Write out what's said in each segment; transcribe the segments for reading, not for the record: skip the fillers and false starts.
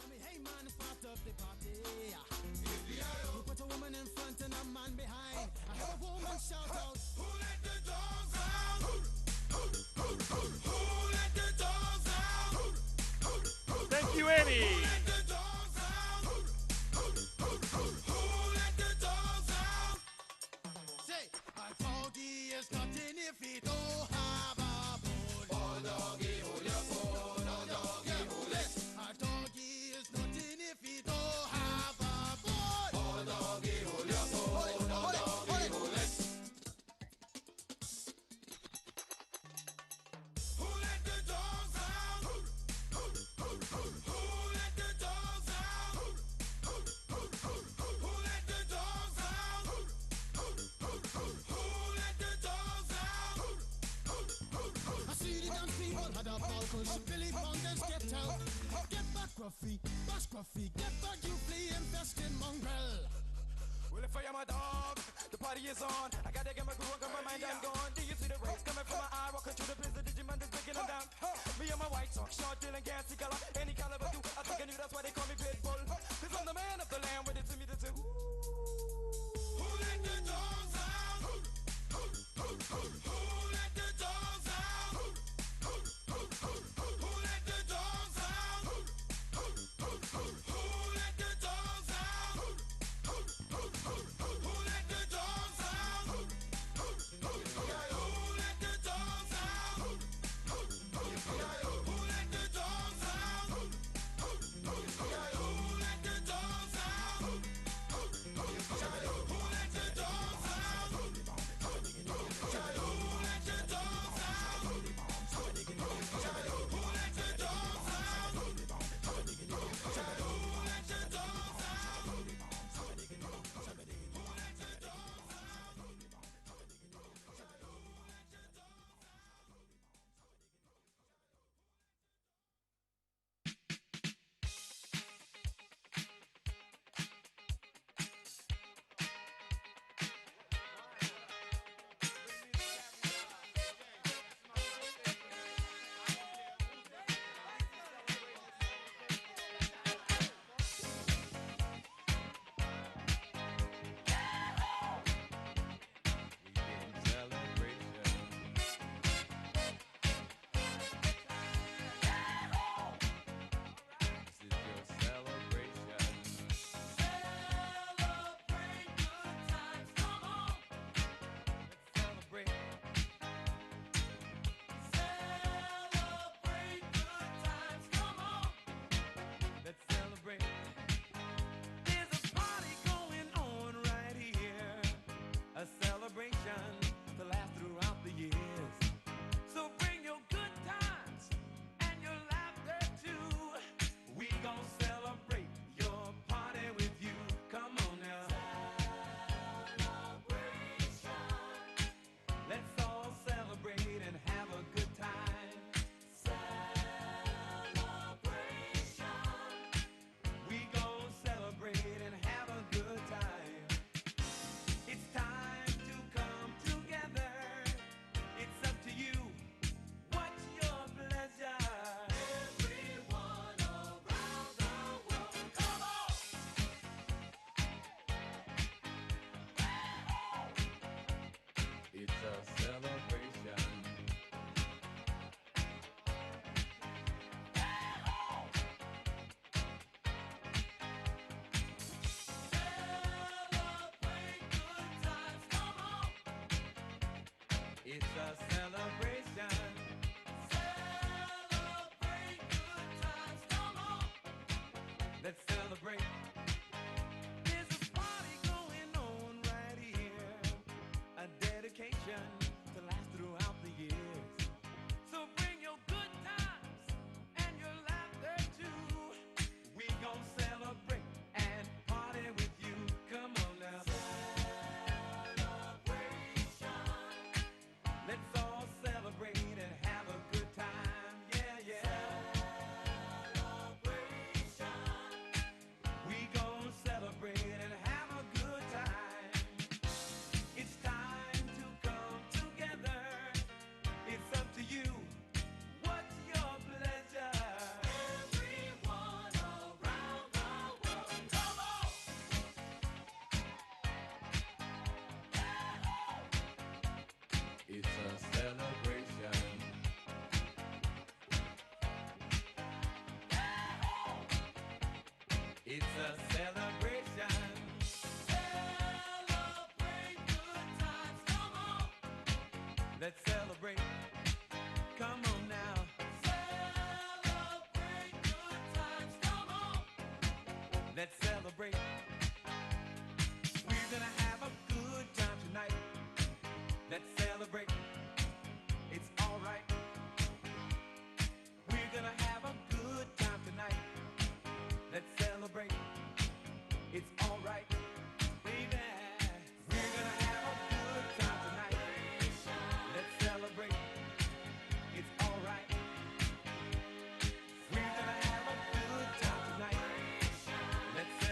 Hey man, start up the party. You put a woman in front and a man behind. I have a woman shout out. Who let the dogs out? Who let the dogs out? Thank you, Annie. Who let the dogs out? Who let the dogs out? Say, a doggy is nothing if he don't have a bone. Oh, doggy, hold your bone. Oh, doggy, hold it. A doggy is nothing if he don't have a bone. Oh, doggy, hold your bone. Oh, doggy, hold it. Who let the dogs out? Who let the dogs out? Who let the dogs out? Who let the dogs out? I see the damn people had a ball cause Billy Bongers get out. Get back, Gruffy, bash Gruffy, get back, you flea infested mongrel. Well, if I am a dog, the party is on. I gotta get my groove on, got my mind, I'm gone. Do you see the rays coming from my eye? Walking through the prison, Digimon is breaking them down. Me and my white talk, short, dealing, gassy color, any caliber do. I think I knew that's why they call me Pitbull. Cause I'm the man of the land with it to me, the two. Who let the dogs out? Who let the dogs out? Who let the dogs out? Who let the dogs out? Who let the dogs out? Who let the dogs out? Who let the dogs out? a celebration. Celebrate good times, come on. Let's celebrate. There's a party going on right here. A dedication to last throughout the years. So bring your good times and your laughter too. We gon' celebrate and party with you. Come on now. Let's all celebrate and have a good time. Yeah, yeah. We gon' celebrate and have a good time. It's time to come together. It's up to you. What's your pleasure? Everyone around the world, come on. It's a celebration. It's a celebration. Celebrate good times, come on. Let's celebrate. Come on now. Celebrate good times, come on. Let's celebrate. We're gonna have a good time tonight. Let's celebrate. It's alright. We're gonna have a good time tonight. Let's celebrate. It's alright. Baby. We're gonna have a good time tonight. Let's celebrate. It's alright. We're gonna have a good time tonight. Let's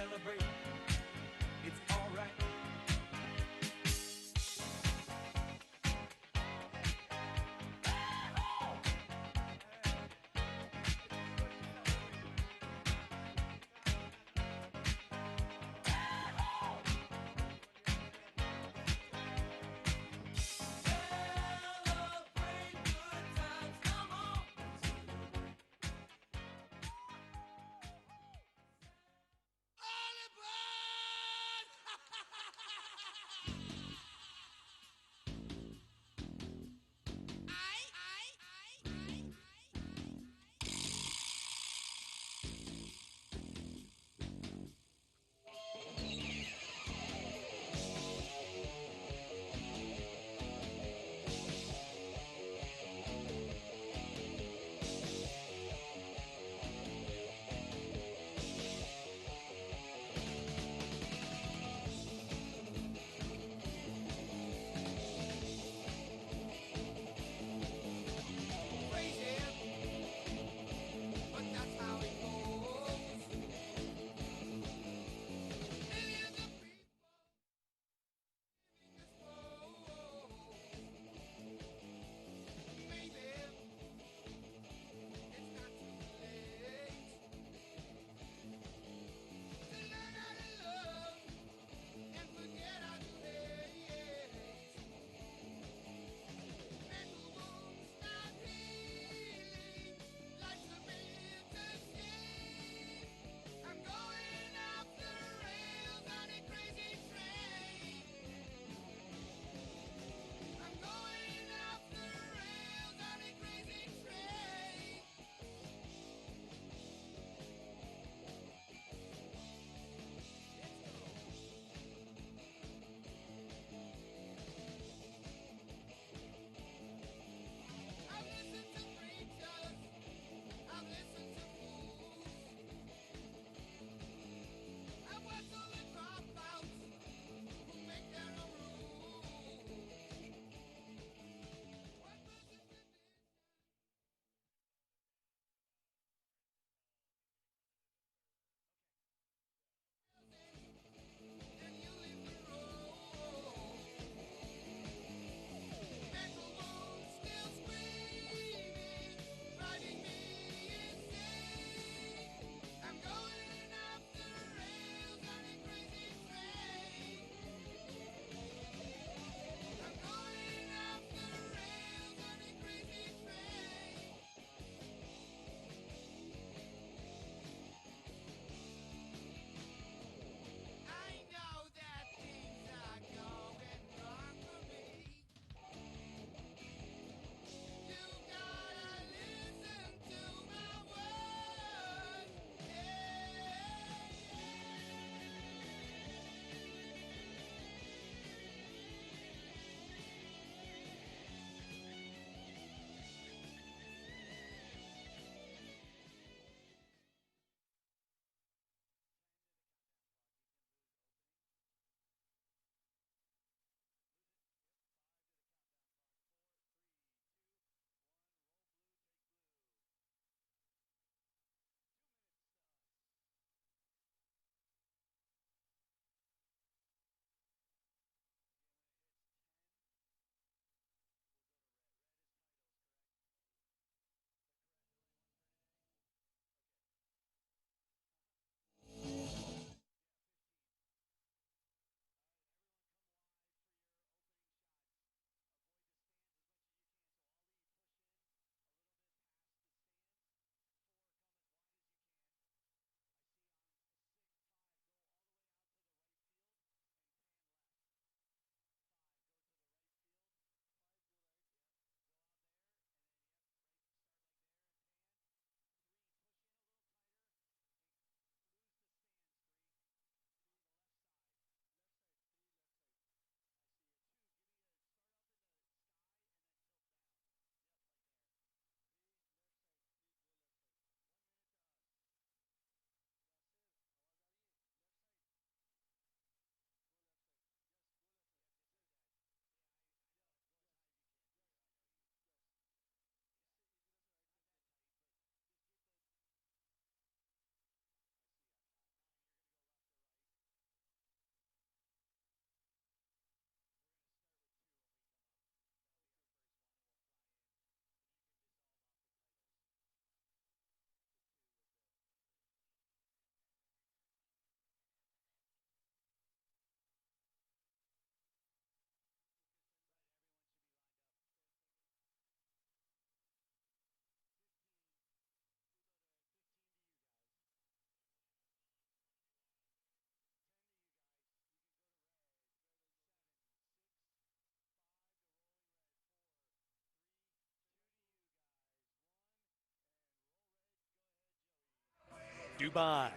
Dubai,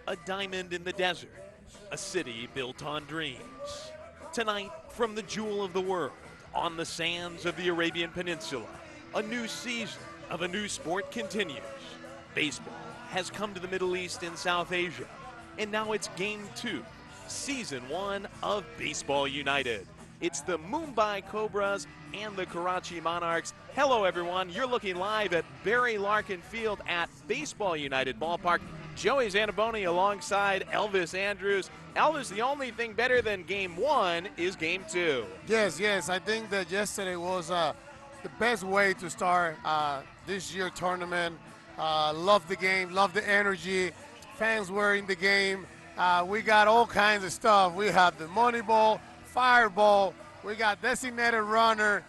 a diamond in the desert, a city built on dreams. Tonight, from the jewel of the world, on the sands of the Arabian Peninsula, a new season of a new sport continues. Baseball has come to the Middle East and South Asia, and now it's Game 2, Season 1 of Baseball United. It's the Mumbai Cobras and the Karachi Monarchs. Hello, everyone. You're looking live at Barry Larkin Field at Baseball United Ballpark. Joey Zanaboni alongside Elvis Andrews. Elvis, the only thing better than Game 1 is Game 2. Yes. I think that yesterday was the best way to start this year tournament. Love the game, love the energy. Fans were in the game. We got all kinds of stuff. We have the money ball, fireball. We got designated runner.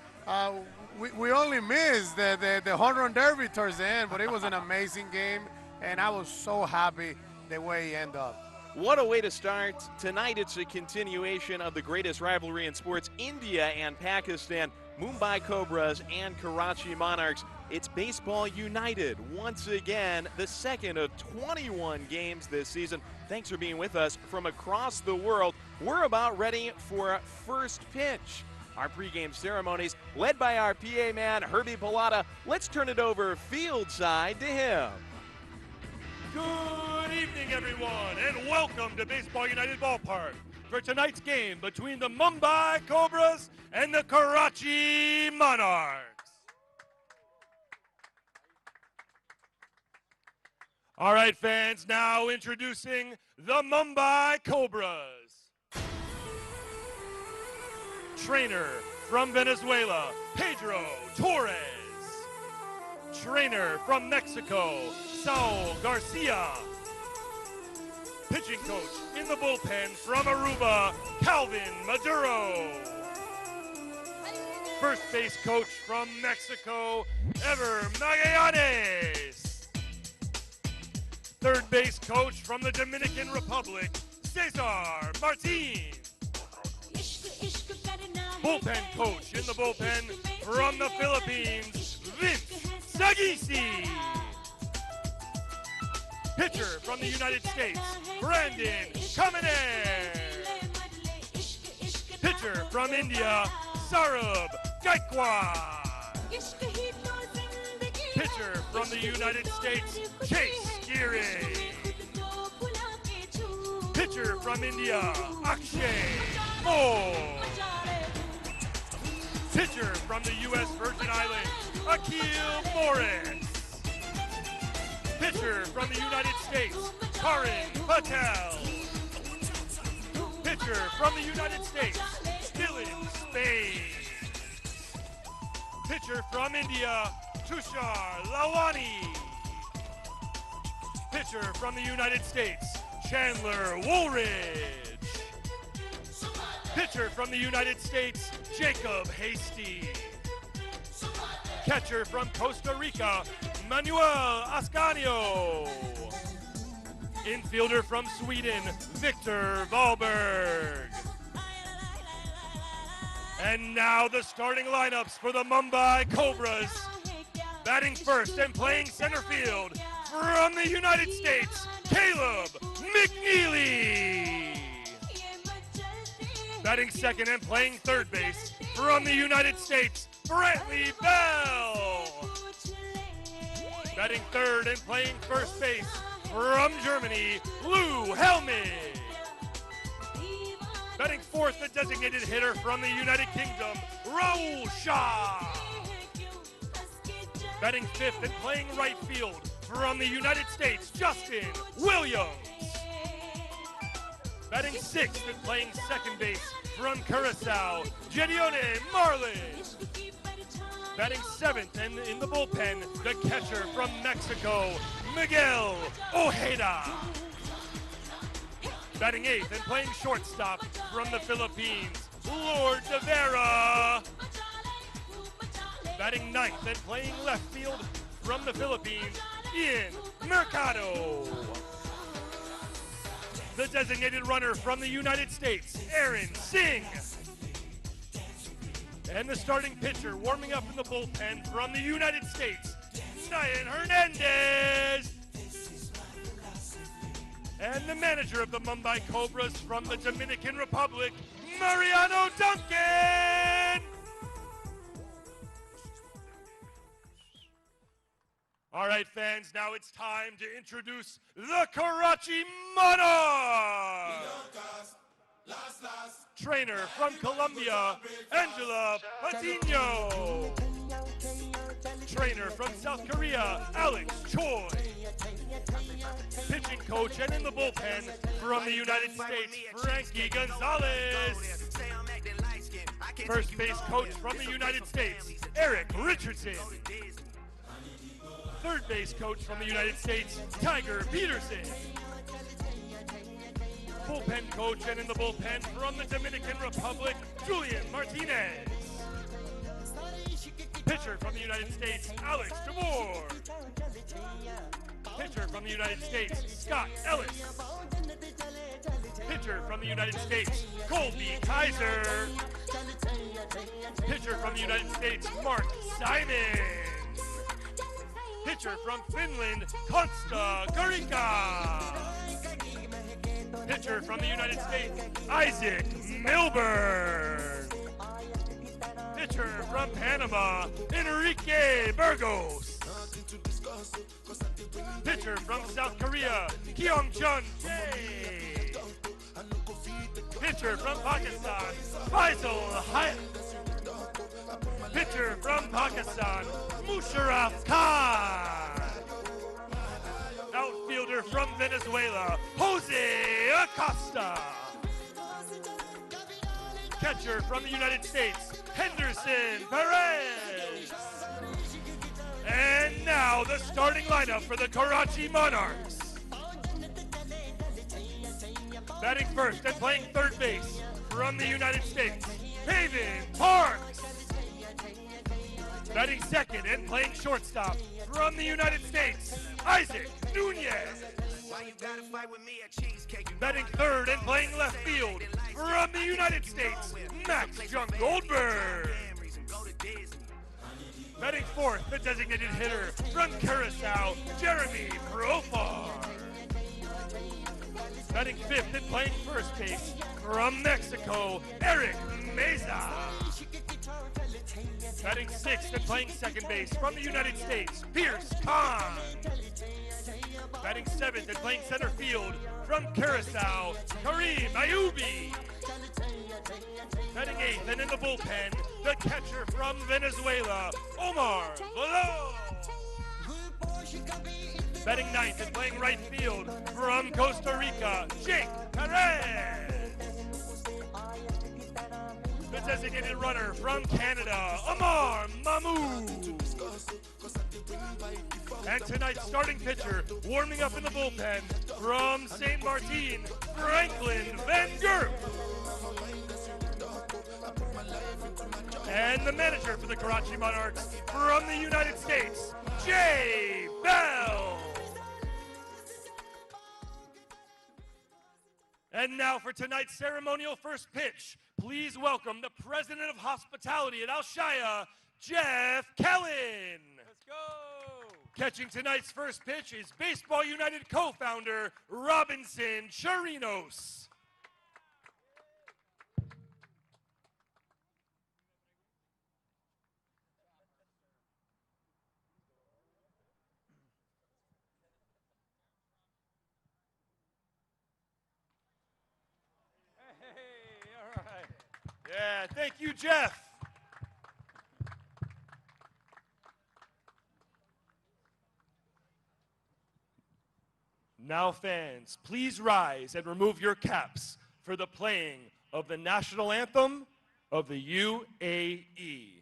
We only missed the home run derby towards the end, but it was an amazing game, and I was so happy the way it ended up. What a way to start. Tonight it's a continuation of the greatest rivalry in sports, India and Pakistan, Mumbai Cobras and Karachi Monarchs. It's Baseball United once again, the second of 21 games this season. Thanks for being with us from across the world. We're about ready for first pitch. Our pregame ceremonies led by our PA man, Herbie Pilata. Let's turn it over field side to him. Good evening, everyone, and welcome to Baseball United Ballpark for tonight's game between the Mumbai Cobras and the Karachi Monarchs. All right, fans, now introducing the Mumbai Cobras. Trainer from Venezuela, Pedro Torres. Trainer from Mexico, Saul Garcia. Pitching coach in the bullpen from Aruba, Calvin Maduro. First base coach from Mexico, Ever Magallanes. Third base coach from the Dominican Republic, Cesar Martin. Bullpen coach in the bullpen from the Philippines, Vince Sagisi. Pitcher from the United States, Brandon Kamener. Pitcher from India, Saurabh Gaikwad. Pitcher from the United States, Chase Geary. Pitcher from India, Akshay Moore. Pitcher from the U.S. Virgin Islands, Akil Morris. Pitcher from the United States, Karan Patel. Pitcher from the United States, Dylan Spade. Pitcher from India, Tushar Lawani. Pitcher from the United States, Chandler Woolridge. Pitcher from the United States, Jacob Hasty. Catcher from Costa Rica, Manuel Ascanio. Infielder from Sweden, Victor Wahlberg. And now the starting lineups for the Mumbai Cobras. Batting first and playing center field from the United States, Caleb McNeely. Batting second and playing third base from the United States, Brantley Bell. Batting third and playing first base from Germany, Lou Helmig. Batting fourth, the designated hitter from the United Kingdom, Raul Shah. Batting fifth and playing right field from the United States, Justin Williams. Batting sixth and playing second base from Curacao, Gedeone Marlin. Batting seventh and in the bullpen, the catcher from Mexico, Miguel Ojeda. Batting eighth and playing shortstop from the Philippines, Lord De Vera. Batting ninth and playing left field from the Philippines, Ian Mercado. The designated runner from the United States, Aaron Singh. And the starting pitcher warming up in the bullpen from the United States, Nayan Hernandez. And the manager of the Mumbai Cobras from the Dominican Republic, Mariano Duncan! All right, fans, now it's time to introduce the Karachi Monarchs! Trainer from Colombia, Angela Patino. Trainer from South Korea, Alex Choi. Pitching coach and in the bullpen from the United States, Frankie Gonzalez. First base coach from the United States, Eric Richardson. Third base coach from the United States, Tiger Peterson. Bullpen coach and in the bullpen from the Dominican Republic, Julian Martinez. Pitcher from the United States, Alex DeMore. Pitcher from the United States, Scott Ellis. Pitcher from the United States, Colby Kaiser. Pitcher from the United States, Mark Simon. Pitcher from Finland, Konsta Garika. Pitcher from the United States, Isaac Milburn. Pitcher from Panama, Enrique Burgos. Pitcher from South Korea, Kyung-Chun Jae. Pitcher from Pakistan, Faisal Hayat. Pitcher from Pakistan, Musharraf Khan. Outfielder from Venezuela, Jose Acosta. Catcher from the United States, Henderson Perez. And now the starting lineup for the Karachi Monarchs. Batting first and playing third base from the United States, Pavin Parks. Batting second and playing shortstop from the United States, Isaac Nunez. Batting third and playing left field from the United States, Max Jung Goldberg. Batting fourth, the designated hitter from Curacao, Jeremy Profar. Batting fifth and playing first base from Mexico, Eric Meza. Batting sixth and playing second base from the United States, Pierce Khan. Batting seventh and playing center field from Curacao, Kareem Ayubi. Batting eighth and in the bullpen, the catcher from Venezuela, Omar Velo. Batting ninth and playing right field from Costa Rica, Jake Perez. The designated runner from Canada, Amar Mahmood. And tonight's starting pitcher, warming up in the bullpen from St. Martin, Franklin Van Gerp. And the manager for the Karachi Monarchs from the United States, Jay Bell. And now for tonight's ceremonial first pitch, please welcome the President of Hospitality at Al Shaya, Jeff Kellen. Let's go. Catching tonight's first pitch is Baseball United co-founder Robinson Chirinos. Hey, all right. Yeah, thank you, Jeff. Now, fans, please rise and remove your caps for the playing of the national anthem of the UAE.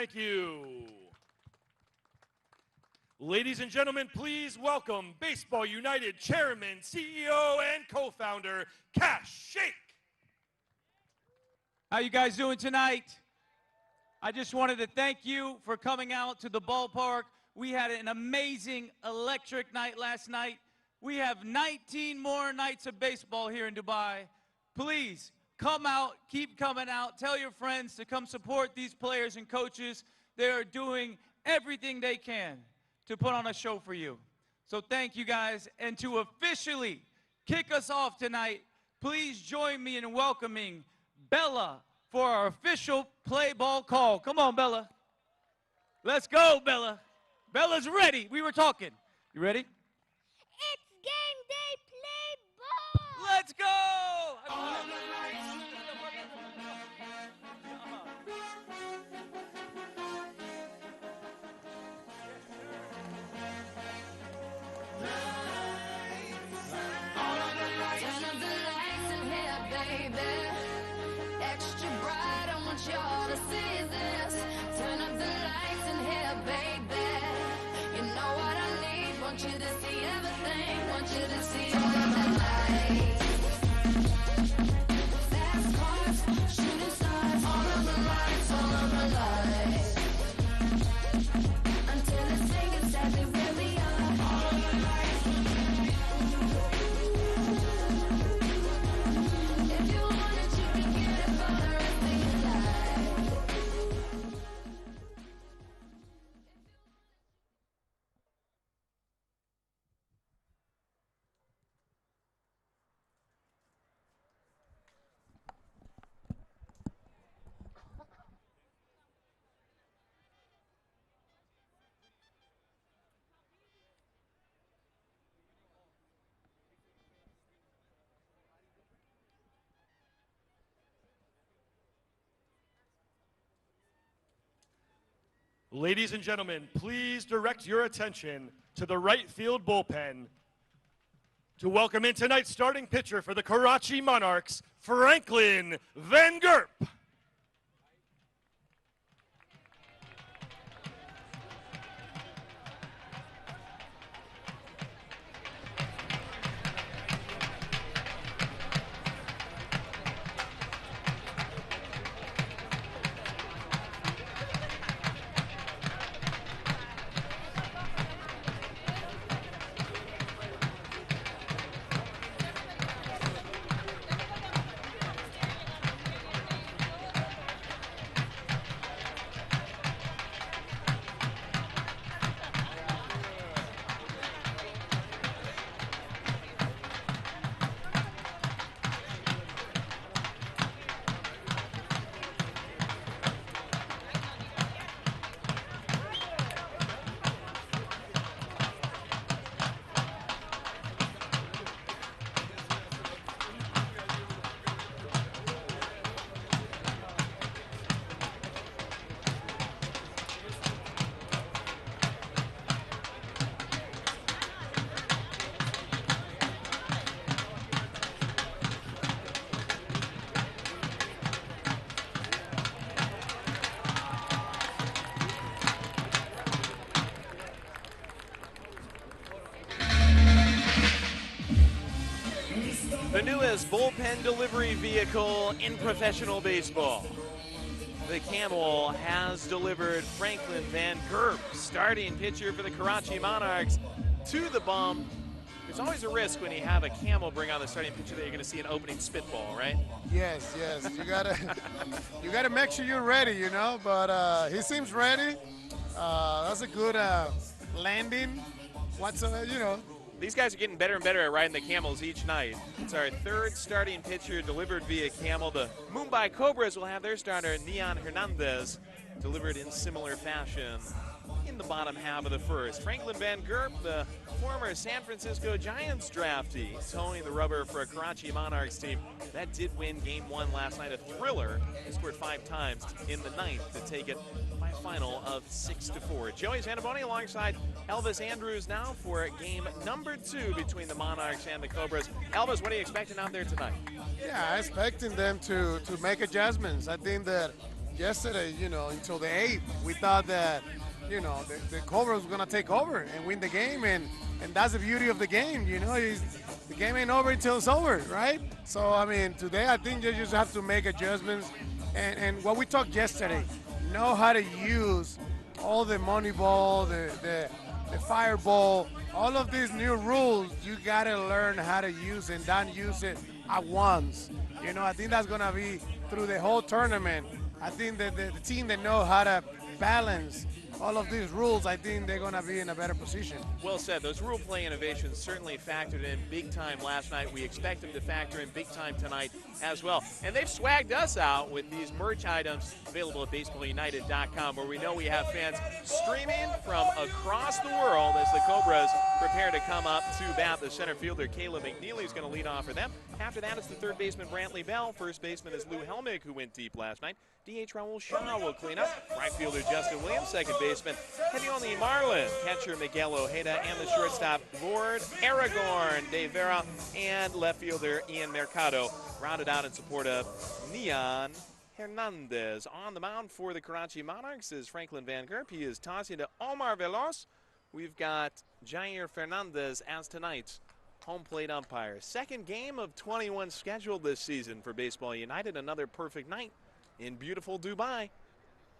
Thank you. Ladies and gentlemen, please welcome Baseball United Chairman, CEO, and co-founder, Cash Shake. How you guys doing tonight? I just wanted to thank you for coming out to the ballpark. We had an amazing, electric night last night. We have 19 more nights of baseball here in Dubai. Please come out, keep coming out. Tell your friends to come support these players and coaches. They are doing everything they can to put on a show for you. So thank you guys. And to officially kick us off tonight, please join me in welcoming Bella for our official play ball call. Come on, Bella. Let's go, Bella. Bella's ready. We were talking. You ready? It's game day, play ball! Let's go! Turn up the lights in here, baby. Extra bright, I want y'all to see this. Turn up the lights in here, baby. You know what I need, want you to see everything. Want you to see all of the lights. Fast cars, shooting stars, all of the lights, all of the lights. Until it's taken exactly where we are. All of the lights. If you want it, you can get it for the rest of your life. Ladies and gentlemen, please direct your attention to the right field bullpen to welcome in tonight's starting pitcher for the Karachi Monarchs, Franklin Van Gerp. The newest bullpen delivery vehicle in professional baseball. The Camel has delivered Franklin Van Gerp, starting pitcher for the Karachi Monarchs, to the bump. There's always a risk when you have a Camel bring on the starting pitcher that you're going to see an opening spitball, right? Yes, yes. You gotta make sure you're ready, you know. But he seems ready. That's a good landing. You know. These guys are getting better and better at riding the Camels each night. It's our third starting pitcher delivered via Camel. The Mumbai Cobras will have their starter, Neon Hernandez, delivered in similar fashion in the bottom half of the first. Franklin Van Gerp, the former San Francisco Giants draftee, towing the rubber for a Karachi Monarchs team that did win Game 1 last night, a thriller. They scored 5 times in the ninth to take it by a final of 6-4. Joey Zanaboni alongside Elvis Andrews now for game number 2 between the Monarchs and the Cobras. Elvis, what are you expecting out there tonight? Yeah, I'm expecting them to make adjustments. I think that yesterday, until the 8th, we thought that, the Cobras were going to take over and win the game. And that's the beauty of the game, the game ain't over until it's over, right? So, I mean, today I think you just have to make adjustments. And what we talked yesterday, know how to use all the money ball, the fireball, all of these new rules. You got to learn how to use it and don't use it at once. I think that's going to be through the whole tournament. I think that the team that know how to balance all of these rules, I think they're going to be in a better position. Well said. Those rule play innovations certainly factored in big time last night. We expect them to factor in big time tonight as well. And they've swagged us out with these merch items available at baseballunited.com, where we know we have fans streaming from across the world as the Cobras prepare to come up to bat. The center fielder, Caleb McNeely, is going to lead off for them. After that, it's the third baseman, Brantley Bell. First baseman is Lou Helmick, who went deep last night. DH Raul Shaw will clean up. Right fielder Justin Williams, second baseman Hedioni Marlin, catcher Miguel Ojeda, and the shortstop Lord Aragorn de Vera, and left fielder Ian Mercado, rounded out in support of Neon Hernandez. On the mound for the Karachi Monarchs is Franklin Van Gerp. He is tossing to Omar Veloz. We've got Jair Fernandez as tonight's home plate umpire. Second game of 21 scheduled this season for Baseball United. Another perfect night in beautiful Dubai.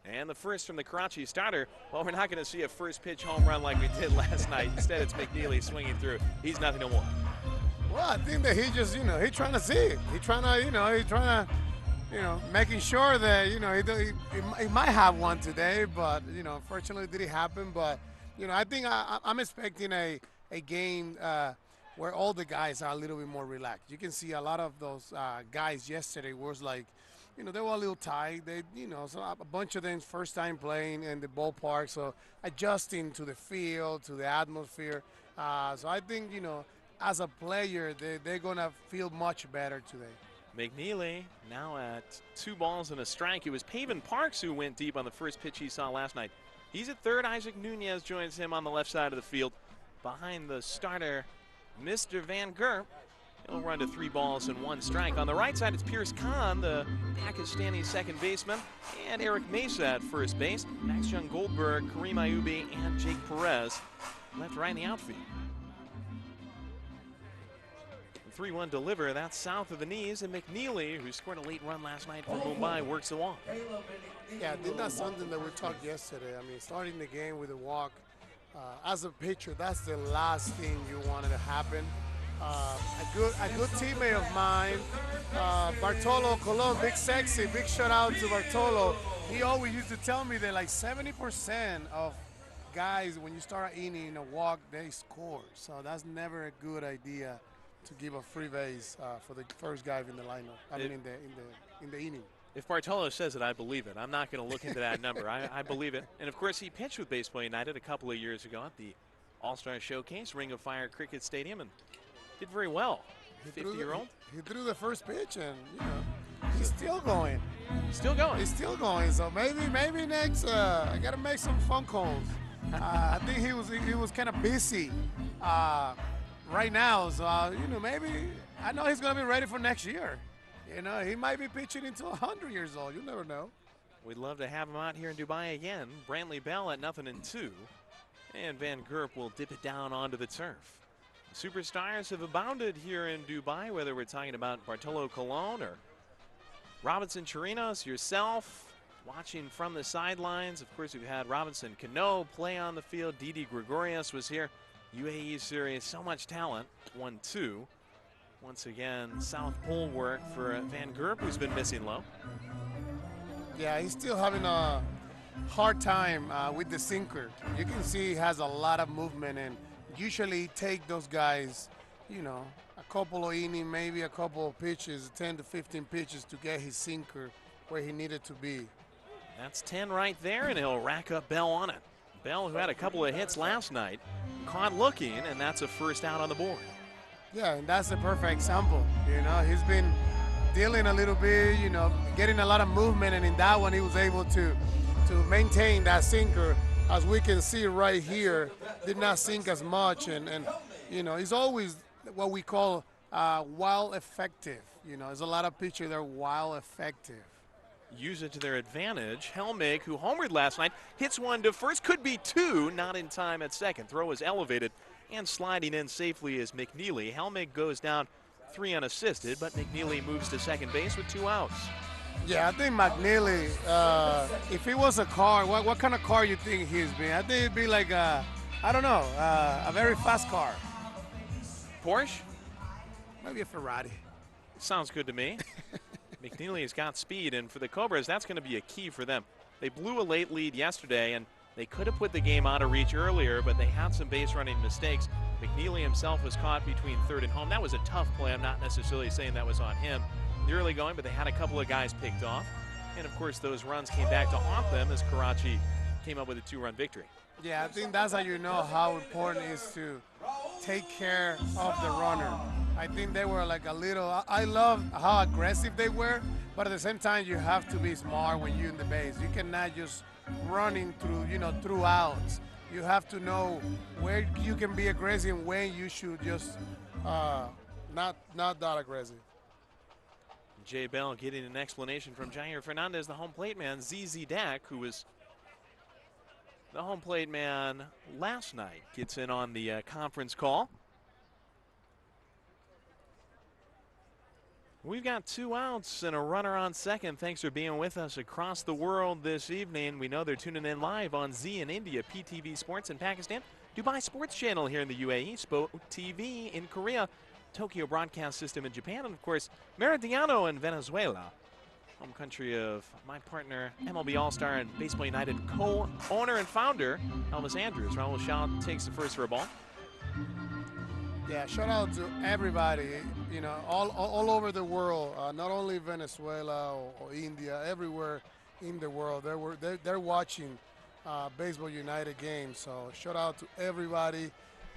And the first from the Karachi starter. Well, we're not going to see a first pitch home run like we did last night. Instead, it's McNeely swinging through. He's nothing to one. Well, I think that he just, he's trying to see it. He's trying to, making sure that, he might have one today, but, unfortunately it didn't happen. But, I think I'm expecting a game where all the guys are a little bit more relaxed. You can see a lot of those guys yesterday was like, they were a little tight. They, so a bunch of them first time playing in the ballpark, so adjusting to the field, to the atmosphere. So I think, as a player, they're going to feel much better today. McNeely now at 2 balls and a strike. It was Pavin Parks who went deep on the first pitch he saw last night. He's at third. Isaac Nunez joins him on the left side of the field behind the starter, Mr. Van Gerp. He'll run to 3 balls and 1 strike. On the right side, it's Pierce Khan, the Pakistani second baseman, and Eric Mesa at first base. Max Young Goldberg, Kareem Ayubi, and Jake Perez left, right in the outfield. 3-1 deliver, that's south of the knees, and McNeely, who scored a late run last night for Mumbai, works the walk. Yeah, I think that's something that we talked yesterday. I mean, starting the game with a walk, as a pitcher, that's the last thing you wanted to happen. A good teammate of mine, Bartolo Colon, big sexy, big shout out to Bartolo. He always used to tell me that like 70% of guys, when you start an inning in a walk, they score. So that's never a good idea to give a free base for the first guy in the lineup. I mean, in the inning. If Bartolo says it, I believe it. I'm not going to look into that number. I believe it. And of course, he pitched with Baseball United a couple of years ago at the All-Star Showcase, Ring of Fire Cricket Stadium, and did very well. 50-year-old. He threw the first pitch, and he's still going. Still going. He's still going. So maybe next, I gotta make some phone calls. I think he was kind of busy right now. So maybe I know he's gonna be ready for next year. He might be pitching until 100 years old. You never know. We'd love to have him out here in Dubai again. Brantley Bell at 0-2, and Van Gerp will dip it down onto the turf. Superstars have abounded here in Dubai, whether we're talking about Bartolo Colon or Robinson Chirinos, yourself, watching from the sidelines. Of course, we've had Robinson Cano play on the field. Didi Gregorius was here. UAE series, so much talent. 1-2. Once again, South Pole work for Van Gerp, who's been missing low. Yeah, he's still having a hard time with the sinker. You can see he has a lot of movement, and usually take those guys, a couple of innings, maybe a couple of pitches, 10 to 15 pitches to get his sinker where he needed to be. That's 10 right there, and he'll rack up Bell on it. Bell, who had a couple of hits last night, caught looking, and that's a first out on the board. Yeah, and that's a perfect example. He's been dealing a little bit, getting a lot of movement, and in that one he was able to maintain that sinker. As we can see right here, did not sink as much, and he's always what we call wild effective. There's a lot of pitchers that are wild effective. use it to their advantage. Helmig, who homered last night, hits one to first, could be two, not in time at second. Throw is elevated and sliding in safely is McNeely. Helmig goes down 3 unassisted, but McNeely moves to second base with 2 outs. Yeah, I think McNeely, if he was a car, what kind of car you think he's been? I think it'd be like a, I don't know, a very fast car. Porsche? Maybe a Ferrari. Sounds good to me. McNeely has got speed, and for the Cobras, that's going to be a key for them. They blew a late lead yesterday, and they could have put the game out of reach earlier, but they had some base running mistakes. McNeely himself was caught between third and home. That was a tough play. I'm not necessarily saying that was on him the early going, but they had a couple of guys picked off. And, of course, those runs came back to haunt them as Karachi came up with a 2-run victory. Yeah, I think that's how you know how important it is to take care of the runner. I think they were like a little, I love how aggressive they were, but at the same time, you have to be smart when you're in the base. You cannot just running through, through outs. You have to know where you can be aggressive and when you should just not that aggressive. Jay Bell getting an explanation from Jair Fernandez, the home plate man. ZZ Dak, who was the home plate man last night, gets in on the conference call. We've got 2 outs and a runner on second. Thanks for being with us across the world this evening. We know they're tuning in live on Z in India, PTV Sports in Pakistan, Dubai Sports Channel here in the UAE, Sport TV in Korea, Tokyo Broadcast System in Japan, and of course, Meridiano in Venezuela, home country of my partner, MLB All-Star and Baseball United co-owner and founder, Elvis Andrews. Raul Shaw takes the first for a ball. Yeah, shout out to everybody, all over the world, not only Venezuela or India, everywhere in the world. They're watching Baseball United games. So shout out to everybody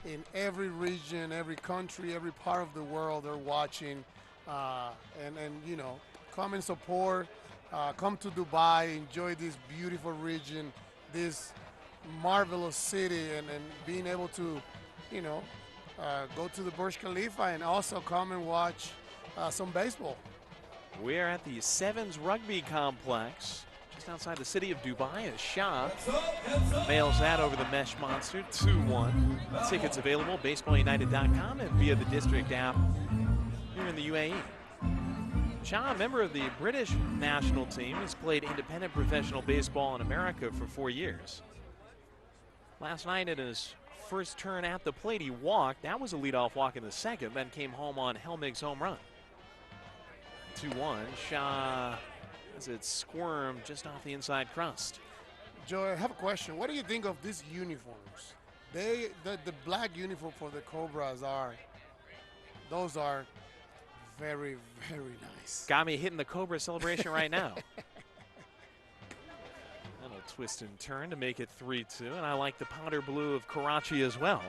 in every region, every country, every part of the world. They're watching, and come and support. Come to Dubai, enjoy this beautiful region, this marvelous city, and being able to, go to the Burj Khalifa and also come and watch some baseball. We're at the Sevens Rugby Complex, just outside the city of Dubai. As Shah mails that over the mesh monster, 2-1. Tickets available, baseballunited.com and via the district app here in the UAE. Shah, a member of the British national team, has played independent professional baseball in America for 4 years. Last night in his first turn at the plate, he walked. That was a leadoff walk in the second, then came home on Helmig's home run. 2-1. Shah as it squirmed just off the inside crust. Joe, I have a question. What do you think of these uniforms? The black uniform for the Cobras are very, very nice. Got me hitting the Cobra celebration right now. That'll twist and turn to make it 3-2, and I like the powder blue of Karachi as well.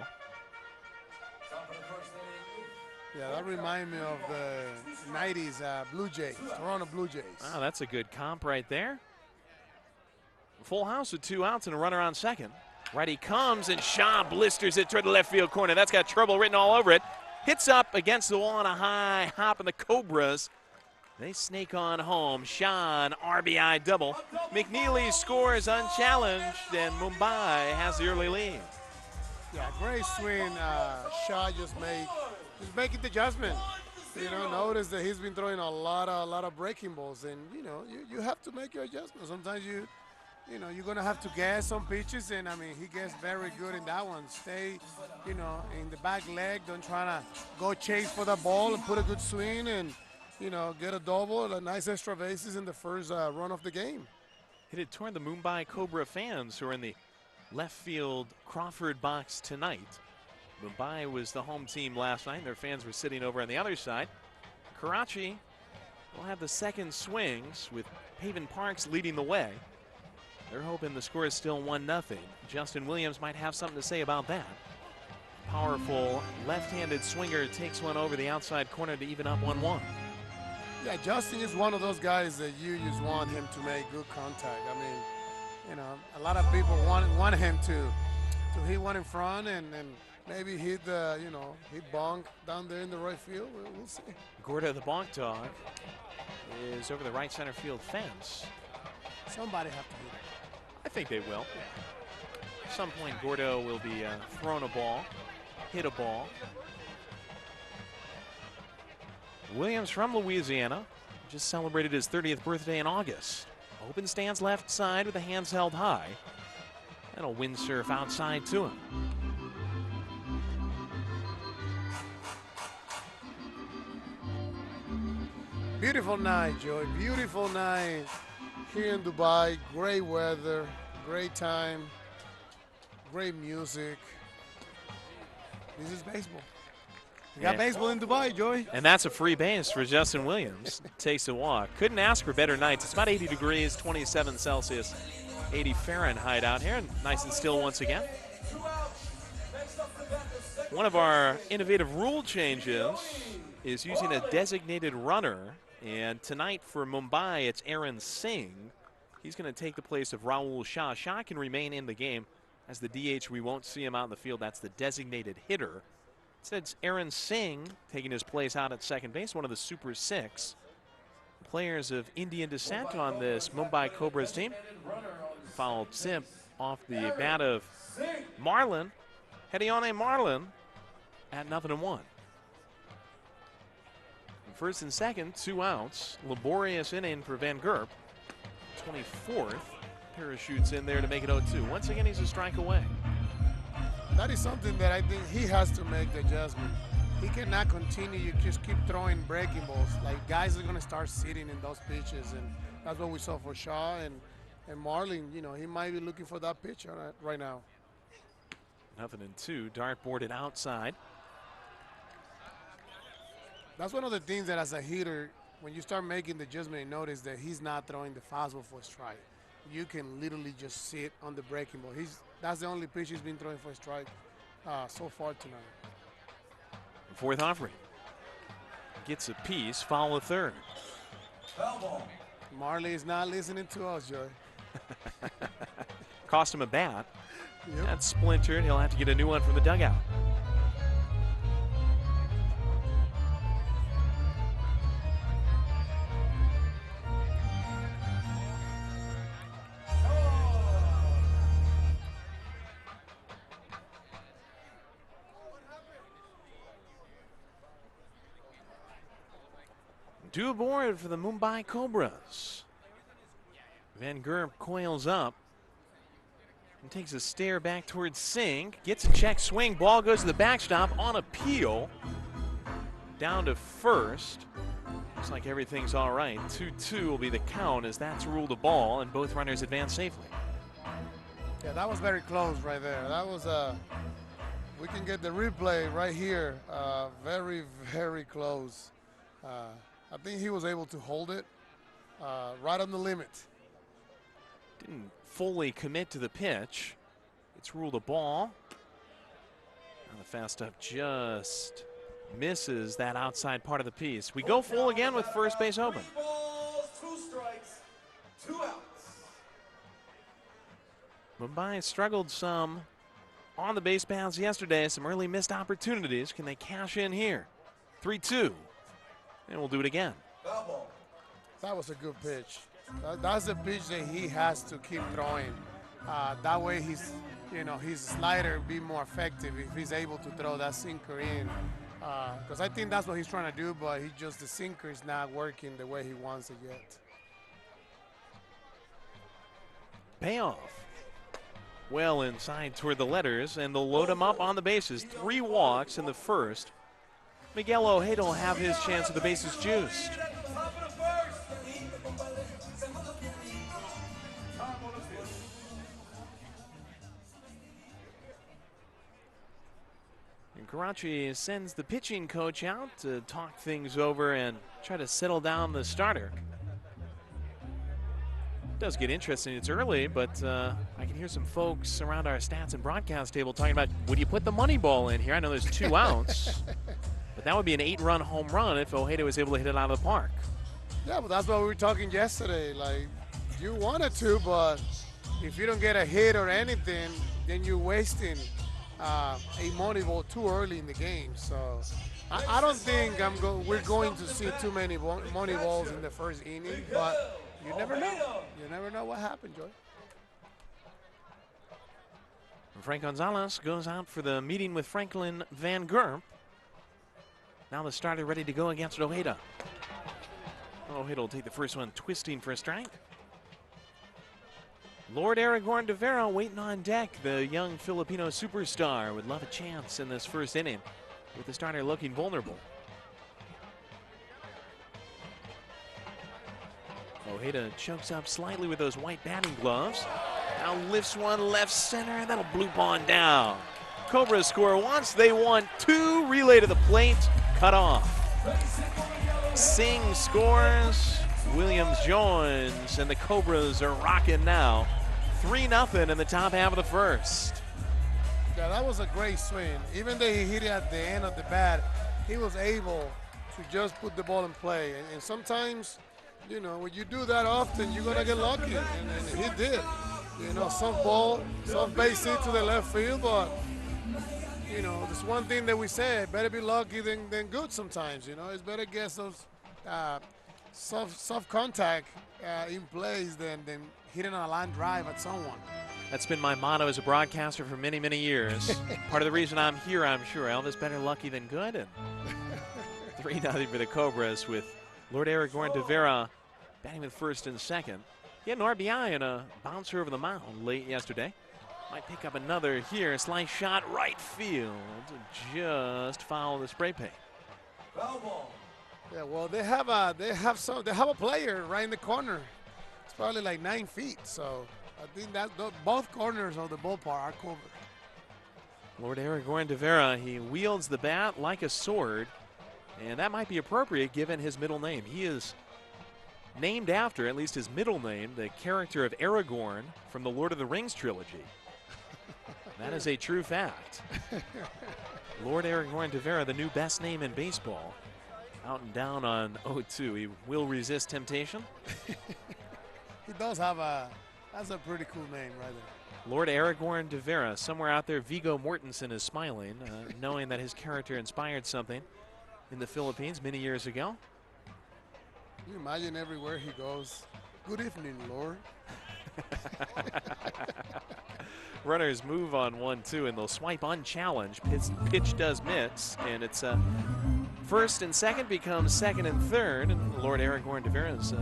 Yeah, that reminds me of the 90s Blue Jays, Toronto Blue Jays. Wow, that's a good comp right there. Full house with 2 outs and a runner on second. Righty comes, and Shaw blisters it toward the left field corner. That's got trouble written all over it. Hits up against the wall on a high hop, and the Cobras, they snake on home. Shaw, an RBI double. McNeely scores unchallenged, and Mumbai has the early lead. Yeah, great swing. Shaw just making the adjustment. Notice that he's been throwing a lot of breaking balls, and you have to make your adjustment. Sometimes you're gonna have to guess some pitches, and he gets very good in that one. Stay, in the back leg. Don't try to go chase for the ball and put a good swing and, get a double, a nice extra bases in the first run of the game. Hit it toward the Mumbai Cobra fans who are in the left field Crawford box tonight. Mumbai was the home team last night. Their fans were sitting over on the other side. Karachi will have the second swings with Paven Parks leading the way. They're hoping the score is still 1-0. Justin Williams might have something to say about that. Powerful left-handed swinger takes one over the outside corner to even up 1-1. Yeah, Justin is one of those guys that you just want him to make good contact. A lot of people want him to hit one in front and maybe hit hit bonk down there in the right field. We'll see. Gorda the bonk dog is over the right center field fence. Somebody have to hit it. I think they will. At some point, Gordo will be thrown a ball, hit a ball. Williams from Louisiana just celebrated his 30th birthday in August. Open stance left side with the hands held high. That'll windsurf outside to him. Beautiful night, Joey. Beautiful night here in Dubai. Great weather, great time, great music. This is baseball. We got baseball in Dubai, Joey. And that's a free base for Justin Williams. Takes a walk. Couldn't ask for better nights. It's about 80 degrees, 27 Celsius, 80 Fahrenheit out here. And nice and still once again. One of our innovative rule changes is using a designated runner. And tonight for Mumbai, it's Aaron Singh. He's going to take the place of Rahul Shah. Shah can remain in the game. As the DH, we won't see him out in the field. That's the designated hitter. Instead, it's Aaron Singh taking his place out at second base, one of the Super Six players of Indian descent on this Mumbai Cobras team. Fouled Simp off the bat of Marlin. Hedione Marlin at 0-1. First and second, 2 outs. Laborious inning for Van Gerp. 24th. Parachutes in there to make it 0-2. Once again, he's a strike away. That is something that I think he has to make the adjustment. He cannot continue. You just keep throwing breaking balls. Like, guys are going to start sitting in those pitches, and that's what we saw for Shaw and Marlin. You know, he might be looking for that pitch right now. 0-2. Dart boarded outside. That's one of the things that, as a hitter, when you start making the adjustment, you notice that he's not throwing the fastball for a strike. You can literally just sit on the breaking ball. That's the only pitch he's been throwing for a strike so far tonight. Fourth offering. Gets a piece, foul a third. Marley is not listening to us, Joey. Cost him a bat. Yep. That's splintered. He'll have to get a new one from the dugout. Due aboard for the Mumbai Cobras. Van Gerp coils up and takes a stare back towards Singh. Gets a check swing. Ball goes to the backstop on appeal. Down to first. Looks like everything's all right. 2-2 will be the count as that's ruled a ball and both runners advance safely. Yeah, that was very close right there. That was we can get the replay right here. Very, very close. I think he was able to hold it right on the limit. Didn't fully commit to the pitch. It's ruled a ball. And the faststop just misses that outside part of the piece. We go full again with first base open. 3 balls, 2 strikes, 2 outs. Mumbai struggled some on the base paths yesterday. Some early missed opportunities. Can they cash in here? 3-2. And we'll do it again. That was a good pitch. That's the pitch that he has to keep throwing. That way his slider be more effective if he's able to throw that sinker in. Because I think that's what he's trying to do, but the sinker is not working the way he wants it yet. Payoff. Well inside toward the letters, and they'll load him up on the bases. 3 walks in the first. Miguel Ojeda will have his chance of the bases juiced. And Karachi sends the pitching coach out to talk things over and try to settle down the starter. It does get interesting. It's early, but I can hear some folks around our stats and broadcast table talking about, would you put the money ball in here? I know there's 2 outs. But that would be an 8-run home run if Ojeda was able to hit it out of the park. Yeah, but that's what we were talking yesterday. Like, you wanted to, but if you don't get a hit or anything, then you're wasting a money ball too early in the game. So I don't think we're going to see too many money balls in the first inning, but you never know. You never know what happened, Joy. Frank Gonzalez goes out for the meeting with Franklin Van Gerp. Now the starter ready to go against Ojeda. Ojeda will take the first one, twisting for a strike. Lord Aragorn de Vera waiting on deck. The young Filipino superstar would love a chance in this first inning with the starter looking vulnerable. Ojeda chokes up slightly with those white batting gloves. Now lifts one left center, and that'll bloop on down. Cobras score once, they want two. Relay to the plate, cut off. Singh scores, Williams joins, and the Cobras are rocking now. 3-0 in the top half of the first. Yeah, that was a great swing. Even though he hit it at the end of the bat, he was able to just put the ball in play. And sometimes, you know, when you do that often, you're going to get lucky, and he did. You know, soft ball, soft base hit to the left field, but, you know, there's one thing that we said, better be lucky than good sometimes, you know. It's better get those soft contact in place than hitting a line drive at someone. That's been my motto as a broadcaster for many, many years. Part of the reason I'm here, I'm sure, Elvis, better lucky than good. And 3-0 for the Cobras with Lord Aragorn de Vera batting with first and second. He had an RBI and a bouncer over the mound late yesterday. Might pick up another here. Slice shot right field. Just foul the spray paint. Yeah, well, they have a player right in the corner. It's probably like 9 feet. So I think that both corners of the ballpark are covered. Lord Aragorn de Vera, he wields the bat like a sword, and that might be appropriate given his middle name. He is named after, at least his middle name, the character of Aragorn from the Lord of the Rings trilogy. That is a true fact. Lord Aragorn de Vera, the new best name in baseball. Out and down on 0-2. He will resist temptation. He does have that's a pretty cool name right there. Lord Aragorn de Vera. Somewhere out there, Viggo Mortensen is smiling, knowing that his character inspired something in the Philippines many years ago. Can you imagine everywhere he goes, good evening, Lord. Runners move on 1-2, and they'll swipe unchallenged. Pitch does miss, and it's first and second becomes second and third, and Lord Aragorn de Vera is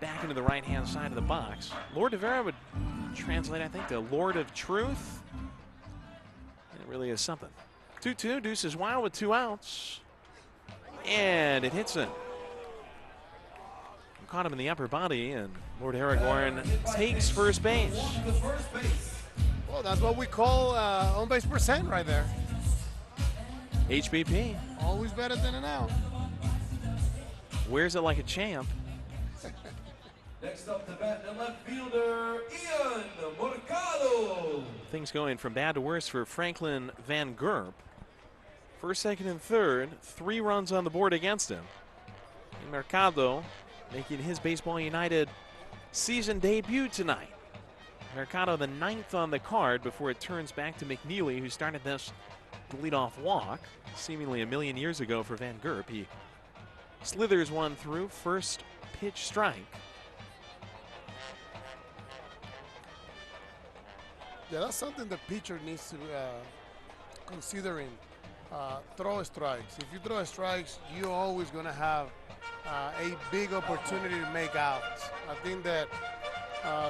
back into the right-hand side of the box. Lord de Vera would translate, I think, to Lord of Truth. And it really is something. 2-2, Deuces wild with 2 outs, and it hits him. Caught him in the upper body, and Lord Aragorn takes first base. Well, that's what we call on-base percent right there. HBP. Always better than an out. Wears it like a champ. Next up to bat, the left fielder, Ian Mercado. Things going from bad to worse for Franklin Van Gerp. First, second, and third, 3 runs on the board against him. And Mercado making his Baseball United season debut tonight. Mercado the 9th on the card before it turns back to McNeely, who started this leadoff walk seemingly a million years ago for Van Gerp. He slithers one through, first pitch strike. Yeah, that's something the pitcher needs to consider in throw strikes. If you throw strikes, you're always going to have a big opportunity to make outs. I think that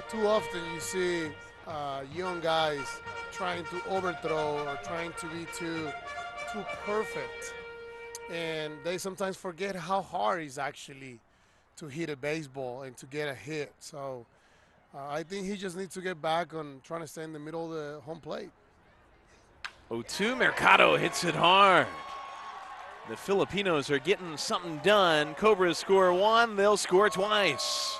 too often you see young guys trying to overthrow or trying to be too perfect, and they sometimes forget how hard it is actually to hit a baseball and to get a hit. So I think he just needs to get back on trying to stay in the middle of the home plate. 0-2, Mercado hits it hard. The Filipinos are getting something done. Cobras score 1, they'll score twice.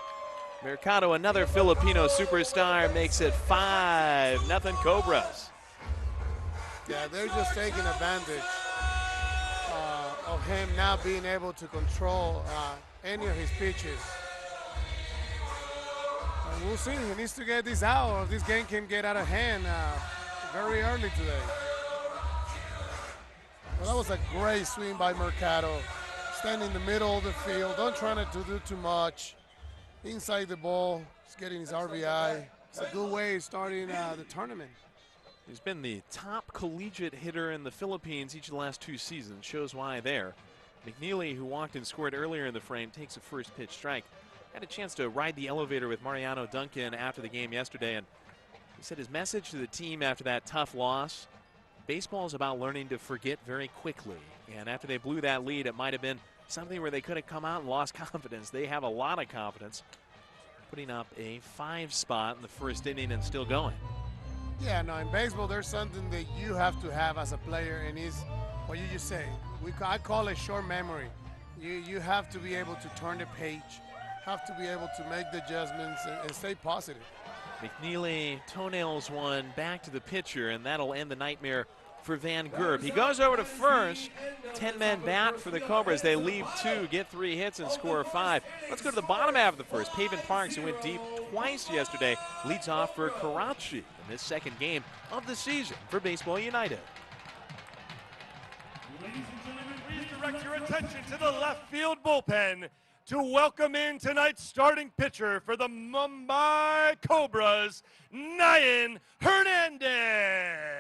Mercado, another Filipino superstar, makes it 5-0 Cobras. Yeah, they're just taking advantage of him now being able to control any of his pitches. And we'll see. He needs to get this out, or this game can get out of hand very early today. Well, that was a great swing by Mercado. Stand in the middle of the field. Don't try to do too much. Inside the ball. He's getting his RBI. It's a good way of starting the tournament. He's been the top collegiate hitter in the Philippines each of the last 2 seasons. Shows why there. McNeely, who walked and scored earlier in the frame, takes a first pitch strike. Had a chance to ride the elevator with Mariano Duncan after the game yesterday, and he said his message to the team after that tough loss, baseball is about learning to forget very quickly. And after they blew that lead, it might have been something where they could have come out and lost confidence. They have a lot of confidence, putting up a 5 spot in the first inning and still going. Yeah, no, in baseball, there's something that you have to have as a player, and it's what you just say. I call it short memory. You have to be able to turn the page, have to be able to make the adjustments and stay positive. McNeely toenails one back to the pitcher, and that'll end the nightmare for Van Gerb. He goes over to first. 10-men bat for the Cobras. They leave 2, get 3 hits, and score 5. Let's go to the bottom half of the first. Pavin Parks, who went deep twice yesterday, leads off for Karachi in this second game of the season for Baseball United. Please direct your attention to the left field bullpen to welcome in tonight's starting pitcher for the Mumbai Cobras, Nayan Hernandez.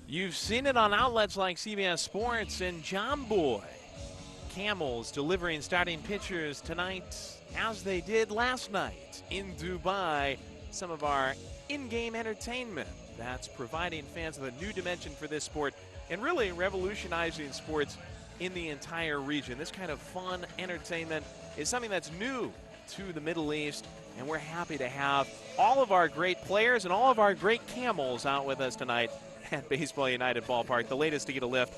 You've seen it on outlets like CBS Sports and John Boy. Camels delivering starting pitchers tonight as they did last night in Dubai. Some of our in-game entertainment that's providing fans with a new dimension for this sport and really revolutionizing sports in the entire region. This kind of fun entertainment is something that's new to the Middle East, and we're happy to have all of our great players and all of our great camels out with us tonight at Baseball United Ballpark. The latest to get a lift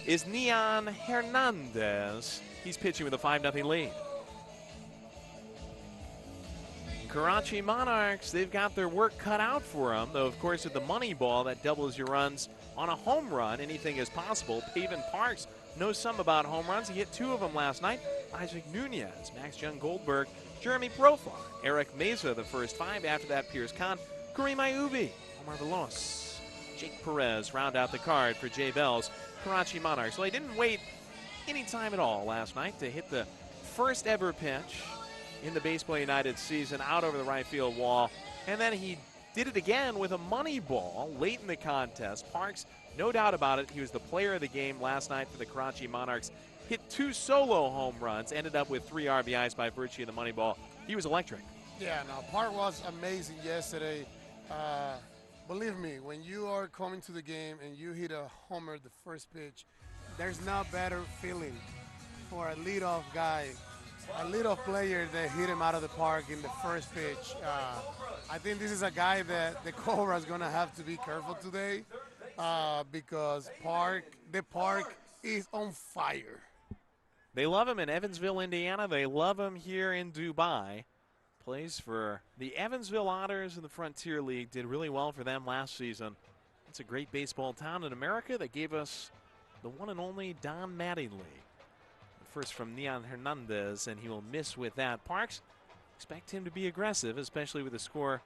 is Nayan Hernandez. He's pitching with a 5-0 lead. Karachi Monarchs, they've got their work cut out for them, though of course with the money ball that doubles your runs on a home run, anything is possible. Pavin Parks knows some about home runs. He hit 2 of them last night. Isaac Nunez, Max Young Goldberg, Jeremy Profar, Eric Meza, the first 5. After that, Pierce Khan, Kareem Ayubi, Omar Veloz, Jake Perez round out the card for Jay Bell's Karachi Monarchs. Well, he didn't wait any time at all last night to hit the first ever pitch in the Baseball United season out over the right field wall. And then he did it again with a money ball late in the contest. Parks, no doubt about it, he was the player of the game last night for the Karachi Monarchs. Hit 2 solo home runs, ended up with 3 RBIs by virtue of the money ball. He was electric. Yeah, no, Park was amazing yesterday. Believe me, when you are coming to the game and you hit a homer the first pitch, there's no better feeling for a leadoff guy, a leadoff player that hit him out of the park in the first pitch. I think this is a guy that the Cobra is going to have to be careful today because the park is on fire. They love him in Evansville, Indiana. They love him here in Dubai. Plays for the Evansville Otters in the Frontier League. Did really well for them last season. It's a great baseball town in America that gave us the one and only Don Mattingly. First from Nayan Hernandez, and he will miss with that. Parks, expect him to be aggressive, especially with a score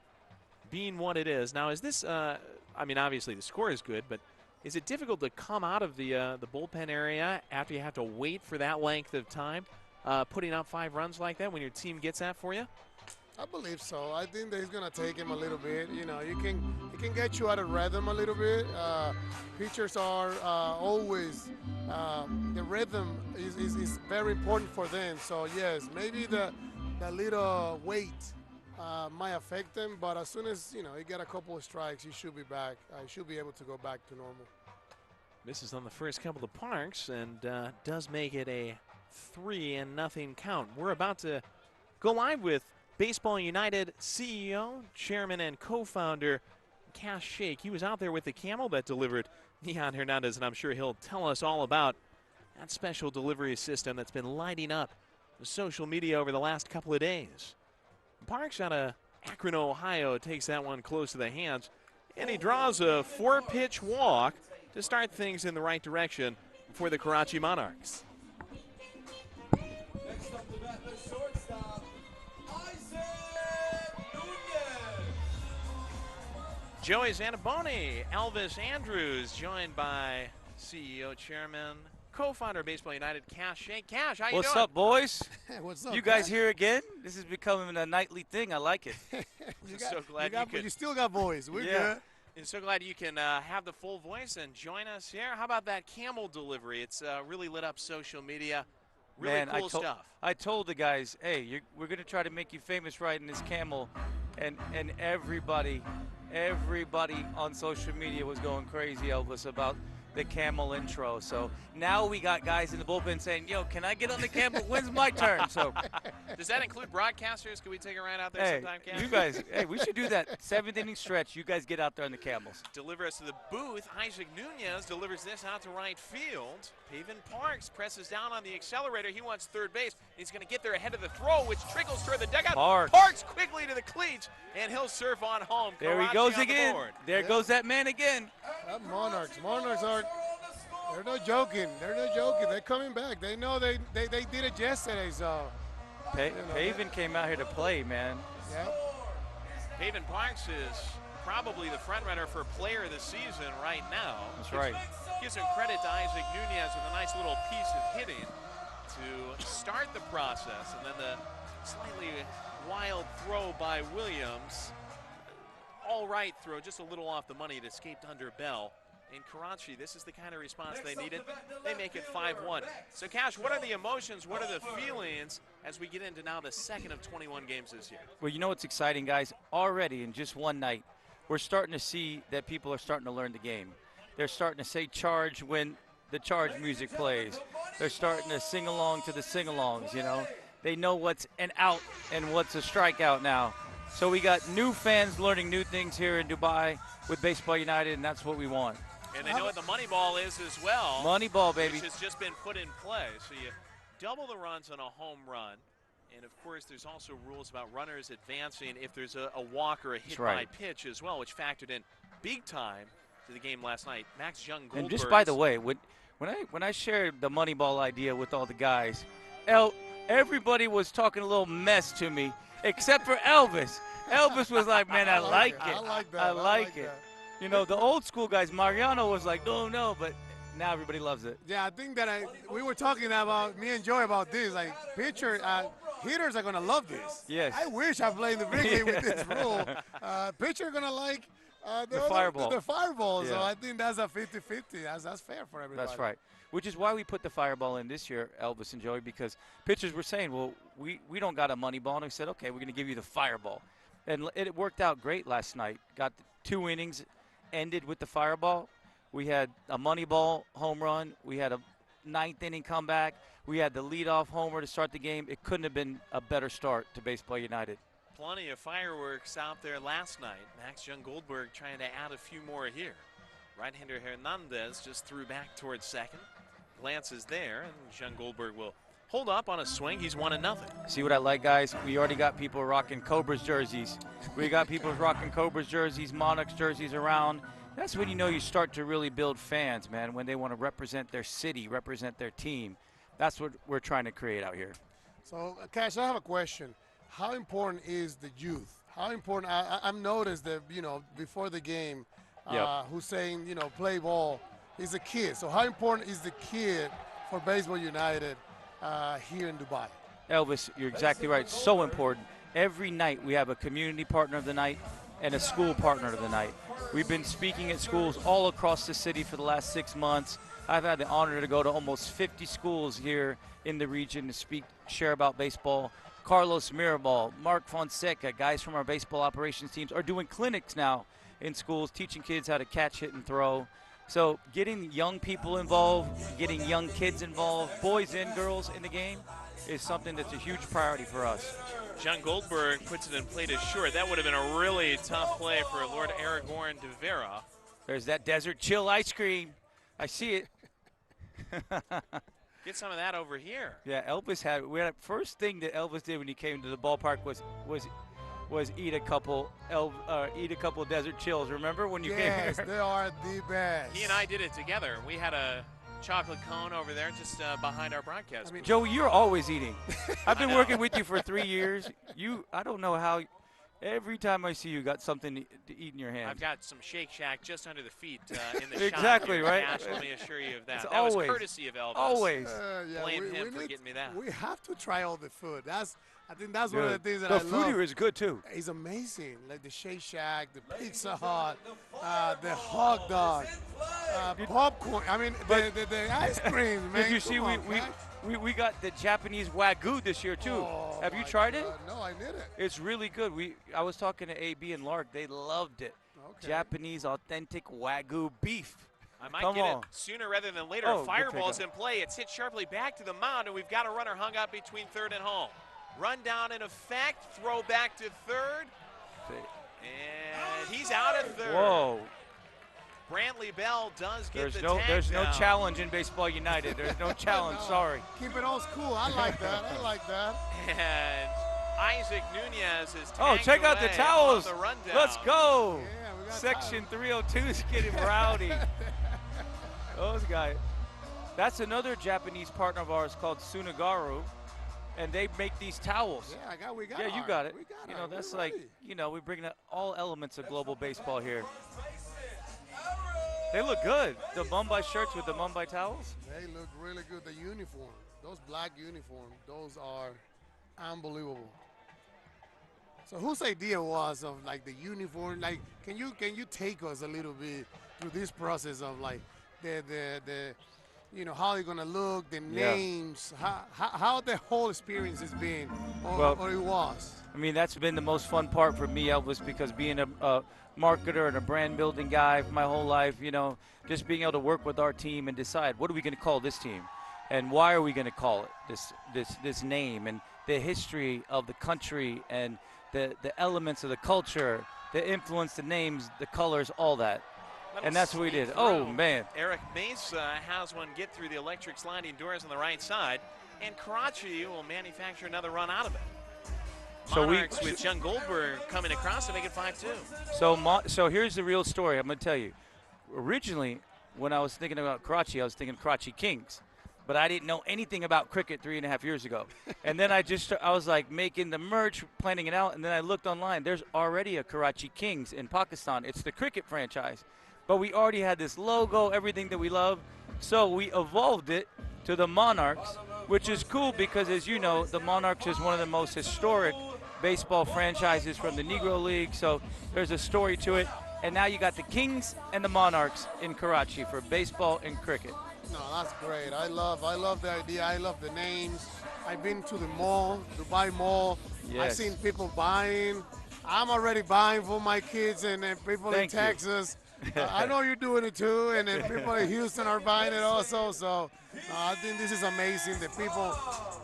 being what it is. Now, is this, I mean, obviously the score is good, but is it difficult to come out of the bullpen area after you have to wait for that length of time, putting up 5 runs like that when your team gets that for you? I believe so. I think that he's gonna take him a little bit. You know, he can get you out of rhythm a little bit. Pitchers are always the rhythm is very important for them. So yes, maybe the little weight might affect them, but as soon as he get a couple of strikes, he should be back. He should be able to go back to normal. Misses on the first couple of Parks and does make it a 3-0 count. We're about to go live with Baseball United CEO, chairman, and co-founder Cash Shake. He was out there with the camel that delivered Neon Hernandez, and I'm sure he'll tell us all about that special delivery system that's been lighting up the social media over the last couple of days. Parks out of Akron, Ohio, takes that one close to the hands, and he draws a 4-pitch walk to start things in the right direction for the Karachi Monarchs. Next up to bat, the shortstop, Joey Zanaboni, Elvis Andrews, joined by CEO, chairman, co-founder of Baseball United, Cash Shake. Cash, how you doing? What's up, boys? What's up? You guys Cash? here again? This is becoming a nightly thing. I like it. So glad you could. You still got voice. We're good. And so glad you can have the full voice and join us here. How about that camel delivery? It's really lit up social media. Really Man, cool stuff. I told the guys, hey, we're going to try to make you famous riding this camel. And everybody on social media was going crazy, Elvis, about the camel intro. So now we got guys in the bullpen saying, yo, can I get on the camel? When's my turn? So does that include broadcasters? Can we take a ride out there hey, sometime, Cam? you guys, hey, we should do that 7th inning stretch. You guys get out there on the camels. Deliver us to the booth. Isaac Nunez delivers this out to right field. Pavin Parks presses down on the accelerator. He wants third base. He's going to get there ahead of the throw, which trickles toward the dugout. Parks quickly to the cleats, and he'll surf on home. There Karachi he goes on again. The there goes that man again. Monarchs they're not joking. They're coming back. They know they did it yesterday, so. Pavin came out here to play, man. Yep. Pavin Parks is probably the front runner for player of the season right now. That's right. Gives some credit to Isaac Nunez with a nice little piece of hitting to start the process, and then the slightly wild throw by Williams. All right throw, just a little off the money. It escaped under Bell. In Karachi, this is the kind of response they needed. They make it 5-1. So, Cash, what are the emotions, what are the feelings as we get into now the second of 21 games this year? Well, you know what's exciting, guys? Already in just one night, we're starting to see that people are starting to learn the game. They're starting to say charge when the charge music plays. They're starting to sing along to the sing-alongs, you know. They know what's an out and what's a strikeout now. So we got new fans learning new things here in Dubai with Baseball United, and that's what we want. And they know what the money ball is as well. Money ball, baby. Which has just been put in play. So you double the runs on a home run. And, of course, there's also rules about runners advancing if there's a walk or a hit by pitch as well, which factored in big time to the game last night. Max Young-Goldberg. And just by the way, when I shared the money ball idea with all the guys, everybody was talking a little mess to me, except for Elvis. Elvis was like, man, I like it. I like that. I like it. You know, the old school guys, Mariano was like, no, but now everybody loves it. Yeah, I think that we were talking about, me and Joey, about this. Like, hitters are going to love this. Yes. I wish I played the big league with this rule. Pitcher going to like the fireball. The fireball. Yeah. So I think that's a 50-50. That's fair for everybody. That's right. Which is why we put the fireball in this year, Elvis and Joey, because pitchers were saying, well, we don't got a money ball. And we said, okay, we're going to give you the fireball. And it worked out great last night. Got 2 innings. Ended with the fireball. We had a money ball home run. We had a 9th inning comeback. We had the leadoff homer to start the game. It couldn't have been a better start to Baseball United. Plenty of fireworks out there last night. Max Young-Goldberg trying to add a few more here. Right-hander Hernandez just threw back towards second. Glances there, and Young-Goldberg will hold up on a swing. He's 1-0. See what I like, guys? We already got people rocking Cobras jerseys. We got people rocking Cobras jerseys, Monarchs jerseys around. That's when you know you start to really build fans, man, when they want to represent their city, represent their team. That's what we're trying to create out here. So, Cash, I have a question. How important is the youth? How important? I've noticed that, before the game, who's saying, play ball, is a kid. So how important is the kid for Baseball United here in Dubai? Elvis, you're exactly right. So important. Every night we have a community partner of the night and a school partner of the night. We've been speaking at schools all across the city for the last 6 months. I've had the honor to go to almost 50 schools here in the region to speak, share about baseball. Carlos Mirabal, Mark Fonseca, guys from our baseball operations teams are doing clinics now in schools, teaching kids how to catch, hit, and throw. So getting young people involved, getting young kids involved, boys and girls in the game, is something that's a huge priority for us. John Goldberg puts it in play to short. That would have been a really tough play for Lord Aragorn de Vera. There's that Desert Chill ice cream. I see it. Get some of that over here. Yeah, Elvis had first thing that Elvis did when he came to the ballpark was eat a couple Desert Chills. Remember when you came here? Yes, they are the best. He and I did it together. We had a chocolate cone over there just behind our broadcast. Joe, you're always eating. I've been working with you for 3 years. I don't know how. Every time I see you, got something to eat in your hand. I've got some Shake Shack just under the feet in the exactly, shot. Right? Ash, let me assure you of that. It's That always, was courtesy of Elvis. Always. Blame him for getting me that. We have to try all the food. I think that's Good. one of the things that the I food love. here is good too. It's amazing, like the Shake Shack, the Pizza Hut, the hot dog, popcorn. I mean, the ice cream, man. Did you see we got the Japanese Wagyu this year too? Oh, Have you my tried it? God. No, I didn't. It's really good. I was talking to AB and Lark. They loved it. Okay. Japanese authentic Wagyu beef. I might Come get on. it sooner rather than later. Oh, A fireball's good in play. It's hit sharply back to the mound, and we've got a runner hung up between third and home. Run down in effect, throw back to third, and he's out at third. Whoa. Brantley Bell does get There's the no tag there's down. no challenge in Baseball United. There's no challenge. Sorry. Keep it old school. I like that. I like that. And Isaac Nunez is tagged Oh, check out the away towels. on the rundown. Let's go. Yeah, we got Section 302 is getting rowdy. Those guys. That's another Japanese partner of ours called Tsunagaru, and they make these towels. Yeah, we got Yeah, you ours. got it. We got You know, ours. that's We're like, ready. we bring all elements of global baseball here. They look good. The Mumbai shirts with the Mumbai towels. They look really good. The uniform, those black uniforms, those are unbelievable. So whose idea was of like the uniform? Like, can you take us a little bit through this process of like the how they're gonna look, the names, how the whole experience has been, or it was? I mean, that's been the most fun part for me, Elvis, because being a marketer and a brand building guy my whole life, just being able to work with our team and decide what are we going to call this team, and why are we going to call it this name, and the history of the country, and the elements of the culture, the influence, the names, the colors, all that. And that's what we did. Oh, man. Eric Mesa has one get through the electric sliding doors on the right side, and Karachi will manufacture another run out of it. Monarchs with John Goldberg coming across to make it 5-2. So here's the real story. I'm going to tell you. Originally, when I was thinking about Karachi, I was thinking Karachi Kings. But I didn't know anything about cricket 3.5 years ago. And then I was like making the merch, planning it out, and then I looked online. There's already a Karachi Kings in Pakistan. It's the cricket franchise. But we already had this logo, everything that we love. So we evolved it to the Monarchs, which is cool because, as you know, the Monarchs is one of the most historic baseball franchises from the Negro League. So there's a story to it. And now you got the Kings and the Monarchs in Karachi for baseball and cricket. No, that's great. I love the idea. I love the names. I've been to the mall, Dubai Mall. Yes. I've seen people buying. I'm already buying for my kids and people Thank in you. Texas. I know you're doing it too, and then people in Houston are buying it also. So I think this is amazing. The people,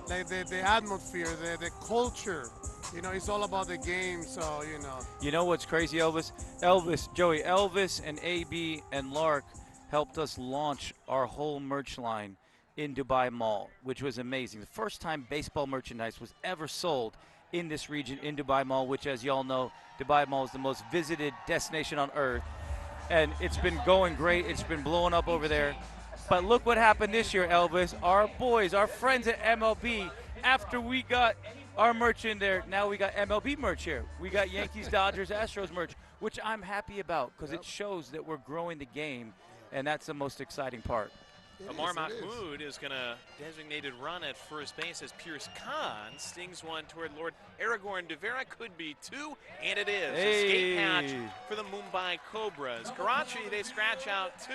the atmosphere, the culture. It's all about the game. So You know what's crazy, Elvis? Joey, Elvis and AB and Lark helped us launch our whole merch line in Dubai Mall, which was amazing. The first time baseball merchandise was ever sold in this region in Dubai Mall, which, as y'all know, Dubai Mall is the most visited destination on earth. And it's been going great. It's been blowing up over there. But look what happened this year, Elvis. Our boys, our friends at MLB, after we got our merch in there. Now we got MLB merch here. We got Yankees, Dodgers, Astros merch, which I'm happy about because it shows that we're growing the game, and that's the most exciting part. Amar Mahmood is going to designated run at first base as Pierce Khan stings one toward Lord Aragorn. Devera could be 2, and it is. Escape hatch for the Mumbai Cobras. Karachi, they scratch out 2.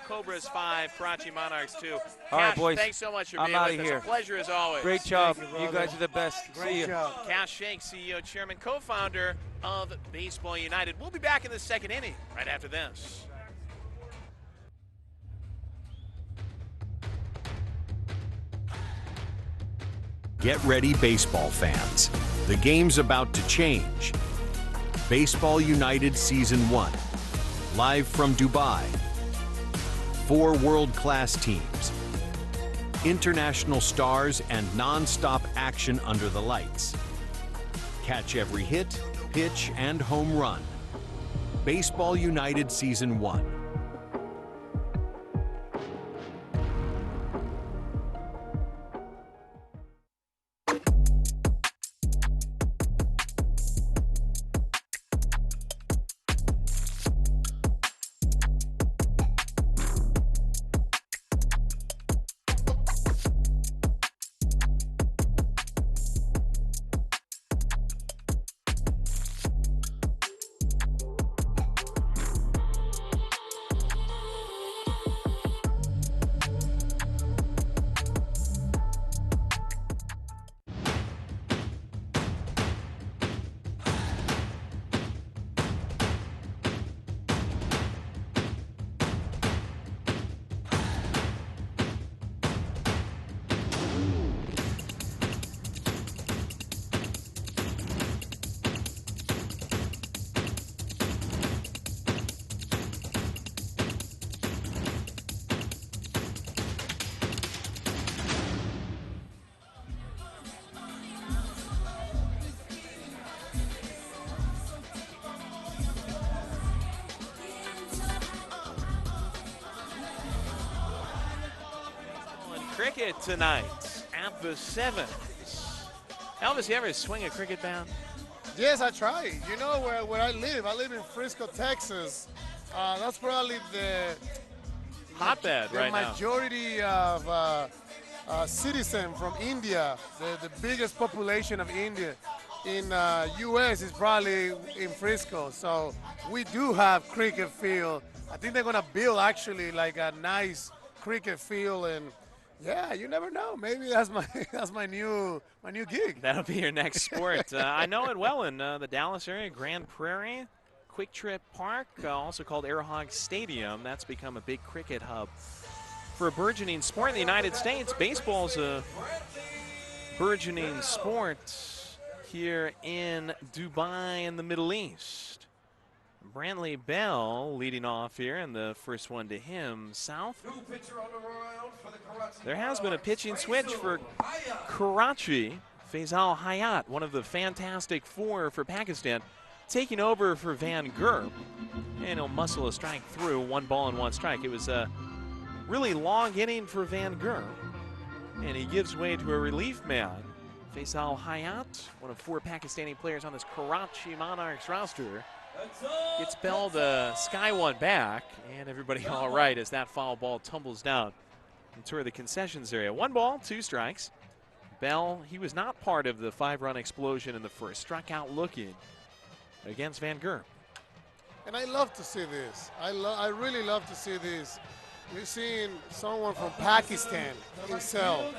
Cobras 5, Karachi Monarchs 2. All right, boys. Thanks so much for I'm being outta with us. here. A pleasure as always. Great job. You guys are the best. Great job. Cash Shank, CEO, Chairman, Co-founder of Baseball United. We'll be back in the second inning right after this. Get ready, baseball fans. The game's about to change. Baseball United Season 1. Live from Dubai. 4 world-class teams. International stars and non-stop action under the lights. Catch every hit, pitch, and home run. Baseball United Season 1. Cricket tonight at the 7th. Elvis, you ever swing a cricket bat? Yes, I try. You know where I live? I live in Frisco, Texas. That's probably the Hotbed right now. The majority of citizens from India, the biggest population of India in U.S. is probably in Frisco. So we do have cricket field. I think they're gonna build actually like a nice cricket field, and yeah, you never know. Maybe that's my new gig. That'll be your next sport. I know it well in the Dallas area, Grand Prairie, Quick Trip Park, also called Airhog Stadium. That's become a big cricket hub for a burgeoning sport in the United States. Baseball's a burgeoning sport here in Dubai in the Middle East. Brantley Bell leading off here, and the first one to him, south. There has been a pitching switch for Karachi. Faisal Hayat, one of the fantastic 4 for Pakistan, taking over for Van Gerb. And he'll muscle a strike through, 1 ball and 1 strike. It was a really long inning for Van Gerb, and he gives way to a relief man. Faisal Hayat, one of 4 Pakistani players on this Karachi Monarchs roster, gets Bell to sky one back, and everybody all right as that foul ball tumbles down toward the concessions area. 1 ball, 2 strikes. Bell, he was not part of the 5-run explosion in the first. Struck out looking against Van Gerb. And I love to see this. I really love to see this. We're seeing someone from Pakistan himself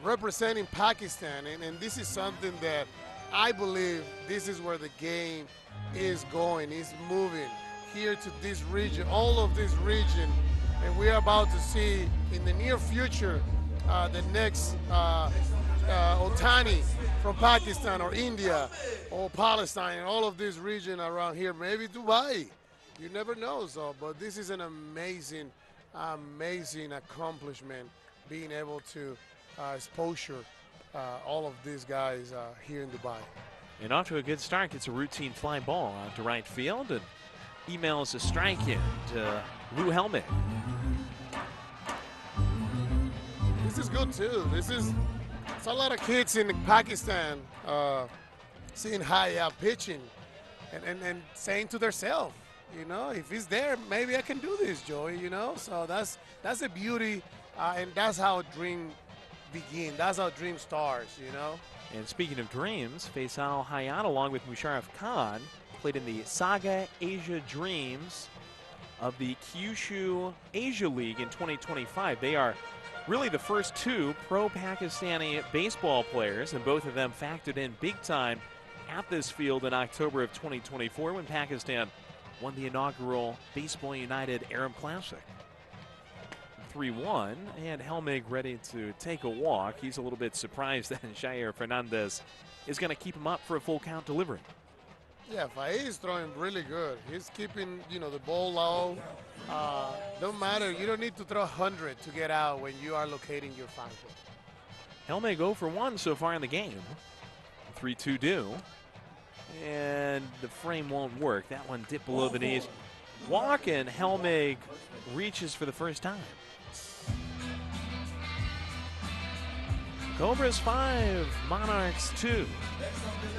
representing Pakistan, and this is something that I believe this is where the game is going, is moving here to this region, all of this region, and we're about to see in the near future the next Otani from Pakistan or India or Palestine and all of this region around here, maybe Dubai. You never know. So, but this is an amazing accomplishment, being able to exposure all of these guys here in Dubai. And off to a good start, gets a routine fly ball out to right field and emails a strike in to Lou Helmet. This is good too. This is There's a lot of kids in Pakistan seeing Hayat pitching and saying to themselves, you know, if he's there, maybe I can do this, Joey, you know? So that's the beauty, and that's how a dream begins. That's how a dream starts, you know? And speaking of dreams, Faisal Hayat, along with Musharraf Khan, played in the Saga Asia Dreams of the Kyushu Asia League in 2025. They are really the first two pro-Pakistani baseball players, and both of them factored in big time at this field in October of 2024 when Pakistan won the inaugural Baseball United Arab Classic. 3-1, and Helmig ready to take a walk. He's a little bit surprised that Jair Fernandez is going to keep him up for a full count delivery. Yeah, Faiz is throwing really good. He's keeping, you know, the ball low. Don't matter. You don't need to throw 100 to get out when you are locating your fastball. Helmig 0 for 1 so far in the game. 3-2 due. And the frame won't work. That one dipped below the knees. Walk, and Helmig reaches for the first time. Cobras 5, Monarchs 2.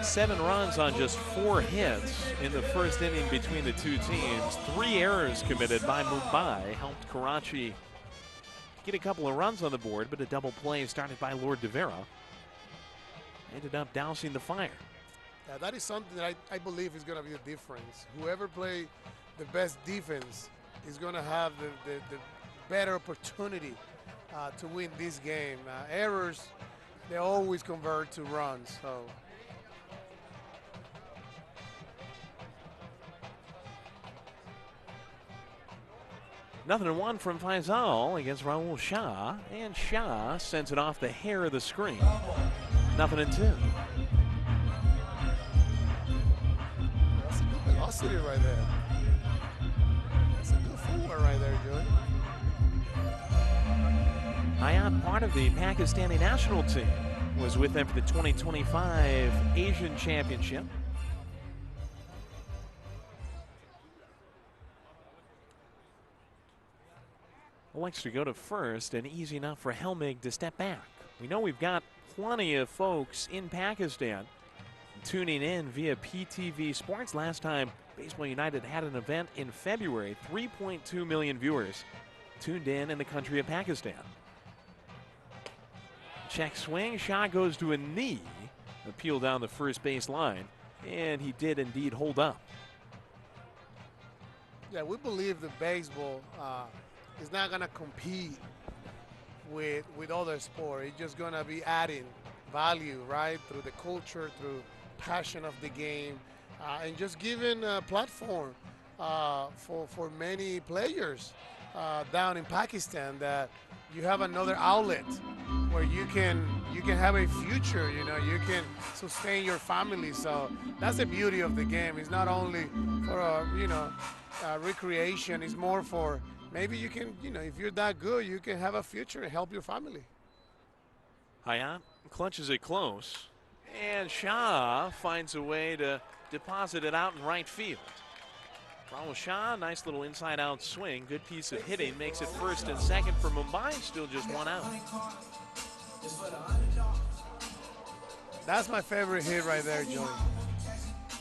7 runs on just 4 hits in the first inning between the two teams. 3 errors committed by Mumbai helped Karachi get a couple of runs on the board, but a double play started by Lord Devera ended up dousing the fire. Yeah, that is something that I believe is going to be the difference. Whoever play the best defense is going to have the better opportunity to win this game. Errors, they always convert to runs. So. Nothing in 1 from Faisal against Raul Shah, and Shah sends it off the hair of the screen. Nothing in 2. That's a good velocity right there. That's a good footwork right there, Joey. Hayat, part of the Pakistani national team, was with them for the 2025 Asian Championship. Likes to go to first, and easy enough for Helmig to step back. We know we've got plenty of folks in Pakistan tuning in via PTV Sports. Last time Baseball United had an event in February, 3.2 million viewers tuned in the country of Pakistan. Check swing, Shah goes to a knee, appeal down the first base line, and he did indeed hold up. Yeah, we believe that baseball is not going to compete with other sports. It's just going to be adding value, right, through the culture, through passion of the game, and just giving a platform for many players down in Pakistan, that you have another outlet where you can have a future, you know, you can sustain your family. So that's the beauty of the game. It's not only for recreation, it's more for maybe you can, you know, if you're that good, you can have a future and help your family. Hayat clutches it close, and Shah finds a way to deposit it out in right field. Raul Shah, nice little inside-out swing, good piece of hitting, makes it first and second for Mumbai, still just 1 out. That's my favorite hit right there, Joey.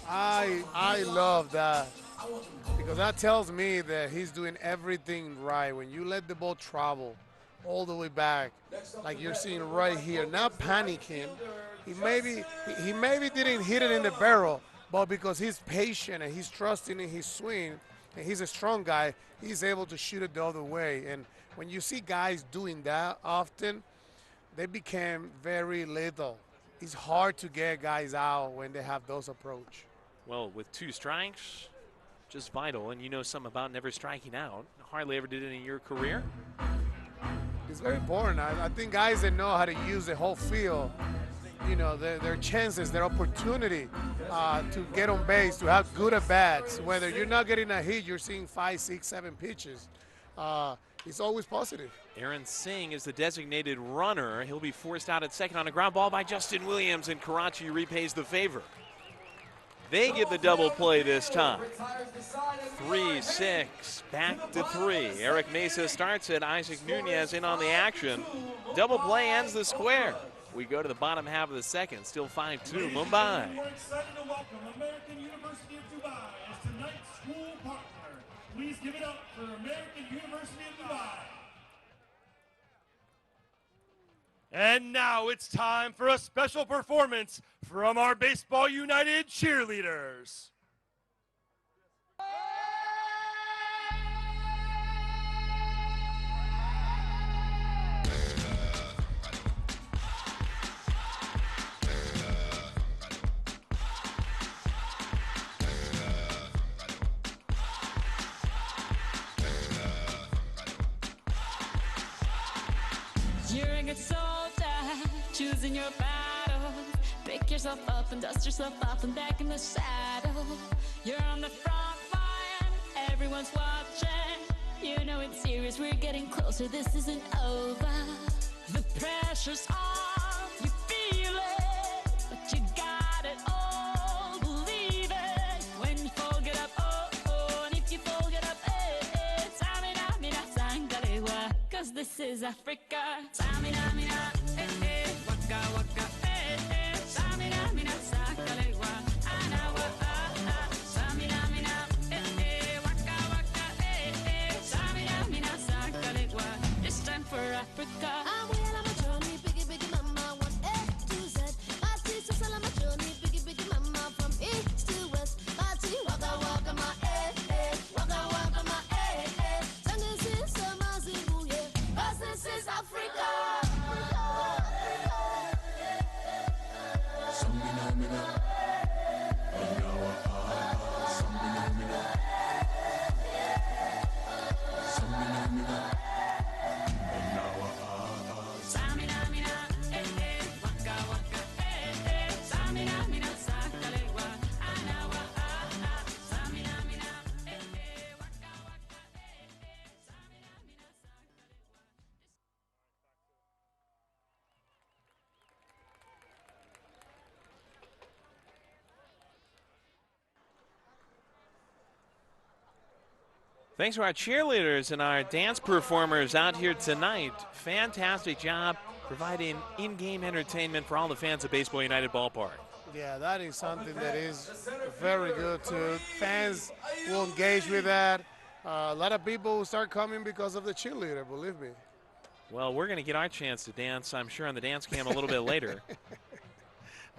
I love that, because that tells me that he's doing everything right. When you let the ball travel all the way back, like you're seeing right here, not panicking. He maybe didn't hit it in the barrel, but because he's patient and he's trusting in his swing, and he's a strong guy, he's able to shoot it the other way. And when you see guys doing that often, they become very lethal. It's hard to get guys out when they have those approach. Well, with 2 strikes, just vital, and you know something about never striking out. Hardly ever did it in your career. It's very important. I think guys that know how to use the whole field, you know, their chances, their opportunity to get on base, to have good at-bats, whether you're not getting a hit, you're seeing 5, 6, 7 pitches. It's always positive. Aaron Singh is the designated runner. He'll be forced out at second on a ground ball by Justin Williams, and Karachi repays the favor. They get the double play this time. 3-6, back to 3. Eric Mesa starts it. Isaac Nunez in on the action. Double play ends the square. We go to the bottom half of the second, still 5-2, Mumbai. We're excited to welcome American University of Dubai as tonight's school partner. Please give it up for American University of Dubai. And now it's time for a special performance from our Baseball United cheerleaders. You're a good soldier, choosing your battles. Pick yourself up and dust yourself off and back in the saddle. You're on the front line, everyone's watching. You know it's serious, we're getting closer, this isn't over. The pressure's on, you feel it, but you got it all, believe it. When you fall, get up, oh, oh, and if you fall, get up, eh, eh. Samina, mina, sangalewa, 'cause this is Africa. Samina, mina, eh, eh, waka, waka, eh, eh. Samina, mina, sangalewa, anawa, ah, ah. Samina, mina, eh, eh, waka, waka, eh, eh. Samina, mina, sangalewa, this time for Africa. I'm well on my journey, biggie, biggie mama, 1 A to Z. My sister's all on my journey, biggie, biggie mama, from east to west. My tea, waka, waka, my eh, eh, waka, waka, my eh, eh. Sangin' sister, my zingu, yeah, 'cause this is Africa. Samina, mina, eh, eh, waka, waka, eh, eh. Samina, mina, sangalewa, anawa, ah, ah. Samina, mina, eh, eh, waka, waka, eh, eh. Samina, mina, sangalewa. Thanks to our cheerleaders and our dance performers out here tonight. Fantastic job providing in-game entertainment for all the fans at Baseball United Ballpark. Yeah, that is something that is very good too. Fans will engage with that. A lot of people will start coming because of the cheerleader, believe me. Well, we're going to get our chance to dance, I'm sure, on the dance cam a little bit later.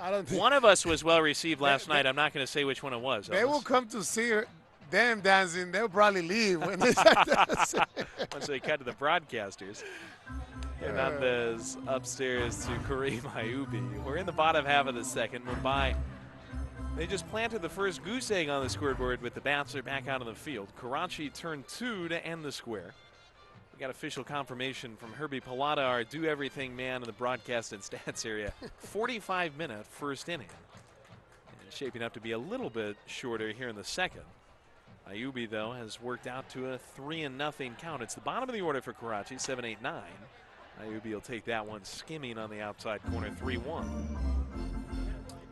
I don't think One of us was well received last night. I'm not going to say which one it was. they will come to see them dancing. They'll probably leave when they start dancing. Once they cut to the broadcasters. Hernandez upstairs to Kareem Ayubi. We're in the bottom half of the second. Mumbai, they just planted the first goose egg on the scoreboard with the bats are back out on the field. Karachi turned 2 to end the square. We got official confirmation from Herbie Palata, our do-everything man in the broadcast and stats area. 45-minute first inning. And shaping up to be a little bit shorter here in the second. Ayubi, though, has worked out to a 3-0 count. It's the bottom of the order for Karachi, 7-8-9. Ayubi will take that one skimming on the outside corner, 3-1.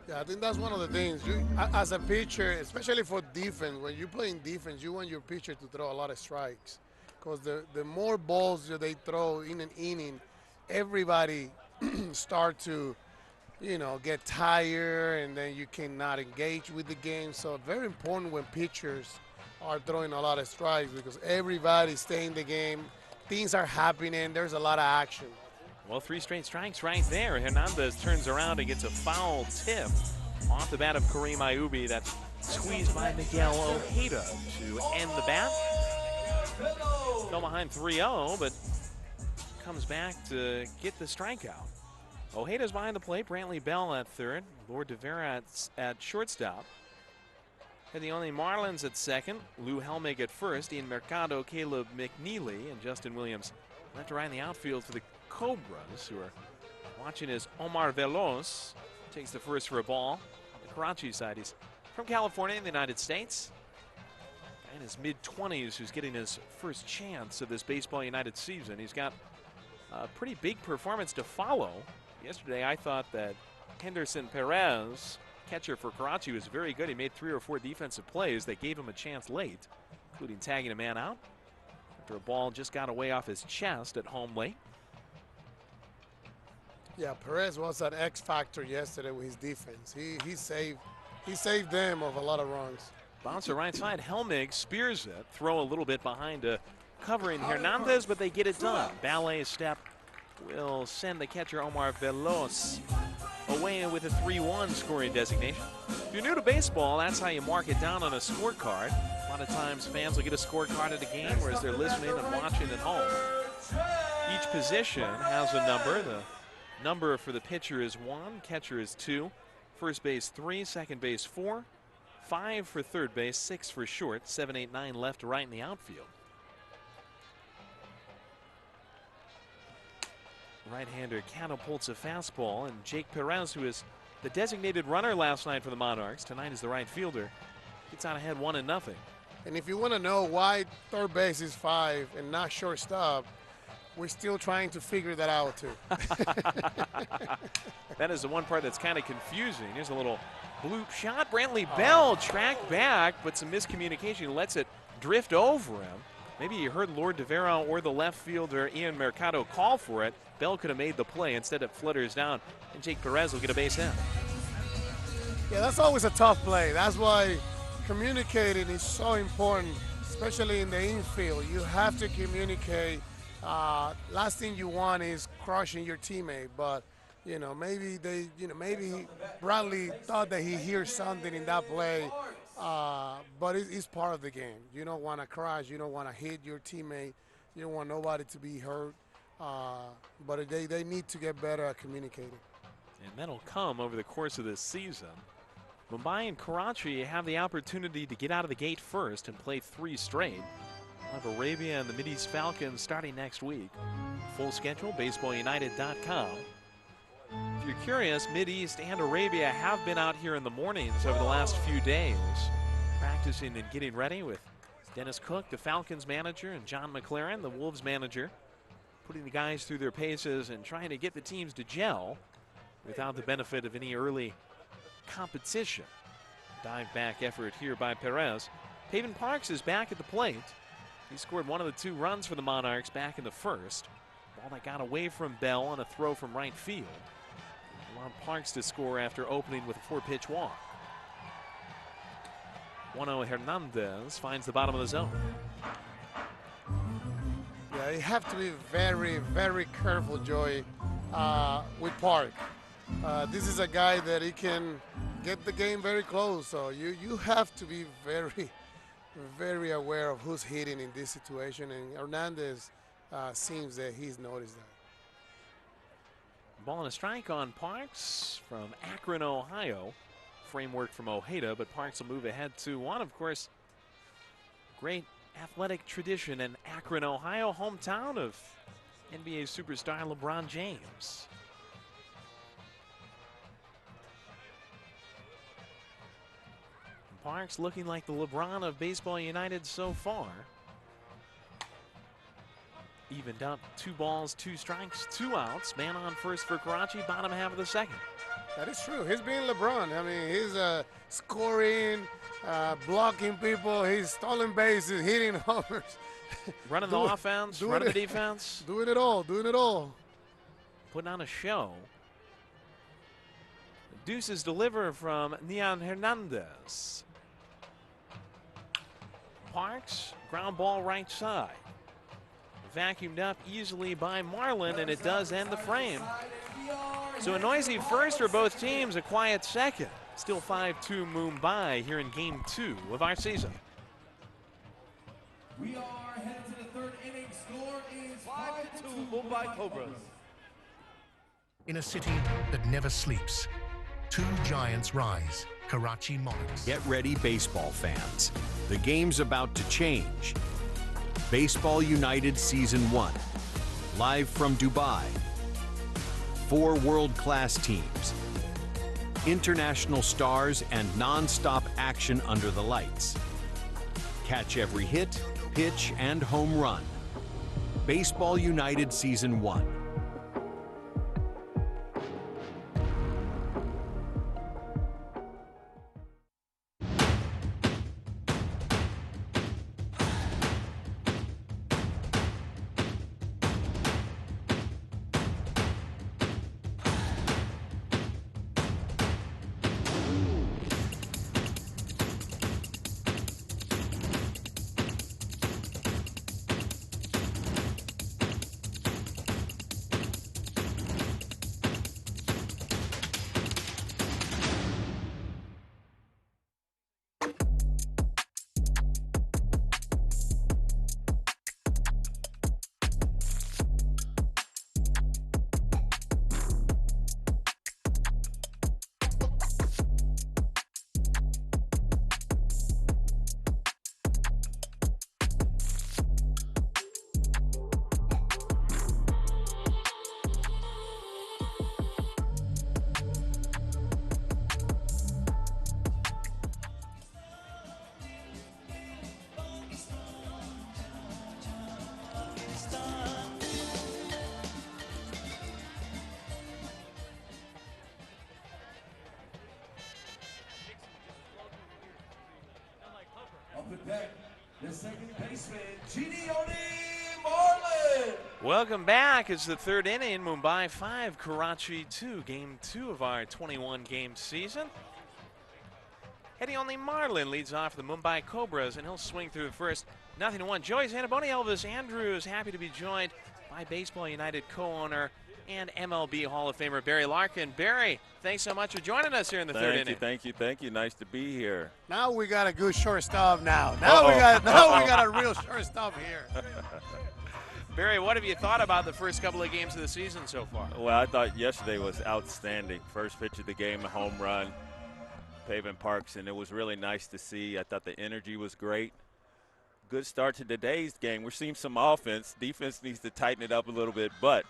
Yeah, I think that's one of the things. As a pitcher, especially for defense, when you're playing defense, you want your pitcher to throw a lot of strikes. Because the more balls that they throw in an inning, everybody start to, get tired, and then you cannot engage with the game. So very important when pitchers are throwing a lot of strikes because everybody's staying in the game. Things are happening. There's a lot of action. Well, 3 straight strikes right there. Hernandez turns around and gets a foul tip off the bat of Kareem Ayubi. That's squeezed by Miguel Ojeda to end the bat. Fell behind 3-0, but comes back to get the strikeout. Ojeda's behind the plate. Brantley Bell at third. Lord Devera at shortstop. And the only Marlins at second. Lou Helmig at first. Ian Mercado, Caleb McNeely, and Justin Williams left to right in the outfield for the Cobras, who are watching as Omar Veloz takes the first for a ball. The Karachi side, he's from California in the United States. In his mid-20s, who's getting his first chance of this Baseball United season. He's got a pretty big performance to follow. Yesterday, I thought that Henderson Perez, catcher for Karachi, was very good. He made 3 or 4 defensive plays that gave him a chance late, including tagging a man out after a ball just got away off his chest at home late. Yeah, Perez was an X factor yesterday with his defense. He saved them of a lot of runs. Bounce to right side. Helmig spears it. Throw a little bit behind covering Hernandez, but they get it done. Ballet step will send the catcher Omar Veloz away with a 3-1 scoring designation. If you're new to baseball, that's how you mark it down on a scorecard. A lot of times fans will get a scorecard at a game, whereas they're listening and watching at home. Each position has a number. The number for the pitcher is 1, catcher is 2, first base 3, second base 4, 5 for third base, 6 for short, 7, 8, 9 left to right in the outfield. Right-hander catapults a fastball, and Jake Perez, who is the designated runner last night for the Monarchs, tonight is the right fielder, gets out ahead 1-0. And if you want to know why third base is 5 and not shortstop, we're still trying to figure that out too. That is the one part that's kind of confusing. Here's a little bloop shot. Brantley Bell tracked back, but some miscommunication lets it drift over him. Maybe you heard Lord DeVero or the left fielder Ian Mercado call for it. Bell could have made the play. Instead it flutters down, and Jake Perez will get a base hit. Yeah, that's always a tough play. That's why communicating is so important, especially in the infield. You have to communicate. Last thing you want is crushing your teammate, but maybe maybe Bradley thought that he hears something in that play, but it's part of the game. You don't want to crash, you don't want to hit your teammate, you don't want nobody to be hurt, but they need to get better at communicating. And that'll come over the course of this season. Mumbai and Karachi have the opportunity to get out of the gate first and play 3 straight. We'll have Arabia and the Mideast Falcons starting next week. Full schedule, baseballunited.com. If you're curious, Mideast and Arabia have been out here in the mornings over the last few days, practicing and getting ready with Dennis Cook, the Falcons manager, and John McLaren, the Wolves manager, putting the guys through their paces and trying to get the teams to gel without the benefit of any early competition. Dive back effort here by Perez. Taven Parks is back at the plate. He scored one of the 2 runs for the Monarchs back in the first. Ball that got away from Bell on a throw from right field. Allowed Parks to score after opening with a 4-pitch walk. 1-0 Hernandez finds the bottom of the zone. Yeah, you have to be very, very careful, Joey, with Park. This is a guy that he can get the game very close, so you have to be very, very aware of who's hitting in this situation, and Hernandez seems that he's noticed that. Ball and a strike on Parks from Akron, Ohio. Framework from Ojeda, but Parks will move ahead 2-1. Of course, great athletic tradition in Akron, Ohio, hometown of NBA superstar LeBron James. Parks looking like the LeBron of Baseball United so far. Evened up, 2 balls, 2 strikes, 2 outs. Man on first for Karachi, bottom half of the second. That is true. He's being LeBron. I mean, he's scoring, blocking people, he's stolen bases, hitting homers. Running the offense, running the defense. Doing it all, doing it all. Putting on a show. Deuces deliver from Nian Hernandez. Parks, ground ball right side. Vacuumed up easily by Marlin, and it does end the frame. So a noisy first for both teams, a quiet second. Still 5-2 Mumbai here in game 2 of our season. We are headed to the 3rd inning. Score is 5-2 Mumbai Cobras. In a city that never sleeps, 2 giants rise. Karachi Monarchs. Get ready, baseball fans. The game's about to change. Baseball United Season 1. Live from Dubai. 4 world-class teams. International stars and non-stop action under the lights. Catch every hit, pitch, and home run. Baseball United Season 1. The second baseman, Gideone Marlin. Welcome back. It's the third inning. Mumbai 5, Karachi 2. Game 2 of our 21-game season. Gideone Marlin leads off the Mumbai Cobras, and he'll swing through the first. 0-1. Joey Zanaboni, Elvis Andrews, happy to be joined by Baseball United co-owner and MLB Hall of Famer Barry Larkin. Barry, thanks so much for joining us here in the third inning. Thank you. Nice to be here. Now we got a good shortstop now. Now we got a real shortstop here. Barry, what have you thought about the first couple of games of the season so far? Well, I thought yesterday was outstanding. First pitch of the game, a home run, Pavement Parks, and it was really nice to see. I thought the energy was great. Good start to today's game. We're seeing some offense. Defense needs to tighten it up a little bit, but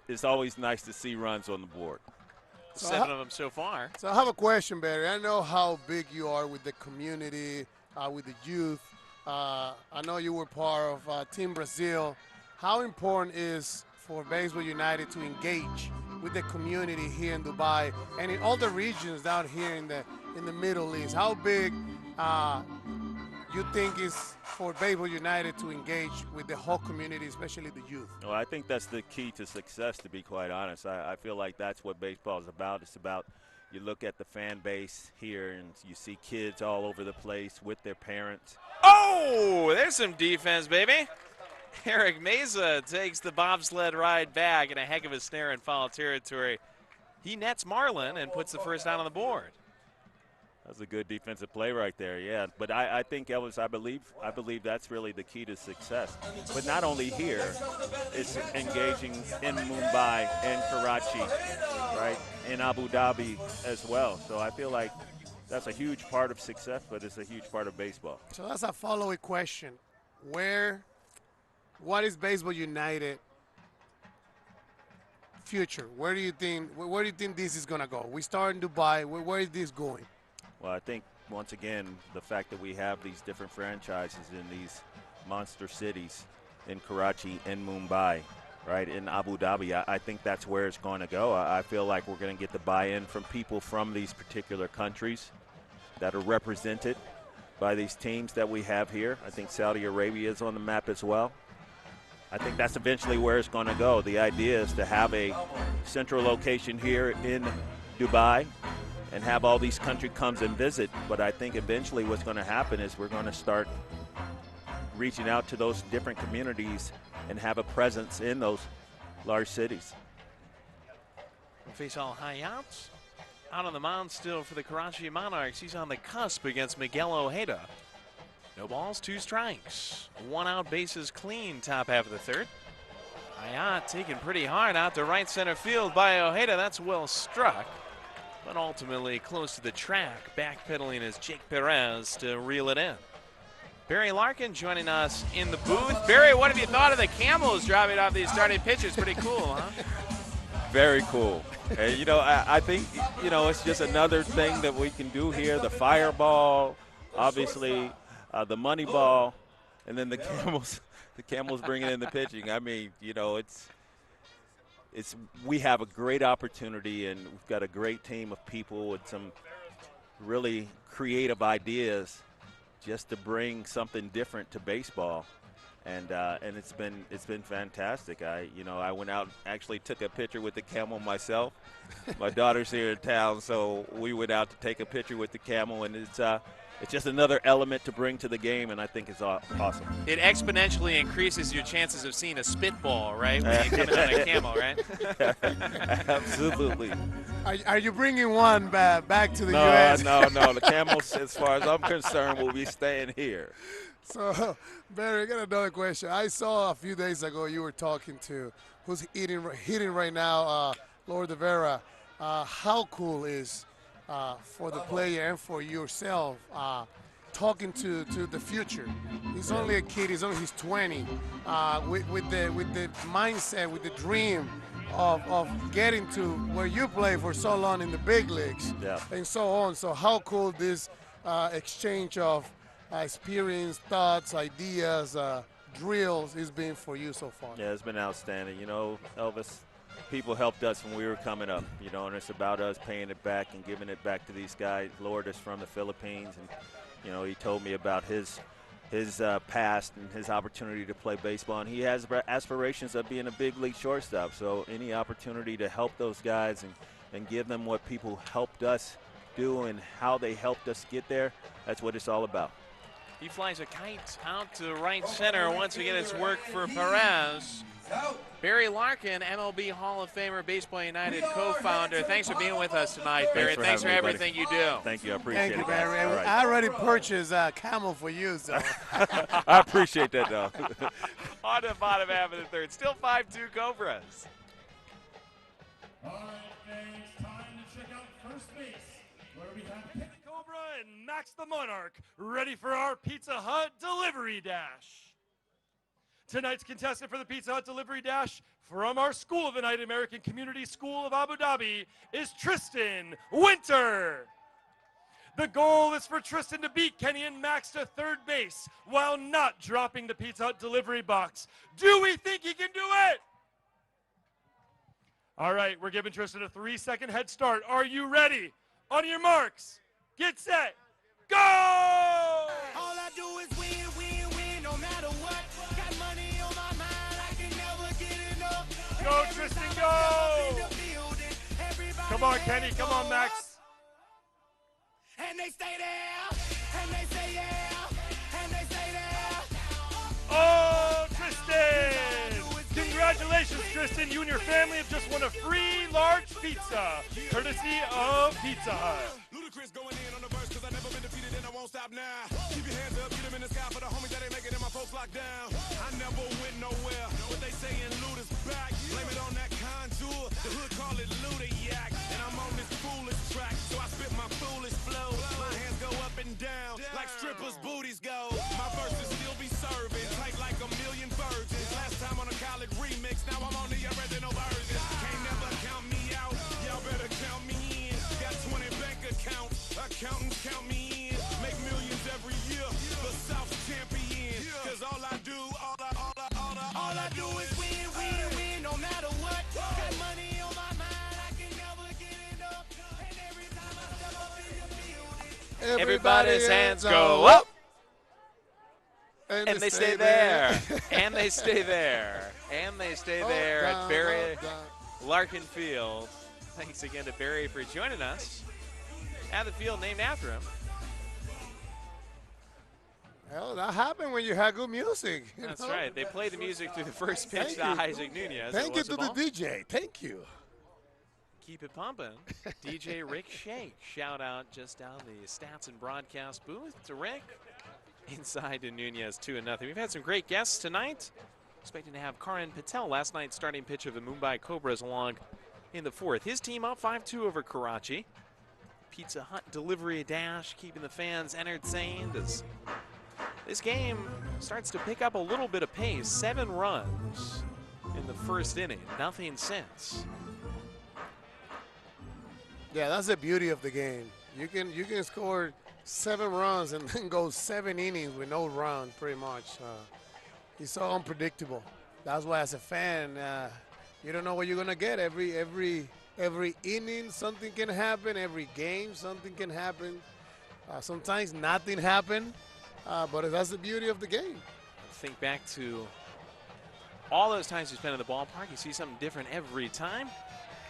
it's always nice to see runs on the board. 7 of them so far. So I have a question, Barry. I know how big you are with the community, with the youth. I know you were part of Team Brazil. How important is for Baseball United to engage with the community here in Dubai and in all the regions down here in the Middle East? How big you think is for Baseball United to engage with the whole community, especially the youth? Well, I think that's the key to success, to be quite honest. I feel like that's what baseball is about. It's about, you look at the fan base here and you see kids all over the place with their parents. Oh, there's some defense, baby. Eric Meza takes the bobsled ride back in a heck of a snare in foul territory. He nets Marlin and puts the first down on the board. That's a good defensive play right there, yeah. But I think, Elvis, I believe that's really the key to success. But not only here, it's engaging in Mumbai and Karachi, right, in Abu Dhabi as well. So I feel like that's a huge part of success, but it's a huge part of baseball. So that's a follow-up question. What is Baseball United future? Where do you think this is gonna go? We start in Dubai. Where is this going? Well, I think, once again, the fact that we have these different franchises in these monster cities, in Karachi, in Mumbai, right, in Abu Dhabi, I think that's where it's going to go. I feel like we're going to get the buy-in from people from these particular countries that are represented by these teams that we have here. I think Saudi Arabia is on the map as well. I think that's eventually where it's going to go. The idea is to have a central location here in Dubai and have all these countries come and visit. But I think eventually what's going to happen is we're going to start reaching out to those different communities and have a presence in those large cities. Faisal Hayat out on the mound still for the Karachi Monarchs. He's on the cusp against Miguel Ojeda. No balls, 2 strikes. 1 out, bases clean, top half of the third. Hayat taken pretty hard out to right center field by Ojeda. That's well struck, but ultimately close to the track. Backpedaling is Jake Perez to reel it in. Barry Larkin joining us in the booth. Barry, what have you thought of the Camels dropping off these starting pitchers? Pretty cool, huh? Very cool. And, you know, I think, you know, it's just another thing that we can do here. The fireball, obviously, the money ball, and then the Camels bringing in the pitching. I mean, you know, we have a great opportunity, and we've got a great team of people with some really creative ideas just to bring something different to baseball, and it's been fantastic. I went out and actually took a picture with the camel myself. My daughter's here in town, so we went out to take a picture with the camel, and it's just another element to bring to the game, and I think it's awesome. It exponentially increases your chances of seeing a spitball, right, when you come in on a camel, right? Absolutely. Are you bringing one back to the U.S.? No. The Camels, as far as I'm concerned, will be staying here. So, Barry, I got another question. I saw a few days ago you were talking to who's hitting right now, Lord De Vera. How cool is for the player and for yourself talking to the future? He's only a kid. He's 20. With the mindset, with the dream of getting to where you play for so long in the big leagues, and so on. So how cool this exchange of experience, thoughts, ideas, drills has been for you so far? Yeah, it's been outstanding. You know, Elvis, people helped us when we were coming up, you know, and it's about us paying it back and giving it back to these guys. Lord is from the Philippines, and You know, he told me about his past and his opportunity to play baseball, and he has aspirations of being a big league shortstop. So any opportunity to help those guys and give them what people helped us do and how they helped us get there, that's what it's all about. He flies a kite out to right center. Once again, it's work for Perez. Barry Larkin, MLB Hall of Famer, Baseball United co-founder. Thanks for being with us tonight, Barry. Thanks for everything you do. Thank you. I appreciate it. Thank you, Barry. Right. I already purchased a camel for you, so. I appreciate that, though. On the bottom half of the third. Still 5-2 Cobras. All right, fans, time to check out first base, where we have Ken Cobra and Max the Monarch, ready for our Pizza Hut Delivery Dash. Tonight's contestant for the Pizza Hut Delivery Dash from our School of the Night, American Community School of Abu Dhabi, is Tristan Winter. The goal is for Tristan to beat Kenny and Max to third base while not dropping the Pizza Hut delivery box. Do we think he can do it? All right, we're giving Tristan a 3-second head start. Are you ready? On your marks, get set, go! All I do is win, win, win, no matter what. Got money on my mind, I can never get enough. Go, Tristan, go! Come on, Kenny, come on, Max. And they stay there, and they say yeah, and they say there. Oh, Tristan! Congratulations, Tristan. You and your family have just won a free large pizza, courtesy of Pizza Hut. Ludacris going in on the verse, cause I never been defeated and I won't stop now. Keep your hands up, get them in the sky for the homies that ain't making it, my folks locked down. I never went nowhere, but they saying Luda's back. Blame it on that contour, the hood call it Luda-yak. And I'm on this foolish track, so I spit my foolish flow. My hands go up and down, like strippers' booties go. My verses still be serving, tight like a million virgins. Last time on a college remix, now I'm on the original version. Can't never count me out, y'all better count me in. Got 20 bank accounts, accountants count me in. Make millions every year, the South champion. Cause all I do is win, win, win, no matter what. Got money on my mind, I can never get enough. And every time I step up in the building, Everybody's hands go up. And they stay there. And they stay there. And they stay there at Barry Larkin Field. Thanks again to Barry for joining us at the field named after him. Well, that happened when you had good music. That's right. They played the music through the first pitch to Isaac Nunez. Thank you to the DJ. Thank you. Keep it pumping. DJ Rick Shake. Shout out just down the stats and broadcast booth to Rick. Inside to Nunez 2-0. We've had some great guests tonight. Expecting to have Karan Patel, last night's starting pitcher of the Mumbai Cobras, along in the fourth. His team up 5-2 over Karachi. Pizza Hut Delivery Dash keeping the fans entertained as this game starts to pick up a little bit of pace. 7 runs in the first inning. Nothing since. Yeah, that's the beauty of the game. You can score 7 runs and then go 7 innings with no run, pretty much. It's so unpredictable. That's why, as a fan, you don't know what you're gonna get. Every inning, something can happen. Every game, something can happen. Sometimes nothing happens, but that's the beauty of the game. Think back to all those times you spent in the ballpark. You see something different every time.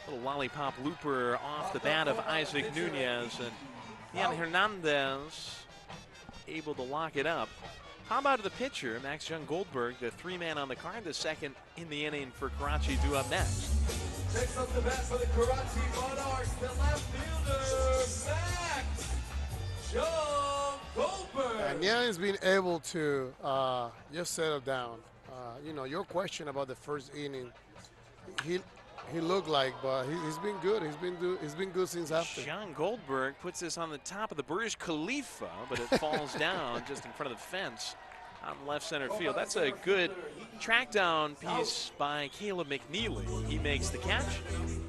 Little lollipop looper off the bat of Isaac Nunez, and Ian Hernandez able to lock it up. How about the pitcher, Max Young Goldberg, the 3-man on the card, the second in the inning for Karachi, due up next. Takes up the bat for the Karachi Monarchs, the left fielder, Max Young Goldberg. And Young's been able to just settle down. You know, your question about the first inning, he looked like, but he's been good. He's been good since after. Sean Goldberg puts this on the top of the Burj Khalifa, but it falls down just in front of the fence on left center field. That's a good track down piece by Caleb McNeely. He makes the catch.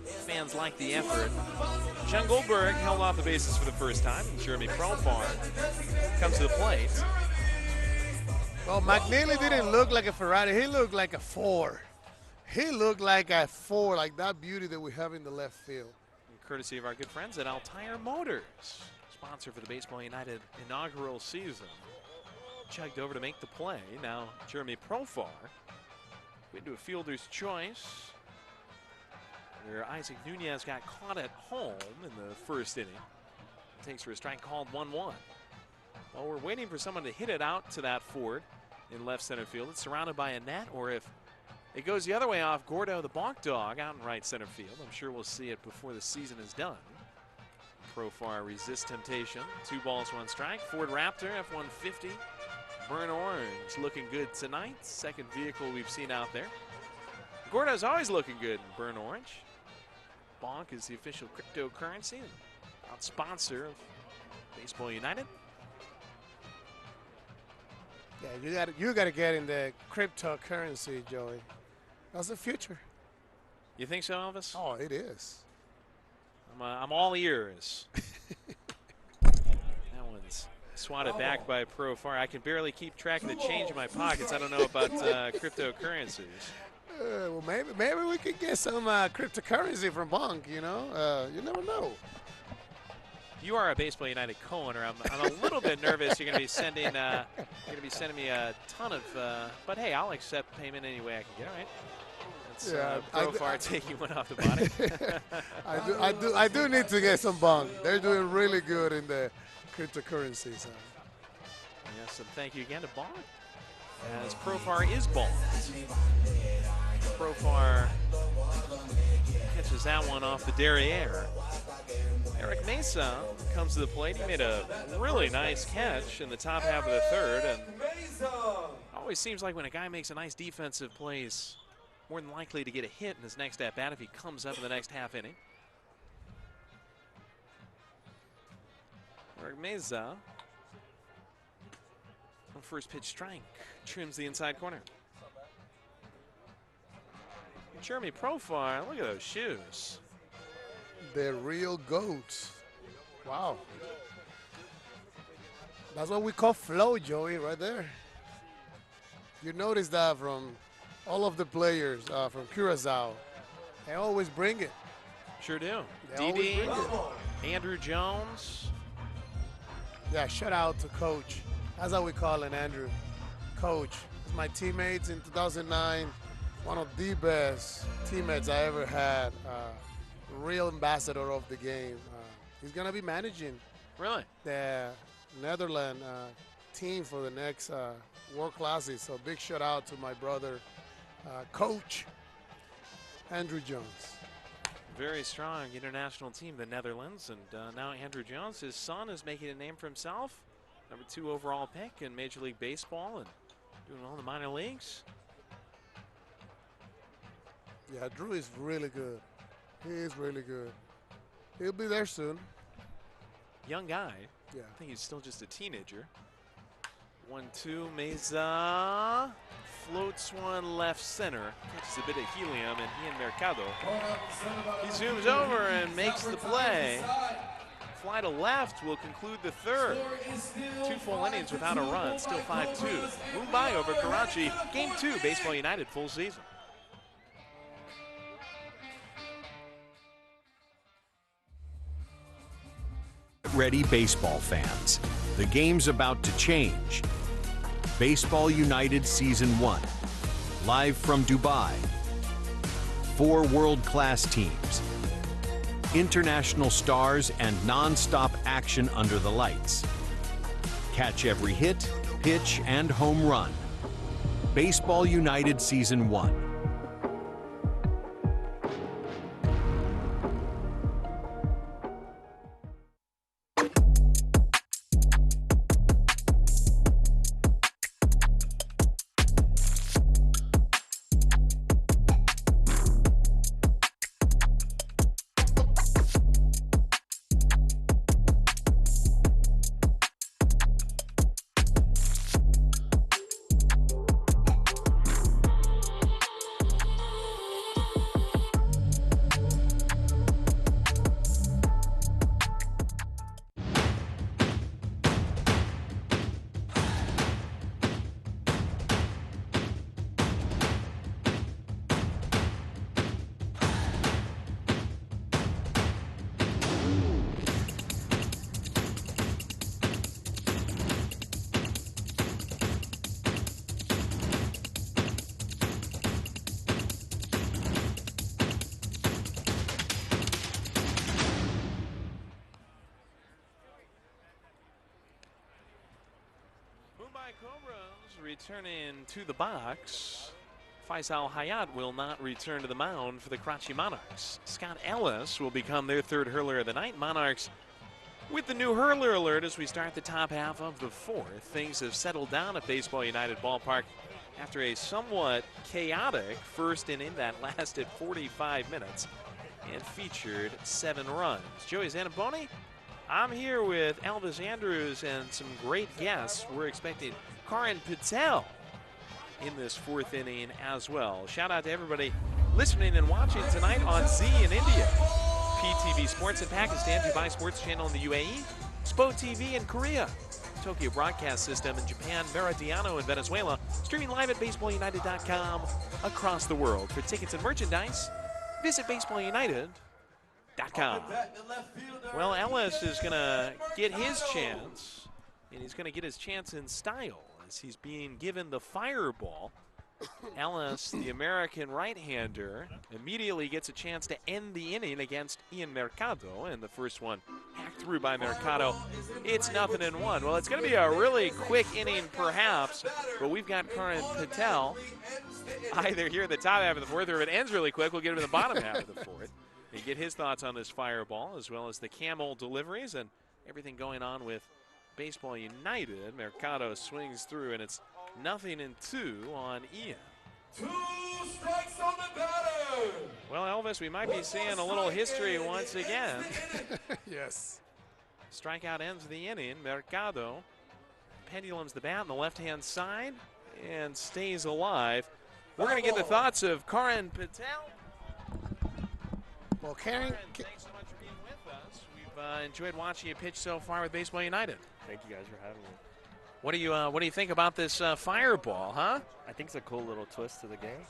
Fans like the effort. Sean Goldberg held off the bases for the first time, and Jeremy Profar comes to the plate. Well, McNeely didn't look like a Ferrari. He looked like a 4. He looked like a 4, like that beauty that we have in the left field. Courtesy of our good friends at Altair Motors. sponsor for the Baseball United inaugural season, chugged over to make the play. Now Jeremy Profar into a fielder's choice, where Isaac Nunez got caught at home in the first inning. Takes for a strike, called 1-1. Well, we're waiting for someone to hit it out to that Ford in left center field. It's surrounded by a net, or if it goes the other way off, Gordo the Bonk Dog out in right center field. I'm sure we'll see it before the season is done. Profar resists temptation. 2 balls, 1 strike. Ford Raptor F-150. Burn Orange looking good tonight. Second vehicle we've seen out there. Gordo's always looking good in Burn Orange. Bonk is the official cryptocurrency and proud sponsor of Baseball United. Yeah, you gotta get in the cryptocurrency, Joey. That's the future. You think so, Elvis? Oh, it is. I'm all ears. That one's swatted back by Profar. I can barely keep track of the change in my pockets. I don't know about cryptocurrencies. Well, maybe we could get some cryptocurrency from Bonk. You know, you never know. You are a Baseball United co-owner. I'm a little bit nervous. You're going to be sending me a ton of. But hey, I'll accept payment any way I can get. All right. That's Profar taking one off the body. I do need to get some Bonk. They're doing really good in the cryptocurrency. So. Yes, and thank you again to Bonk, as Profar is balled. Profar catches that one off the derriere. Eric Mesa comes to the plate. He made a really nice catch in the top half of the third, and always seems like when a guy makes a nice defensive play, he's more than likely to get a hit in his next at bat if he comes up in the next half inning. Eric Mesa on first pitch strike, trims the inside corner. Jeremy Profar, look at those shoes. They're real goats. Wow. That's what we call flow, Joey, right there. You notice that from all of the players from Curacao. They always bring it. Sure do. DD, Andrew Jones. Yeah, shout out to Coach. That's how we call it, Andrew. Coach. He's my teammates in 2009. One of the best teammates I ever had. Real ambassador of the game. He's going to be managing the Netherlands team for the next World Classics. So big shout out to my brother, Coach Andrew Jones. Very strong international team, the Netherlands. And now Andrew Jones, his son, is making a name for himself. Number 2 overall pick in Major League Baseball and doing well in the minor leagues. Yeah, Drew is really good. He is really good. He'll be there soon. Young guy. Yeah. I think he's still just a teenager. 1-2, Meza floats one left center. Catches a bit of helium, and he and Mercado. He zooms over and makes the play. Fly to left will conclude the third. 2 full innings without a run, still 5-2. Mumbai over Karachi. Game 2, Baseball United full season. Ready baseball fans. The game's about to change. Baseball United Season 1. Live from Dubai. 4 world-class teams. International stars and non-stop action under the lights. Catch every hit, pitch, and home run. Baseball United Season 1. Cobras returning to the box. Faisal Hayat will not return to the mound for the Karachi Monarchs. Scott Ellis will become their third hurler of the night. Monarchs with the new hurler alert as we start the top half of the fourth. Things have settled down at Baseball United Ballpark after a somewhat chaotic first inning that lasted 45 minutes and featured 7 runs. Joey Zanaboni, I'm here with Elvis Andrews and some great guests. We're expecting Karan Patel in this fourth inning as well. Shout out to everybody listening and watching tonight on Z in India, PTV Sports in Pakistan, Dubai Sports Channel in the UAE, Spo TV in Korea, Tokyo Broadcast System in Japan, Meridiano in Venezuela, streaming live at BaseballUnited.com across the world. For tickets and merchandise, visit BaseballUnited.com. Well, Ellis is going to get his chance, and he's going to get his chance in style as he's being given the fireball. Ellis, the American right-hander, immediately gets a chance to end the inning against Ian Mercado, and the first one hacked through by Mercado. It's 0-1. Well, it's going to be a really quick inning perhaps, but we've got Karan Patel either here at the top half of the fourth, or if it ends really quick, we'll get him in the bottom half of the fourth and get his thoughts on this fireball, as well as the camel deliveries and everything going on with Baseball United. Mercado swings through, and it's 0-2 on Ian. 2 strikes on the batter. Well, Elvis, we might be seeing a little history once again. Yes. Strikeout ends the inning. Mercado pendulums the bat on the left-hand side and stays alive. We're going to get the thoughts of Karan Patel. Well, Karan, thanks so much for being with us. We've enjoyed watching you pitch so far with Baseball United. Thank you guys for having me. What do you think about this fireball, huh? I think it's a cool little twist to the game.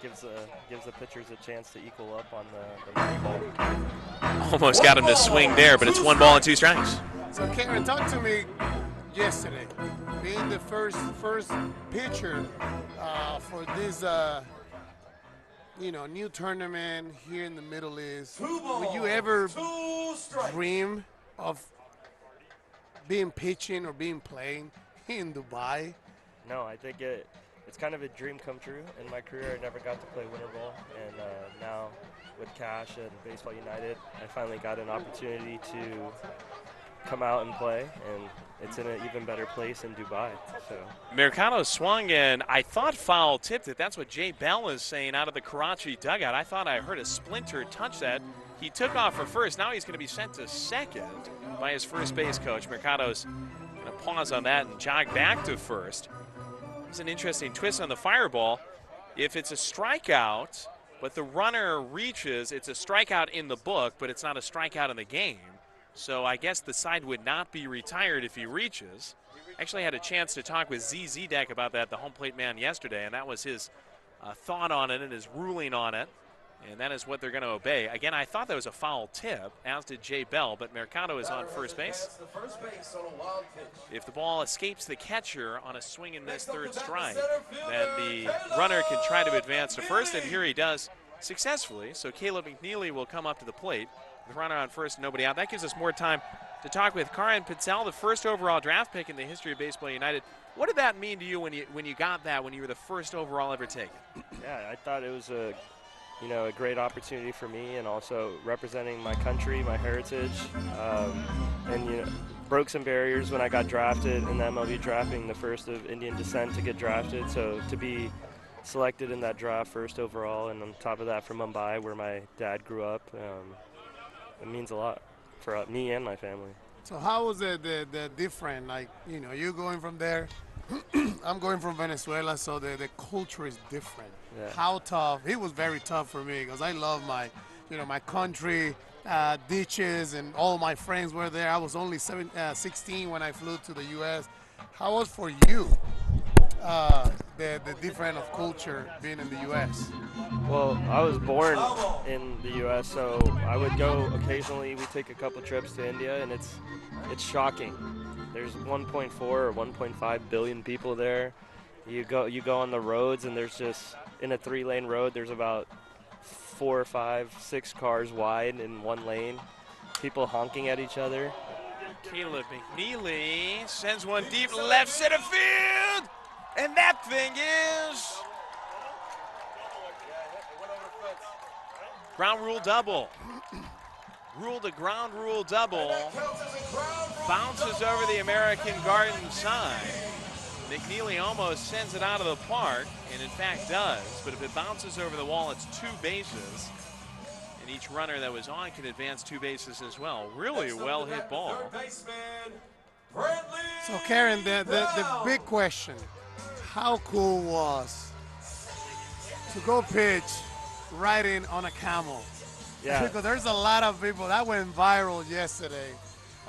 Gives the pitchers a chance to equal up on the ball. Almost got him to swing there, but it's 1 ball and 2 strikes. So, Karan, talk to me yesterday, being the first pitcher for this new tournament here in the Middle East. Would you ever dream of being pitching or being playing in Dubai? No, I think it's kind of a dream come true. In my career, I never got to play winter ball, and now with Cash and Baseball United, I finally got an opportunity to come out and play, and it's in an even better place in Dubai. So Mercado swung, and I thought foul tipped it. That's what Jay Bell is saying out of the Karachi dugout. I thought I heard a splinter touch that. He took off for first. Now he's going to be sent to second by his first base coach. Mercado's going to pause on that and jog back to first. It's an interesting twist on the fireball. If it's a strikeout, but the runner reaches, it's a strikeout in the book, but it's not a strikeout in the game. So I guess the side would not be retired if he reaches. Actually had a chance to talk with ZZ Deck about that, the home plate man, yesterday, and that was his thought on it and his ruling on it. And that is what they're going to obey. Again, I thought that was a foul tip, as did Jay Bell, but Mercado is on first base. If the ball escapes the catcher on a swing and miss third strike, then the runner can try to advance to first, and here he does successfully. So Caleb McNeely will come up to the plate. The runner on first, nobody out. That gives us more time to talk with Karan Patel, the first overall draft pick in the history of Baseball United. What did that mean to you when you got that, when you were the first overall ever taken? Yeah, I thought it was a great opportunity for me, and also representing my country, my heritage, and broke some barriers when I got drafted in the MLB draft, being the first of Indian descent to get drafted. So to be selected in that draft first overall, and on top of that from Mumbai, where my dad grew up, it means a lot for me and my family. So how was the different? Like, you going from there, I'm going from Venezuela, so the culture is different. Yeah. How tough? It was very tough for me because I love my country, ditches, and all my friends were there. I was only 16 when I flew to the U.S. How was for you the difference of culture being in the U.S.? Well, I was born in the U.S., so I would go occasionally. We take a couple trips to India, and it's shocking. There's 1.4 or 1.5 billion people there. You go on the roads, and there's just, in a 3-lane road, there's about 4 or 5, 6 cars wide in one lane. People honking at each other. Caleb McNeely sends one deep left center field, and that thing is ground rule double. Ruled a ground rule double. Bounces over the American Garden side. McNeely almost sends it out of the park, and in fact does, but if it bounces over the wall, it's 2 bases. And each runner that was on can advance 2 bases as well. Really well hit ball. So Karen, the big question, how cool was to go pitch right in on a camel? Yeah. Because there's a lot of people that went viral yesterday,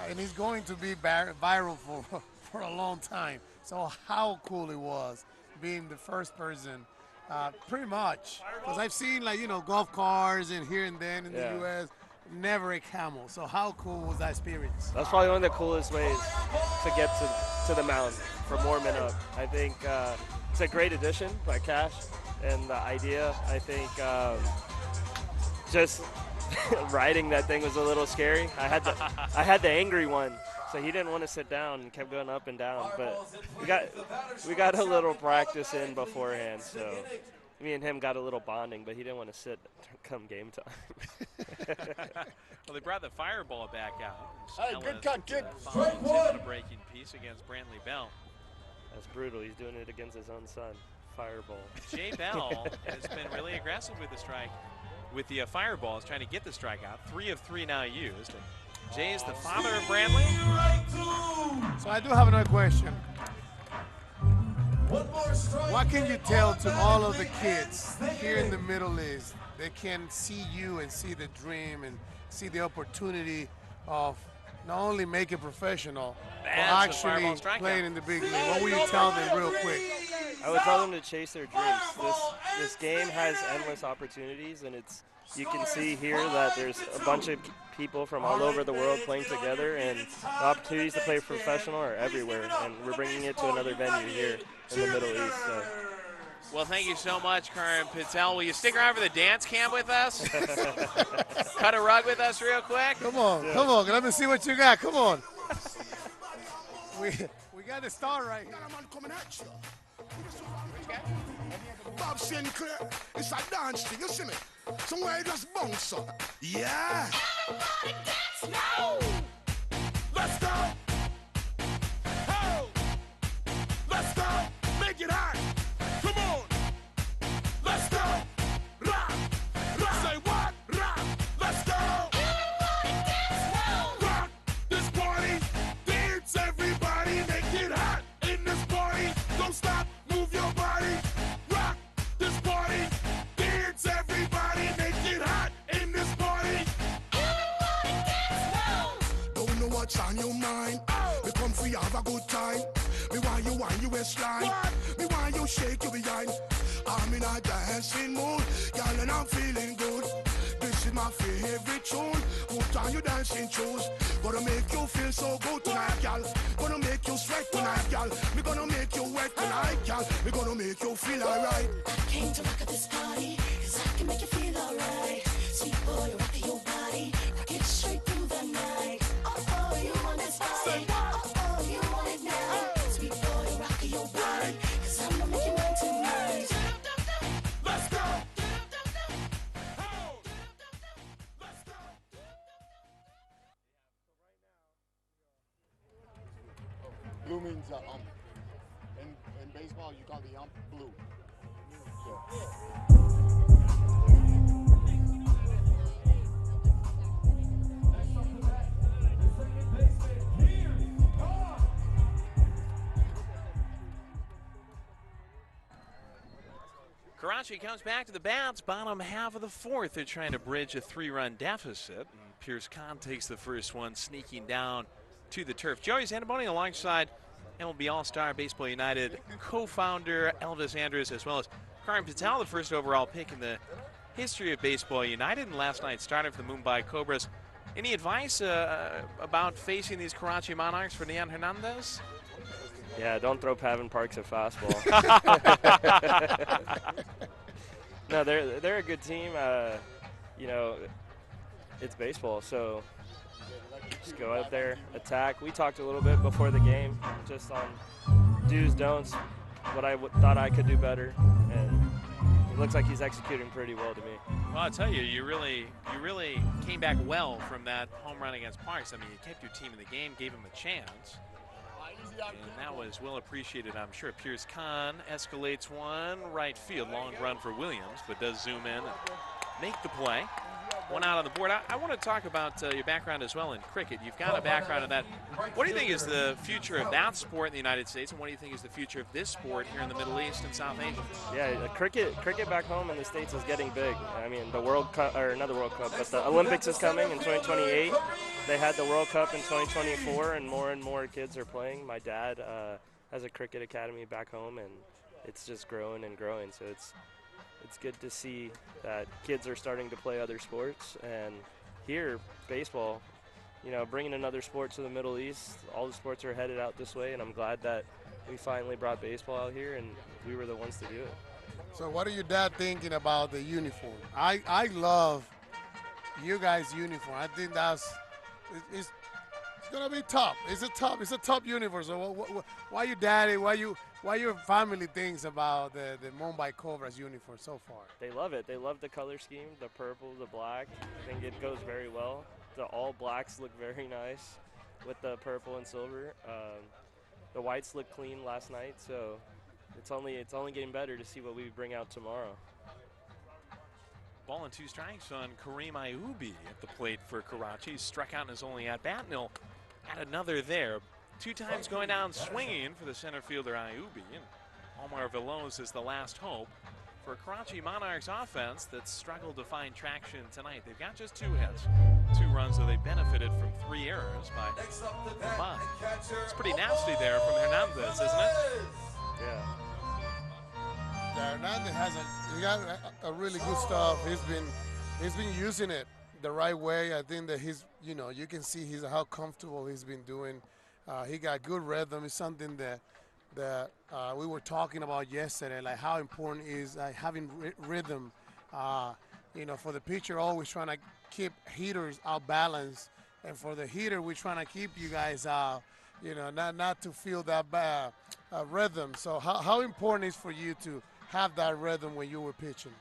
and it's going to be viral for a long time. So how cool it was being the first person, pretty much. Because I've seen, like, you know, golf cars and here and then in the U.S., never a camel. So how cool was that experience? That's probably one of the coolest ways to get to the mound from warming up. I think it's a great addition by Cash, and the idea, I think, just riding that thing was a little scary. I had the angry one, so he didn't want to sit down and kept going up and down. But we got a little practice in beforehand, so me and him got a little bonding. But he didn't want to sit come game time. Well, they brought the fireball back out. Hey, good cut, kid. Strike one. A breaking piece against Brantley Bell. That's brutal. He's doing it against his own son. Fireball. Jay Bell has been really aggressive with the strike. With the fireball, is trying to get the strikeout. 3 of 3 now used. And Jay is the father of Brantley. So I do have another question. What can you tell to all of the kids here in the Middle East that can see you and see the dream and see the opportunity of not only making professional, but actually playing in the big league? What will you tell them real quick? I would tell them to chase their dreams. This game has endless opportunities, and you can see here that there's a bunch of people from all over the world playing together, and the opportunities to play professional are everywhere, and we're bringing it to another venue here in the Middle East. So. Well, thank you so much, Karim Patel. Will you stick around for the dance camp with us? Cut a rug with us real quick? Come on, come on. Let me see what you got. Come on. We got the star right here. Bob Sinclair, it's a dance thing, you see me? Somewhere you just bounce up. Yeah! Everybody dance now! Let's go! Ho! Let's go! Make it hot! Come on! Let's go! Rock! Rock! Say what? Rock! Let's go! Everybody dance now! Rock this party! Dance everybody! Make it hot in this party! Don't stop! Move your body! Rock this party! Dance everybody! Make it hot in this party! Everybody dance now! Don't know what's on your mind. We come for you, have a good time. Me want you wind your waistline. Me want you shake your behind. I'm in a dancing mood, y'all, and I'm feeling good. This is my favorite tune. Put on your dancing shoes. Gonna make you feel so good tonight, y'all. Gonna make you sweat tonight, y'all. Me gonna make you wet tonight, y'all. Me gonna make you feel alright. I came to rock at this party, 'cause I can make you feel alright. Sweet boy, rock your body, rock it straight through the night. Oh, you want this body? Oh, you want it now? Sweet boy, rock your body, 'cause I'm gonna make you mine tonight. Let's go! Blue means ump. In baseball, you call the ump blue. Karachi comes back to the bats, bottom half of the 4th. They're trying to bridge a 3-run deficit. And Pierce Kahn takes the first one, sneaking down to the turf. Joey Zandaboni alongside MLB All-Star Baseball United co-founder Elvis Andrus, as well as Karim Patel, the first overall pick in the history of Baseball United, and last night's starter for the Mumbai Cobras. Any advice about facing these Karachi Monarchs for Neon Hernandez? Yeah, don't throw Pavin Parks a fastball. No, they're a good team. You know, it's baseball. So just go out there, attack. We talked a little bit before the game, just on do's, don'ts, what I thought I could do better, and it looks like he's executing pretty well to me. Well, I'll tell you, you really came back well from that home run against Parks. I mean, you kept your team in the game, gave him a chance. And that was well appreciated, I'm sure. Pierce Kahn escalates one, right field, long run for Williams, but does zoom in and make the play. One out on the board. I want to talk about your background as well in cricket. You've got a background in that. What do you think is the future of that sport in the United States, and what do you think is the future of this sport here in the Middle East and South Asia? Yeah, cricket back home in the States is getting big. I mean, the World Cup, or not the World Cup, but the Olympics is coming in 2028. They had the World Cup in 2024, and more kids are playing. My dad has a cricket academy back home, and it's just growing and growing. So it's good to see that kids are starting to play other sports. And here, baseball, you know, bringing another sport to the Middle East, all the sports are headed out this way, and I'm glad that we finally brought baseball out here, and we were the ones to do it. So what are your dad thinking about the uniform? I love you guys' uniform. I think it's gonna be tough. It's a tough uniform. So why your daddy, why your family thinks about the Mumbai Cobras uniform so far? They love it. They love the color scheme, the purple, the black. I think it goes very well. The all blacks look very nice with the purple and silver. The whites look clean last night, so it's only getting better to see what we bring out tomorrow. Ball and 2 strikes on Kareem Ayubi at the plate for Karachi. He struck out in his only at-bat, and he'll add another there. 2 times going down swinging for the center fielder Ayubi. And Omar Veloz is the last hope for a Karachi Monarchs offense that's struggled to find traction tonight. They've got just 2 hits, 2 runs, though they benefited from 3 errors by Mumbai. It's pretty nasty there from Hernandez, isn't it? Yeah. Hernandez has he got a really good stuff. He's been using it the right way. I think that you can see how comfortable he's been doing. He got good rhythm. It's something that we were talking about yesterday, like how important is having rhythm. For the pitcher, always trying to keep hitters out balanced, and for the hitter, we're trying to keep you guys out. Not to feel that bad rhythm. So how important is for you to have that rhythm when you were pitching?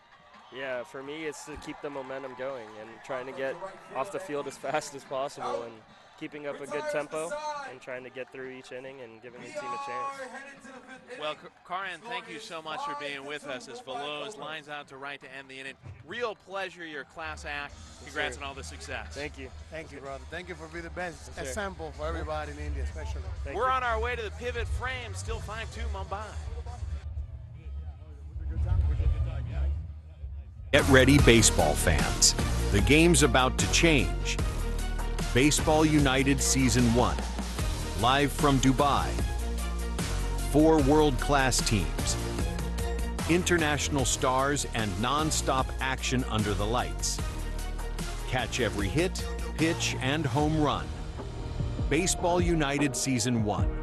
Yeah, for me, it's to keep the momentum going and trying to get off the field as fast as possible and keeping up a good tempo and trying to get through each inning and giving the team a chance. Well, Karan, thank you so much for being with us as Veloz lines out to right to end the inning. Real pleasure, your class act. Congrats on all the success. Thank you. Thank you, brother. Thank you for being the best example for everybody in India, especially. We're on our way to the pivot frame. Still 5-2 Mumbai. Get ready, baseball fans. The game's about to change. Baseball United Season 1. Live from Dubai. 4 world-class teams. International stars and non-stop action under the lights. Catch every hit, pitch, and home run. Baseball United Season 1.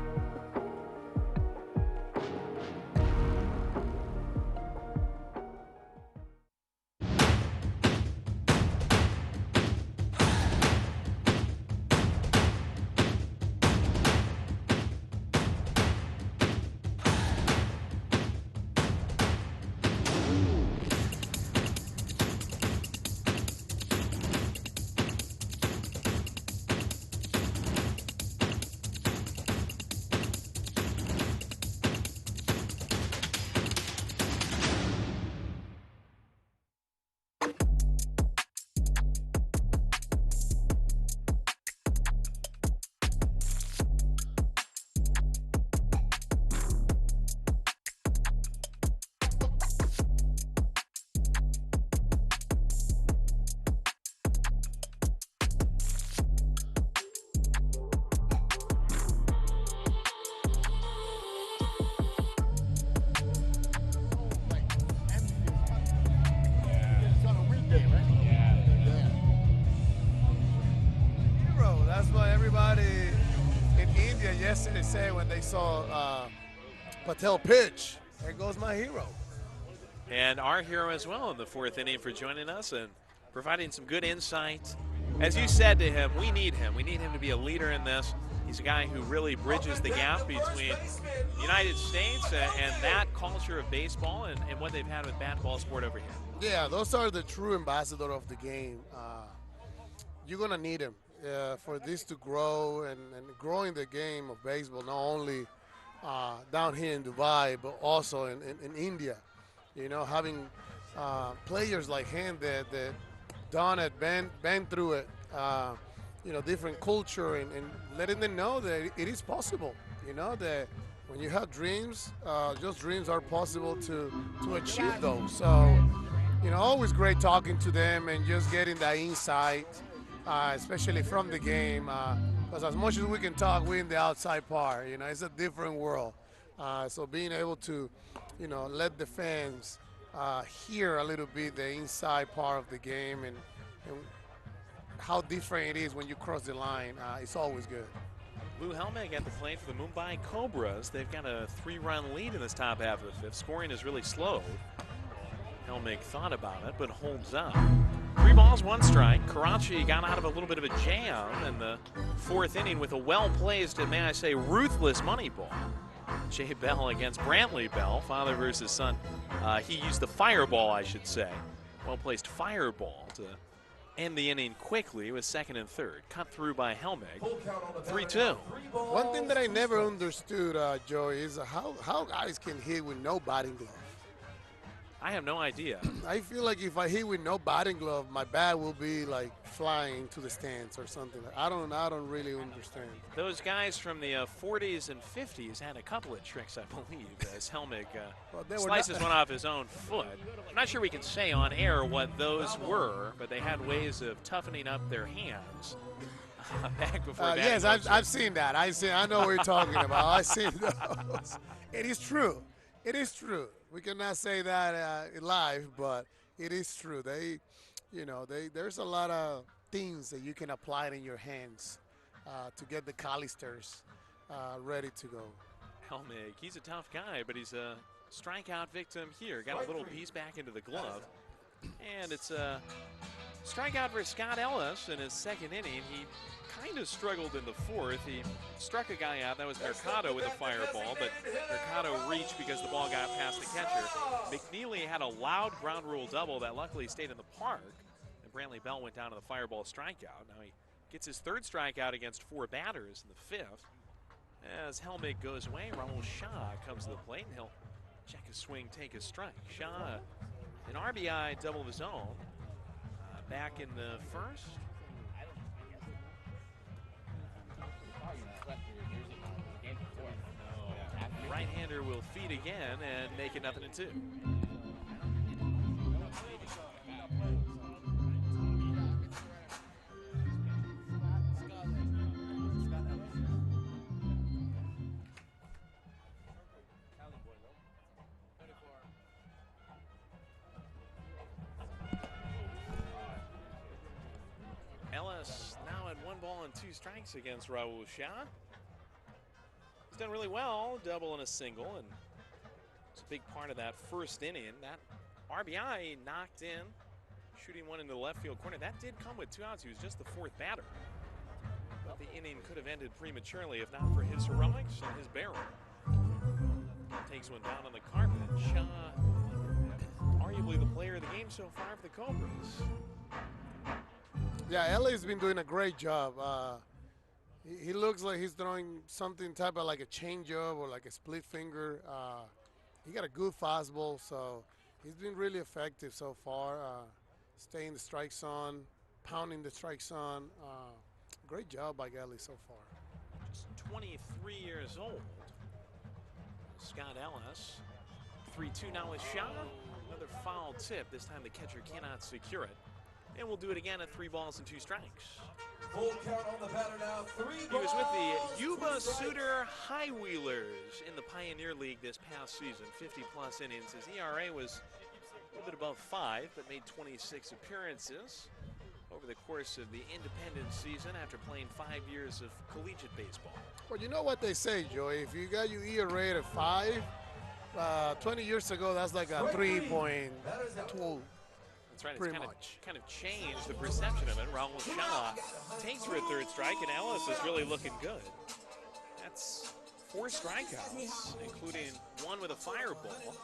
Yesterday said when they saw Patel pitch, there goes my hero. And our hero as well in the 4th inning for joining us and providing some good insight As you said to him, we need him. We need him to be a leader in this. He's a guy who really bridges the gap between the United States and that culture of baseball and what they've had with bat ball sport over here. Yeah, those are the true ambassador of the game. You're going to need him for this to grow and growing the game of baseball, not only down here in Dubai, but also in India. You know, having players like him that done it, been through it, you know, different culture, and letting them know that it is possible. You know, that when you have dreams, those dreams are possible to achieve those. So, you know, always great talking to them and just getting that insight, especially from the game. Because as much as we can talk, we're in the outside part. You know, it's a different world. So being able to, you know, let the fans hear a little bit the inside part of the game and how different it is when you cross the line, it's always good. Lou Helmig at the plate for the Mumbai Cobras. They've got a 3-run lead in this top half of the fifth. Scoring is really slowed. Helmig thought about it, but holds up. 3 balls, 1 strike. Karachi got out of a little bit of a jam in the 4th inning with a well-placed and, may I say, ruthless money ball. Jay Bell against Brantley Bell, father versus son. He used the fireball, I should say. Well-placed fireball to end the inning quickly with 2nd and 3rd. Cut through by Helmig. 3-2. One thing that I never understood, Joey, is how guys can hit with no batting glove. I have no idea. I feel like if I hit with no batting glove, my bat will be like flying to the stands or something. I don't really understand. Those guys from the 40s and 50s had a couple of tricks, I believe, as Helmig slices one off his own foot. I'm not sure we can say on air what those were, but they had ways of toughening up their hands back before. Yes, I've seen that. I know what you're talking about. I've seen those. It is true. It is true. We cannot say that live, but it is true. There's a lot of things that you can apply in your hands to get the Calisters ready to go. Helmig, he's a tough guy, but he's a strikeout victim here. Got a little piece back into the glove. And it's a strikeout for Scott Ellis in his 2nd inning. He kind of struggled in the 4th. He struck a guy out. That was Mercado with a fireball, but Mercado reached because the ball got past the catcher. McNeely had a loud ground rule double that luckily stayed in the park, and Brantley Bell went down to the fireball strikeout. Now he gets his 3rd strikeout against 4 batters in the 5th. As Helmig goes away, Raul Shah comes to the plate, and he'll check his swing, take his strike. Shah, an RBI double of his own, back in the 1st. Right-hander will feed again and make it 0-2. Ellis now at 1 ball and 2 strikes against Raul Shah. He's done really well, double and a single, and it's a big part of that 1st inning. That RBI knocked in, shooting one into the left field corner. That did come with 2 outs. He was just the 4th batter. But the inning could have ended prematurely if not for his heroics and his barrel. Takes one down on the carpet. Shah, arguably the player of the game so far for the Cobras. Yeah, Ellie's been doing a great job. He looks like he's throwing something type of like a changeup or like a split finger. He got a good fastball, so he's been really effective so far. Staying the strike zone, pounding the strike zone. Great job by Ellie so far. Just 23 years old. Scott Ellis. 3-2 now with Shah. Another foul tip. This time the catcher cannot secure it. And we'll do it again at 3 balls and 2 strikes. Full count on the batter now. 3 He was with the Yuba Suter High Wheelers in the Pioneer League this past season. 50-plus innings. His ERA was a little bit above 5, but made 26 appearances over the course of the independent season after playing 5 years of collegiate baseball. Well, you know what they say, Joey. If you got your ERA at 5, 20 years ago, that's like a 3.2. That's right. Pretty It's much. kind of changed the perception of it. Raul Shah takes for a third strike, and Ellis is really looking good. That's 4 strikeouts, including 1 with a fireball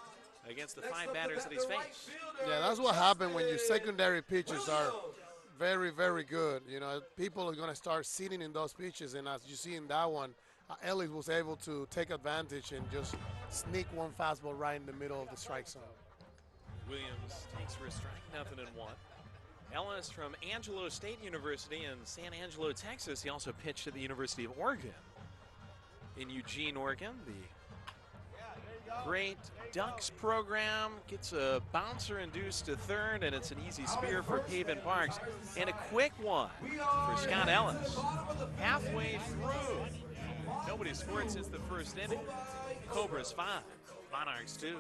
against the 5 batters that he's faced. Yeah, that's what happened when your secondary pitches are very, very good. You know, people are going to start sitting in those pitches, and as you see in that one, Ellis was able to take advantage and just sneak one fastball right in the middle of the strike zone. Williams takes for a strike, 0-1. Ellis from Angelo State University in San Angelo, Texas. He also pitched at the University of Oregon in Eugene, Oregon. The Great Ducks program gets a bouncer induced to third, and it's an easy spear for Pavin Parks. And a quick one for Scott Ellis. Halfway through. Nobody scored since the first inning. Cobras 5, Monarchs 2.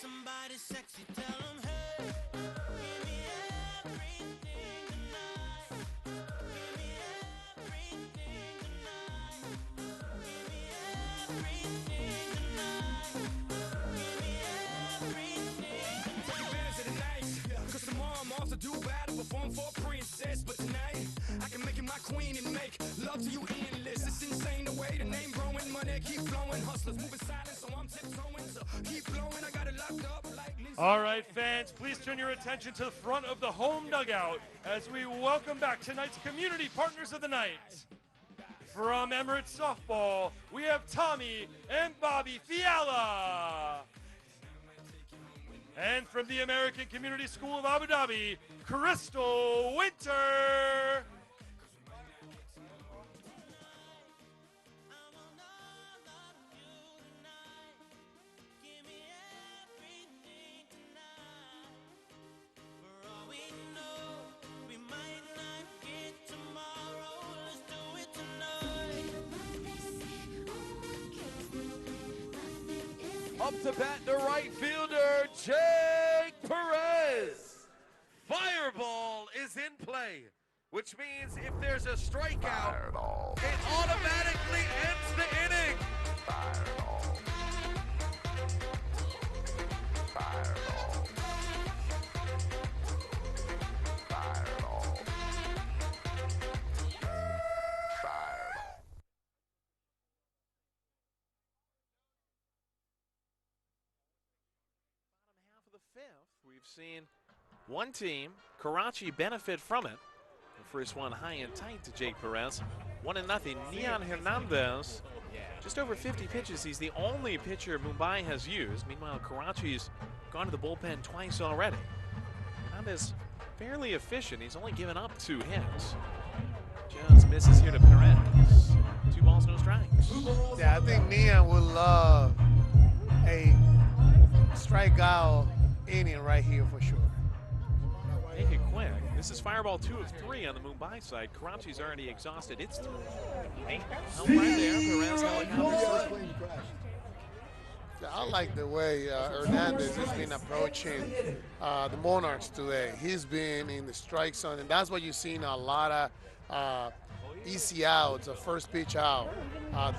Somebody sexy, tell them, hey, give me everything tonight. Give me everything tonight. Give me everything tonight. Give me everything. Take advantage of the night, cause tomorrow I'm off to do battle, perform for a princess. But tonight, I can make you my queen and make love to you endless. It's insane the way the name growing, money keep flowing. Hustlers moving silent, so I'm tiptoeing. So keep flowing, I got it locked up like Lizzie. All right, fans, please turn your attention to the front of the home dugout as we welcome back tonight's community partners of the night. From Emirates Softball, we have Tommy and Bobby Fiala. And from the American Community School of Abu Dhabi, Crystal Winter. Up to bat, the right fielder, Jake Perez. Fireball is in play, which means if there's a strikeout, it automatically ends the inning. Fireball. Fireball. Fireball. Fireball. Half of the 5th, we've seen one team, Karachi, benefit from it. The first one high and tight to Jake Perez. 1-0. Neon Hernandez, just over 50 pitches. He's the only pitcher Mumbai has used. Meanwhile, Karachi's gone to the bullpen twice already. Hernandez fairly efficient. He's only given up 2 hits. Just misses here to Perez. 2 balls, no strikes. Yeah, I think Neon will love a strikeout inning right here for sure. Make it quick. This is fireball 2 of 3 on the Mumbai side. Karachi's already exhausted its 3. Help right there. Perez helicopter. Yeah, I like the way Hernandez has been approaching the Monarchs today. He's been in the strike zone, and that's what you've seen a lot of easy outs, a first pitch out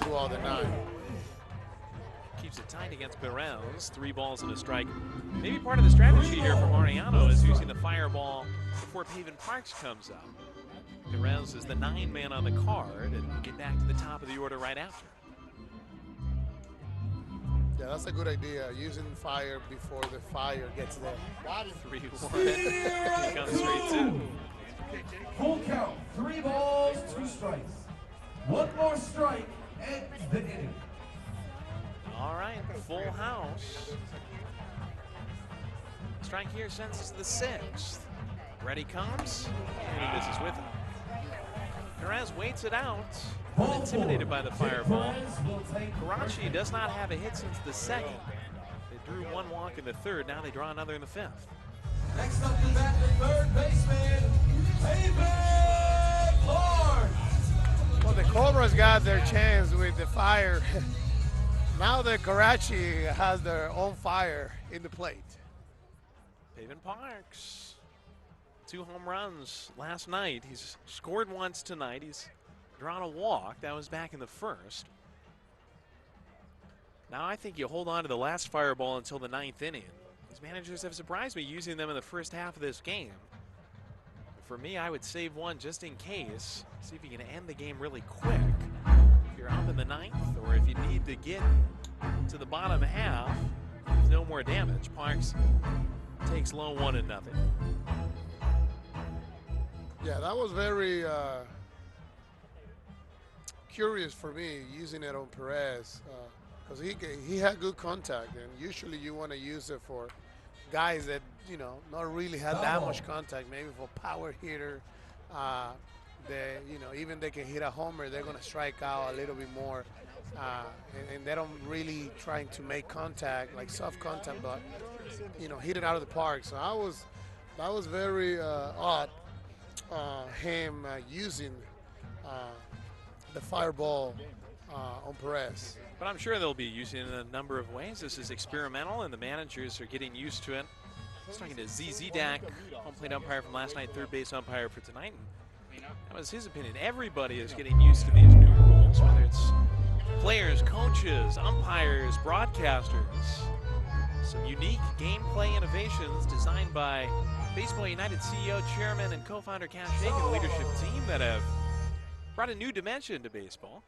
throughout the night. Keeps it tight against Perez. 3 balls and a strike. Maybe part of the strategy here for Mariano is using the fireball before Pavin Parks comes up. Perez is the 9 man on the card and get back to the top of the order right after. Yeah, that's a good idea, using fire before the fire gets there. Got it. 3-1. Here comes 3-2. Full count, 3 balls, 2 strikes. One more strike ends the inning. All right, full house. Strike here sends us to the 6th. Ready comes, and he misses with it. Perez waits it out, intimidated by the fireball. Karachi does not have a hit since the 2nd. drew one walk in the third. Now they draw another in the fifth. Next up to bat, the third baseman, Pregame Park. Well, the Cobras got their chance with the fire. Now the Karachi has their own fire in the plate. Pavin Parks, 2 home runs last night. He's scored once tonight. He's drawn a walk. That was back in the first. Now I think you hold on to the last fireball until the 9th inning. These managers have surprised me using them in the first half of this game. For me, I would save one just in case. See if you can end the game really quick. If you're up in the 9th, or if you need to get to the bottom half, there's no more damage. Parks takes low 1-0. Yeah, that was very curious for me using it on Perez because he had good contact, and usually you want to use it for guys that not really have that much contact. Maybe for power hitter, even they can hit a homer, they're gonna strike out a little bit more, and they don't really trying to make contact, like soft contact, but hit it out of the park. So that was very odd. Him using the fireball on Perez. But I'm sure they'll be using it in a number of ways. This is experimental, and the managers are getting used to it. I was talking to ZZ Dak, home plate umpire from last night, third base umpire for tonight. And that was his opinion. Everybody is getting used to these new rules, whether it's players, coaches, umpires, broadcasters. Some unique gameplay innovations designed by Baseball United CEO, chairman, and co-founder Cash Aiken leadership team that have brought a new dimension to baseball.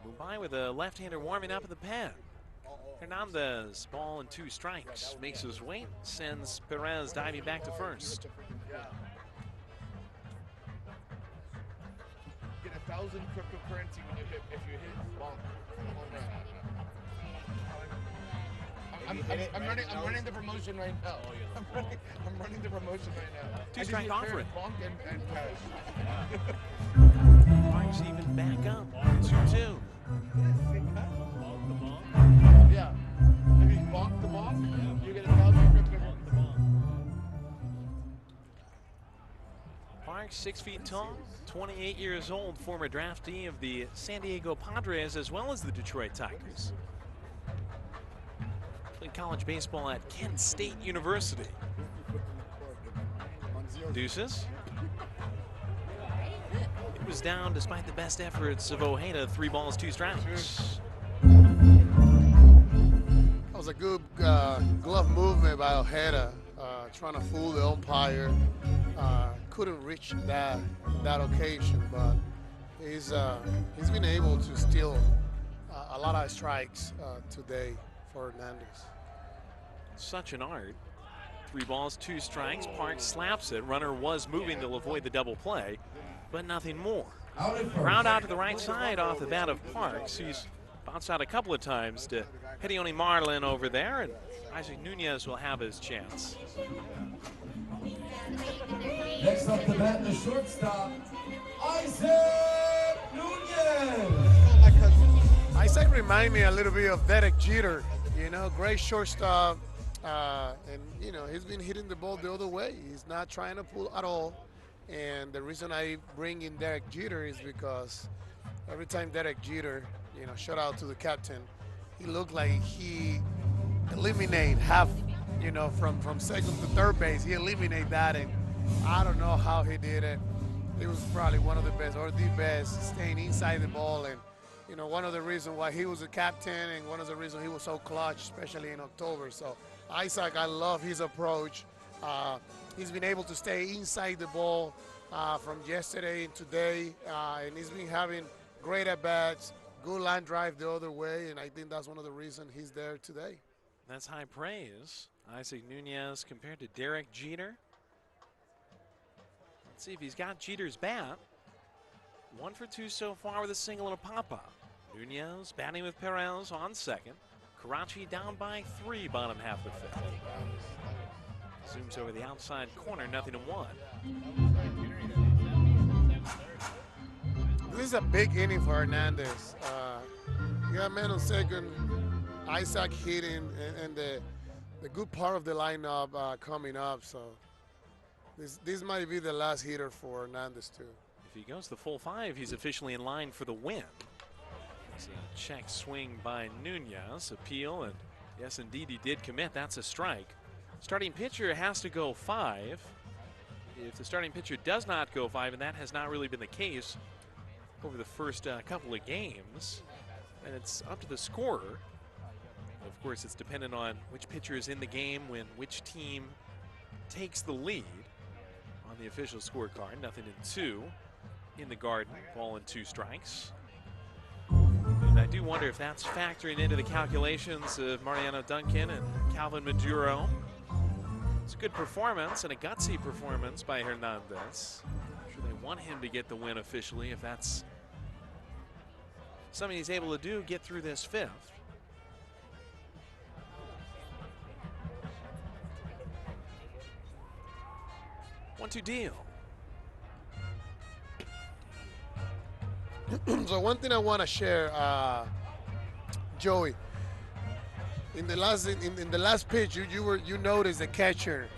Mumbai with a left-hander warming up in the pen. Hernandez, ball and 2 strikes, makes his weight, sends Perez diving back to first. Get 1,000 cryptocurrency when you hit, if you hit ball on a home run. I'm running the promotion right now. I'm running the promotion right now. 2-strike offering. Bonk and cash. Parks even back up. 2-2. Yeah. If you bonk the ball, you get 1,000 crypto. Parks, 6 feet tall, 28 years old, former draftee of the San Diego Padres as well as the Detroit Tigers. Played college baseball at Kent State University. Deuces. It was down despite the best efforts of Ojeda, 3 balls, 2 strikes. That was a good glove movement by Ojeda, trying to fool the umpire. Couldn't reach that occasion, but he's been able to steal a lot of strikes today for Hernandez. Such an art. 3 balls, 2 strikes. Parks slaps it. Runner was moving to avoid the double play, but nothing more. Ground out to the right side off the bat of Parks. He's bounced out a couple of times to Hedione Marlin over there, and Isaac Nunez will have his chance. Next up to bat, the shortstop, Isaac Nunez. Isaac reminds me a little bit of Derek Jeter, great shortstop, and he's been hitting the ball the other way. He's not trying to pull at all, and the reason I bring in Derek Jeter is because every time Derek Jeter, shout out to the captain, he looked like he eliminated half, from second to third base. He eliminated that, and I don't know how he did it. He was probably one of the best, or the best, staying inside the ball, and one of the reasons why he was a captain, and one of the reasons he was so clutch, especially in October. So Isaac, I love his approach. He's been able to stay inside the ball from yesterday and today, and he's been having great at-bats, good line drive the other way, and I think that's one of the reasons he's there today. That's high praise. Isaac Nunez compared to Derek Jeter. Let's see if he's got Jeter's bat. 1 for 2 so far with a single and a pop-up. Nunez batting with Perez on second. Karachi down by 3, bottom half of the 5th. Zooms over the outside corner, 0-1. This is a big inning for Hernandez. You got man on second, Isaac hitting, and the good part of the lineup coming up. So this might be the last hitter for Hernandez too. If he goes the full 5, he's officially in line for the win. It's a check swing by Nunez, appeal, and yes, indeed, he did commit. That's a strike. Starting pitcher has to go 5. If the starting pitcher does not go 5, and that has not really been the case over the first couple of games, and it's up to the scorer. Of course, it's dependent on which pitcher is in the game when which team takes the lead on the official scorecard. Nothing in 2 in the Garden. Ball and 2 strikes. And I do wonder if that's factoring into the calculations of Mariano Duncan and Calvin Maduro. It's a good performance and a gutsy performance by Hernandez. I'm sure they want him to get the win officially if that's something he's able to do, get through this 5th. 1-2 deal. So one thing I want to share, Joey. In the last pitch, you noticed the catcher,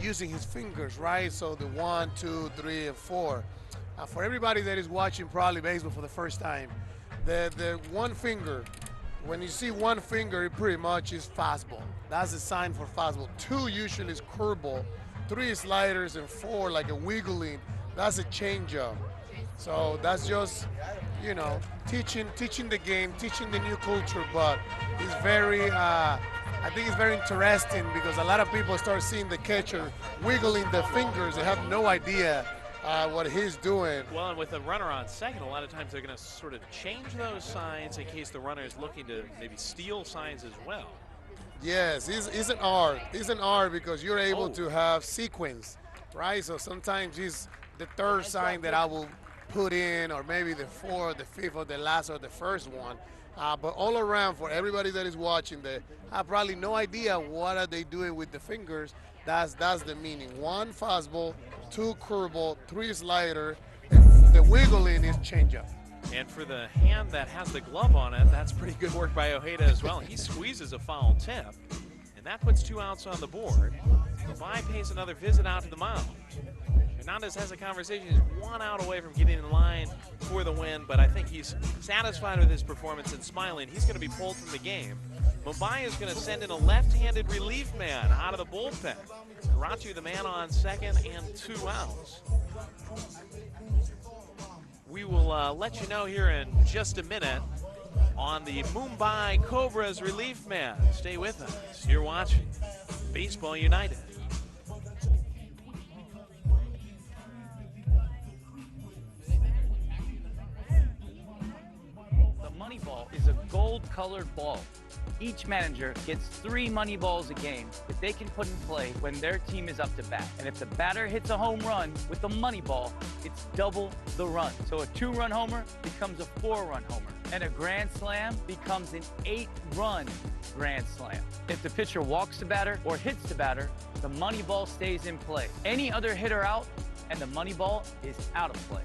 using his fingers, right? So the 1, 2, 3, and 4. For everybody that is watching probably baseball for the first time, the one finger, when you see one finger, it pretty much is fastball. That's a sign for fastball. 2 usually is curveball, 3 is sliders, and 4 like a wiggling. That's a changeup. So that's just, teaching the game, teaching the new culture. But it's very, I think it's very interesting because a lot of people start seeing the catcher wiggling the fingers. They have no idea what he's doing. Well, and with a runner on second, a lot of times they're going to sort of change those signs in case the runner is looking to maybe steal signs as well. Yes, it's an art. It's an art because you're able to have sequence, right? So sometimes it's the 3rd sign that I will put in, or maybe the 4th, the 5th, or the last, or the first one. But all around, for everybody that is watching, they have probably no idea what are they doing with the fingers. That's the meaning. 1 fastball, 2 curveball, 3 slider, and the wiggling is changeup. And for the hand that has the glove on it, that's pretty good work by Ojeda as well. He squeezes a foul tip, and that puts 2 outs on the board. Mumbai pays another visit out to the mound. Hernandez has a conversation. He's 1 out away from getting in line for the win, but I think he's satisfied with his performance and smiling. He's going to be pulled from the game. Mumbai is going to send in a left-handed relief man out of the bullpen. Karachi, the man on second, and 2 outs. We will let you know here in just a minute on the Mumbai Cobras relief man. Stay with us. You're watching Baseball United. Money ball is a gold-colored ball. Each manager gets 3 money balls a game that they can put in play when their team is up to bat. And if the batter hits a home run with the money ball, it's double the run. So a 2-run homer becomes a 4-run homer. And a grand slam becomes an 8-run grand slam. If the pitcher walks the batter or hits the batter, the money ball stays in play. Any other hitter out, and the money ball is out of play.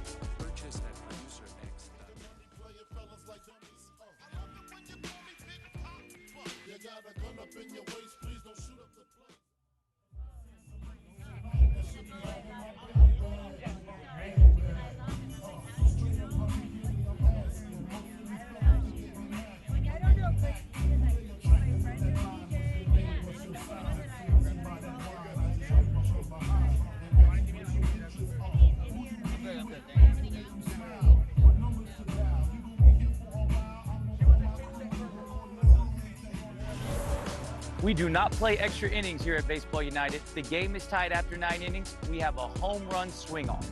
We do not play extra innings here at Baseball United. The game is tied after 9 innings. We have a home run swing-off.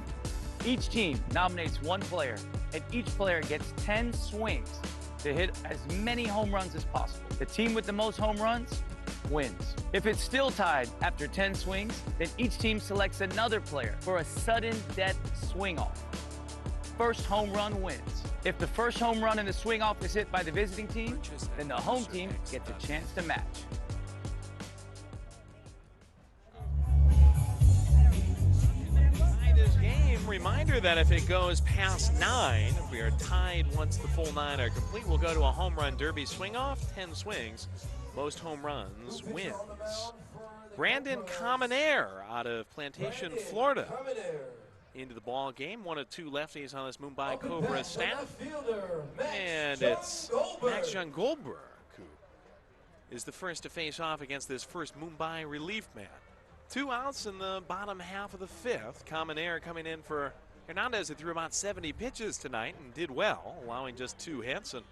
Each team nominates 1 player, and each player gets 10 swings to hit as many home runs as possible. The team with the most home runs wins. If it's still tied after 10 swings, then each team selects another player for a sudden death swing-off. First home run wins. If the first home run in the swing-off is hit by the visiting team, then the home team gets a chance to match. This game Reminder that if it goes past 9, if we are tied once the full 9 are complete, we'll go to a home run derby swing-off, 10 swings. Most home runs wins. Brandon Common-Air out of Plantation, Florida, into the ball game. One of 2 lefties on this Mumbai Cobras staff. And it's Max John Goldberg, who is the first to face off against this first Mumbai relief man. 2 outs in the bottom half of the 5th. Common-Air coming in for Hernandez, who threw about 70 pitches tonight and did well, allowing just 2 hits. And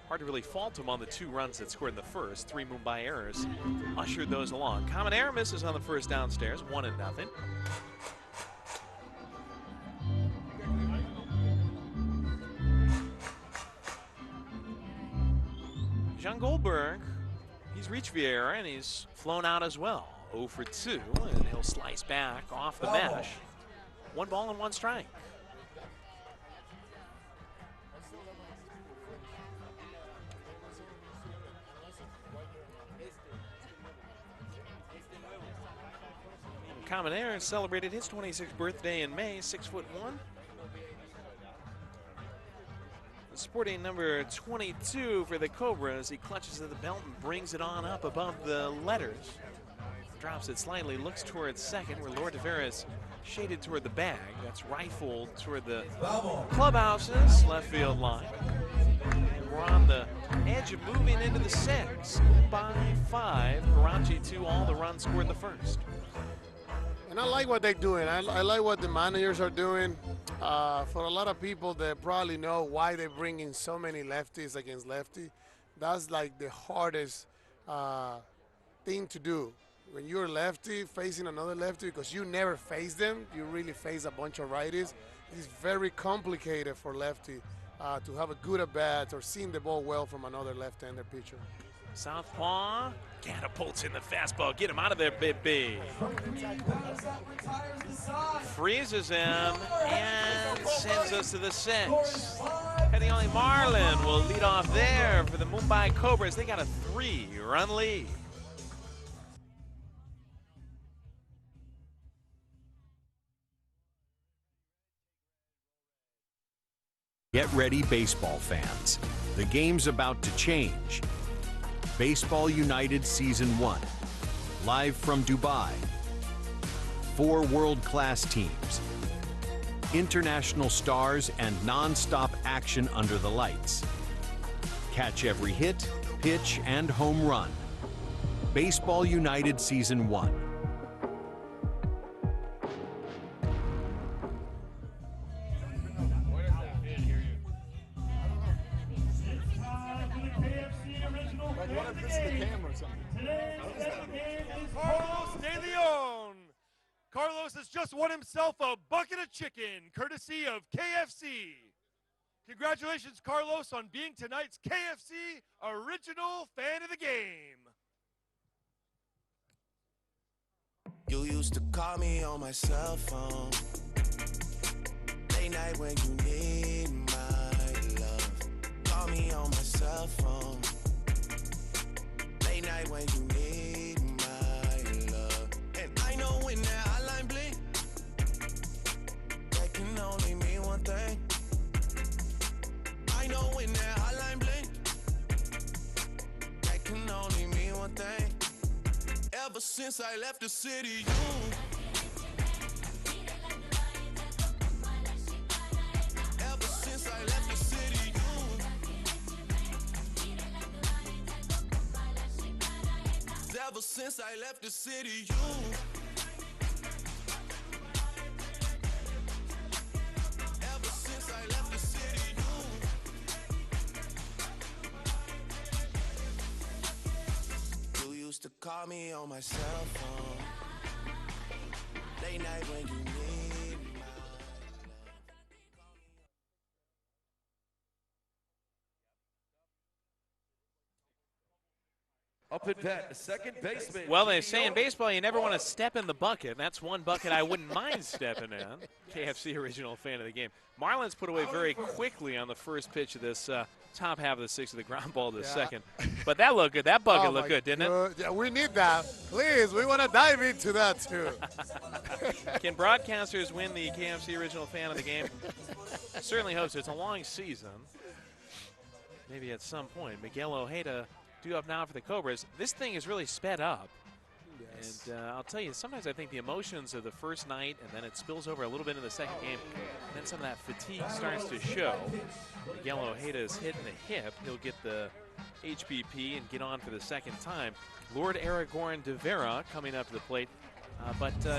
hard to really fault him on the 2 runs that scored in the first. 3 Mumbai errors ushered those along. Common-Air misses on the first downstairs, 1-0. Jean Goldberg, he's reached Vieira and he's flown out as well. 0 for 2, and he'll slice back off the mesh. 1 ball and 1 strike. Common-Air celebrated his 26th birthday in May, 6'1". Sporting number 22 for the Cobras. He clutches at the belt and brings it on up above the letters. Drops it slightly, looks towards second, where Lord Tavera is shaded toward the bag. That's rifled toward the clubhouse's left field line. And we're on the edge of moving into the 6th. By 5, Karachi 2, all the runs scored in the first. And I like what they're doing. I like what the managers are doing. For a lot of people that probably know why they bring in so many lefties against lefty, that's like the hardest thing to do. When you're lefty facing another lefty, because you never face them, you really face a bunch of righties. It's very complicated for lefty to have a good at bat or seeing the ball well from another left-hander pitcher. Southpaw catapults in the fastball. Get him out of there, baby. Freezes him and sends us to the 6th. Heading only Marlin will lead off there for the Mumbai Cobras. They got a 3-run lead. Get ready, baseball fans. The game's about to change. Baseball United Season 1. Live from Dubai. 4 world-class teams. International stars and non-stop action under the lights. Catch every hit, pitch, and home run. Baseball United Season 1. Carlos De Leon. Carlos has just won himself a bucket of chicken, courtesy of KFC. Congratulations, Carlos, on being tonight's KFC Original Fan of the Game. You used to call me on my cell phone, late night when you need my love. Call me on my cell phone, late night when you need my love. And I know when that hotline blink, that can only mean one thing. I know when that hotline blink, that can only mean one thing. Ever since I left the city, you. Ever since I left the city, you. Ever since I left the city, you. Ever since I left the city, you. You used to call me on my cell phone, late night when you need my love. Up at bat, the second baseman. Well, they say in baseball you never want to step in the bucket. That's one bucket I wouldn't mind stepping in. KFC original fan of the game. Marlins put away very quickly on the first pitch of this top half of the sixth with the ground ball to the second. But that looked good. That bucket looked good, didn't it? Yeah, we need that. Please, we want to dive into that too. Can broadcasters win the KFC original fan of the game? Certainly hope so. It's a long season. Maybe at some point. Miguel Ojeda due up now for the Cobras. This thing is really sped up. Yes. And I'll tell you, sometimes I think the emotions of the first night and then it spills over a little bit in the second game. And then some of that fatigue starts to show. Miguel Ojeda is hitting the hip. He'll get the HBP and get on for the second time. Lord Aragorn de Vera coming up to the plate.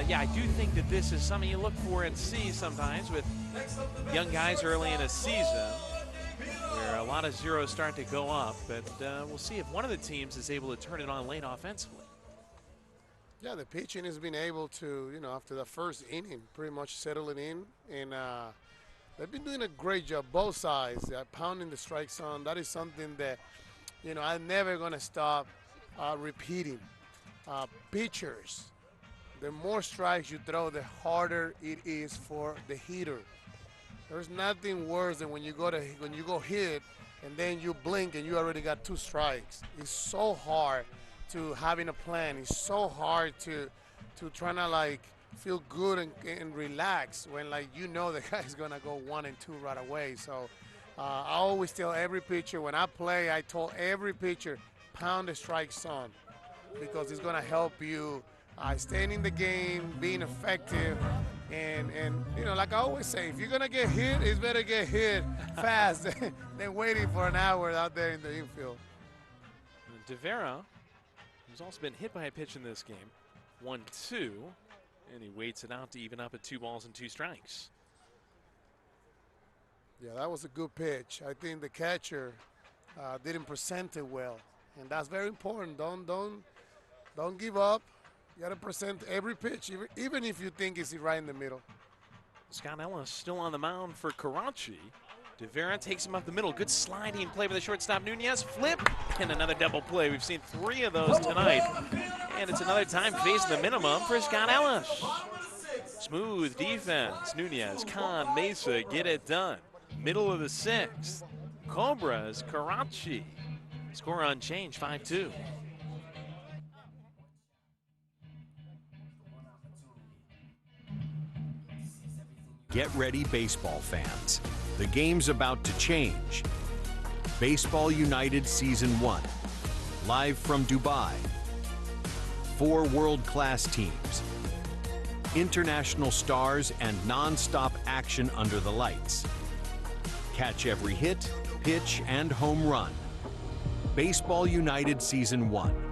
Yeah, I do think that this is something you look for and see sometimes with young guys early in a season where a lot of zeros start to go up. And we'll see if one of the teams is able to turn it on late offensively. Yeah, the pitching has been able to, after the first inning, pretty much settle it in. And they've been doing a great job, both sides, pounding the strike zone. That is something that, I'm never going to stop repeating. Pitchers, the more strikes you throw, the harder it is for the hitter. There's nothing worse than when you go hit and then you blink and you already got 2 strikes. It's so hard to having a plan. It's so hard to try to feel good and relax when the guy's gonna go 1 and 2 right away. So I always tell every pitcher when I play, I told every pitcher, pound the strike zone because it's gonna help you staying in the game, being effective, and like I always say, if you're gonna get hit, it's better get hit fast than waiting for an hour out there in the infield. De Vera, who's also been hit by a pitch in this game, 1-2, and he waits it out to even up at 2 balls and 2 strikes. Yeah, that was a good pitch. I think the catcher didn't present it well, and that's very important. Don't give up. You got to present every pitch, even if you think it's right in the middle. Scott Ellis still on the mound for Karachi. De Vera takes him up the middle. Good sliding play by the shortstop Nunez. Flip and another double play. We've seen 3 of those tonight. And it's another time facing the minimum for Scott Ellis. Smooth defense. Nunez, Khan, Mesa get it done. Middle of the 6th. Cobras, Karachi. Score unchanged, 5-2. Get ready, baseball fans. The game's about to change. Baseball United Season 1. Live from Dubai. 4 world-class teams. International stars and non-stop action under the lights. Catch every hit, pitch, and home run. Baseball United Season 1.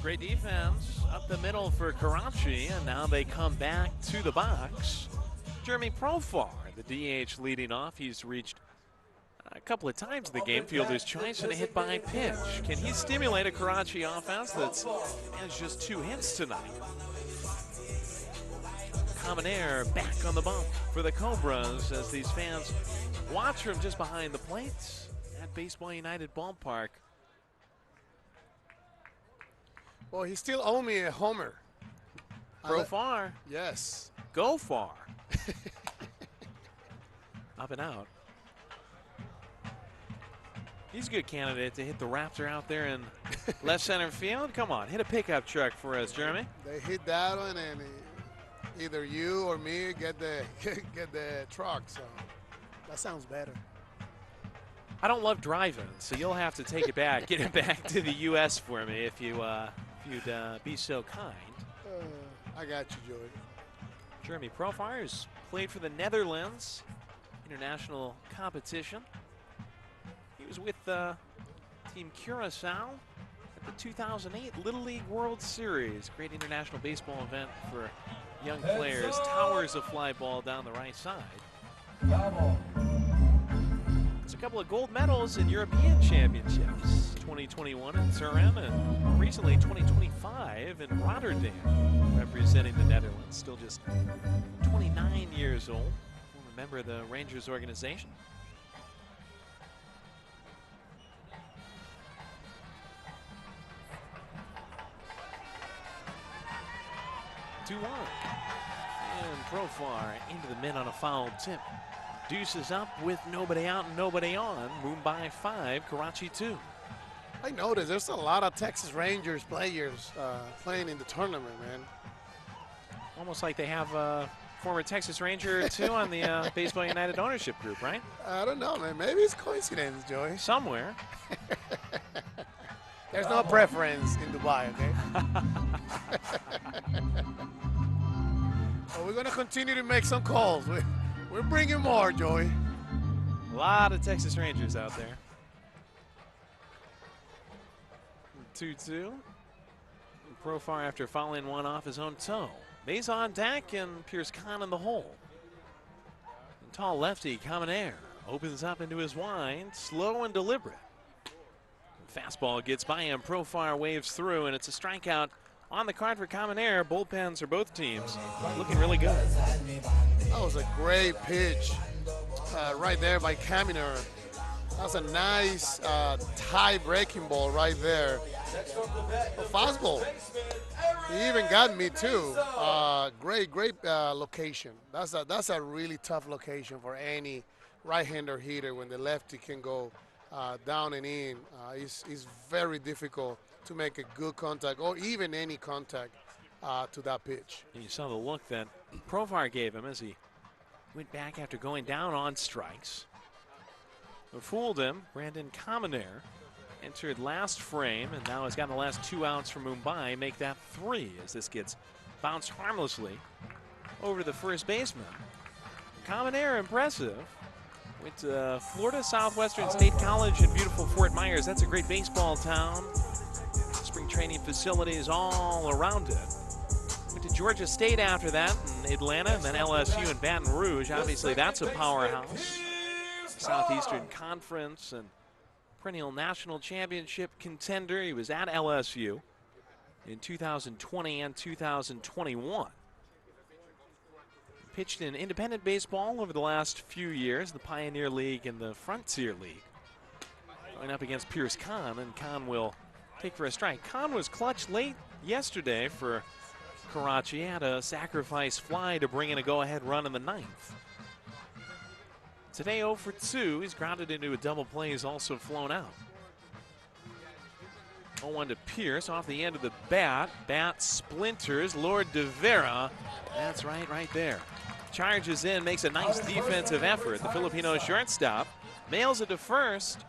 Great defense up the middle for Karachi, and now they come back to the box. Jeremy Profar, the DH leading off. He's reached a couple of times in the game, fielder's choice, and a hit by pitch. Can he stimulate a Karachi offense that's managed just 2 hits tonight? Common Air back on the bump for the Cobras as these fans watch from just behind the plates at Baseball United Ballpark. Well, he still owed me a homer. Profar. Yes. Go far. Up and out. He's a good candidate to hit the Raptor out there in left center field. Come on, hit a pickup truck for us, Jeremy. They hit that one, and either you or me get the get the truck. So that sounds better. I don't love driving, so you'll have to take it back, get it back to the U.S. for me if you'd be so kind. I got you, Joey. Jeremy Profar has played for the Netherlands international competition. He was with Team Curacao at the 2008 Little League World Series. Great international baseball event for young players. Towers a fly ball down the right side. It's a couple of gold medals in European championships. 2021 in Turin and recently 2025 in Rotterdam, representing the Netherlands. Still just 29 years old. Former member of the Rangers organization. And Profar into the mid on a foul tip. Deuces up with nobody out and nobody on. Mumbai 5, Karachi 2. I noticed there's a lot of Texas Rangers players playing in the tournament, man. Almost like they have a former Texas Ranger too on the Baseball United ownership group, right? I don't know, man. Maybe it's coincidence, Joey. Somewhere. There's no preference in Dubai, okay? Well, we're going to continue to make some calls. We're bringing more, Joey. A lot of Texas Rangers out there. 2-2. Profar after fouling one off his own toe. Mesa on deck and Pierce Kahn in the hole. And tall lefty Caminero opens up into his wind, slow and deliberate. Fastball gets by him. Profar waves through, and it's a strikeout on the card for Caminero. Bullpens for both teams looking really good. That was a great pitch right there by Caminero. That's a nice tie-breaking ball right there. A fastball. He even got me too. Great location. That's a really tough location for any right-hander hitter when the lefty can go down and in. It's very difficult to make a good contact or even any contact to that pitch. And you saw the look that Profar gave him as he went back after going down on strikes. But fooled him. Brandon Caminero entered last frame and now has gotten the last 2 outs from Mumbai. Make that 3 as this gets bounced harmlessly over to the first baseman. Caminero impressive. Went to Florida Southwestern State College in beautiful Fort Myers. That's a great baseball town. Spring training facilities all around it. Went to Georgia State after that, in Atlanta, and then LSU in Baton Rouge. Obviously, that's a powerhouse. Southeastern Conference and perennial national championship contender. He was at LSU in 2020 and 2021. Pitched in independent baseball over the last few years, the Pioneer League and the Frontier League. Going up against Pierce Kahn, and Kahn will take for a strike. Kahn was clutch late yesterday for Karachi. Had a sacrifice fly to bring in a go-ahead run in the 9th. Today 0 for 2. He's grounded into a double play. He's also flown out. 0-1 to Pierce off the end of the bat. Bat splinters. Lord De Vera. That's right there. Charges in, makes a nice defensive effort. The Filipino shortstop mails it to first,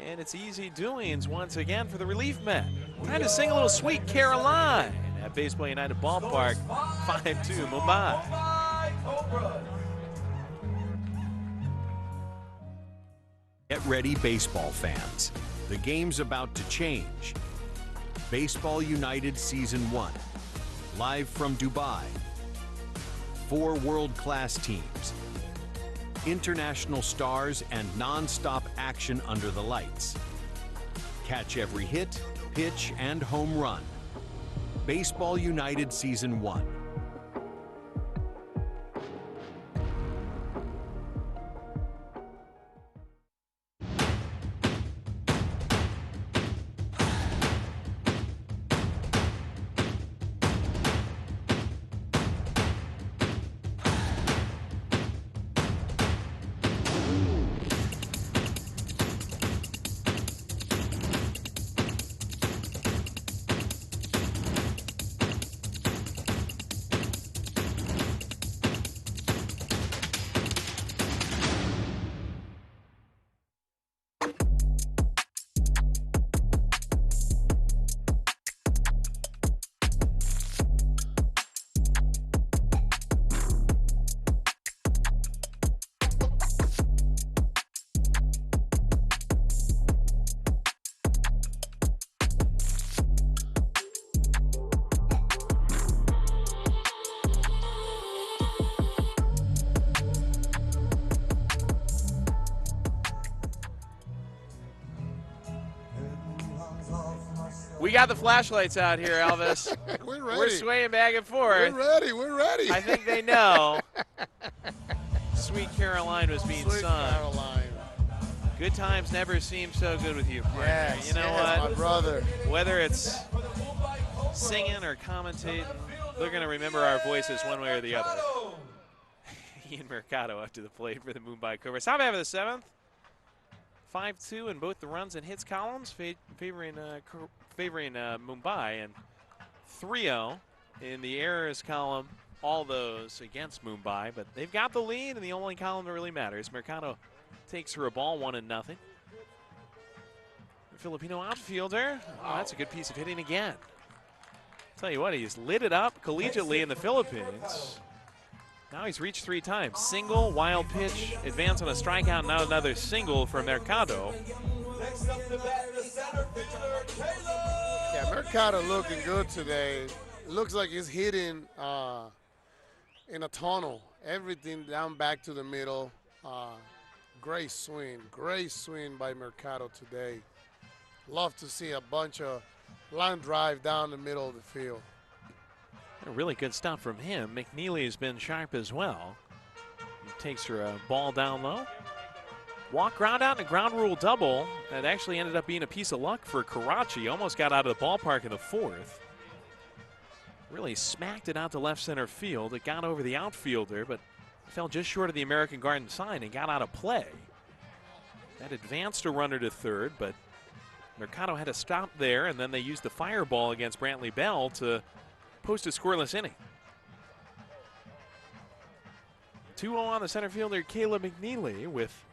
and it's easy doings once again for the relief men. Trying to sing a little Sweet Caroline at Baseball United Ballpark. 5-2 Mumbai. Get ready, baseball fans. The game's about to change. Baseball United Season 1. Live from Dubai. 4 world-class teams. International stars and non-stop action under the lights. Catch every hit, pitch, and home run. Baseball United Season 1. We got the flashlights out here, Elvis. We're ready. We're swaying back and forth. We're ready. We're ready. I think they know. Sweet Caroline was being Sweet sung. Caroline. Good times never seem so good with you, partner. Yes, you know yes, what? my brother. Whether it's singing or commentating, they're going to remember our voices one way or the other. Ian Mercado up to the plate for the Mumbai Cobras. Top half of the seventh. 5-2 in both the runs and hits columns, favoring Mumbai, and 3-0 in the errors column, all those against Mumbai. But they've got the lead, and the only column that really matters. Mercado takes her a ball, 1-0. The Filipino outfielder, oh, that's a good piece of hitting again. Tell you what, he's lit it up collegiately in the Philippines. Now he's reached 3 times. Single, wild pitch, advance on a strikeout, now another single for Mercado. Yeah, Mercado looking good today. It looks like he's hitting in a tunnel. Everything down back to the middle. Great swing by Mercado today. Love to see a bunch of line drive down the middle of the field. A really good stuff from him. McNeely has been sharp as well. He takes her a ball down low. Walk, ground out, and a ground rule double. That actually ended up being a piece of luck for Karachi. Almost got out of the ballpark in the 4th. Really smacked it out to left center field. It got over the outfielder, but fell just short of the American Garden sign and got out of play. That advanced a runner to third, but Mercado had to stop there, and then they used the fireball against Brantley Bell to post a scoreless inning. 2-0 on the center fielder, Caleb McNeely, with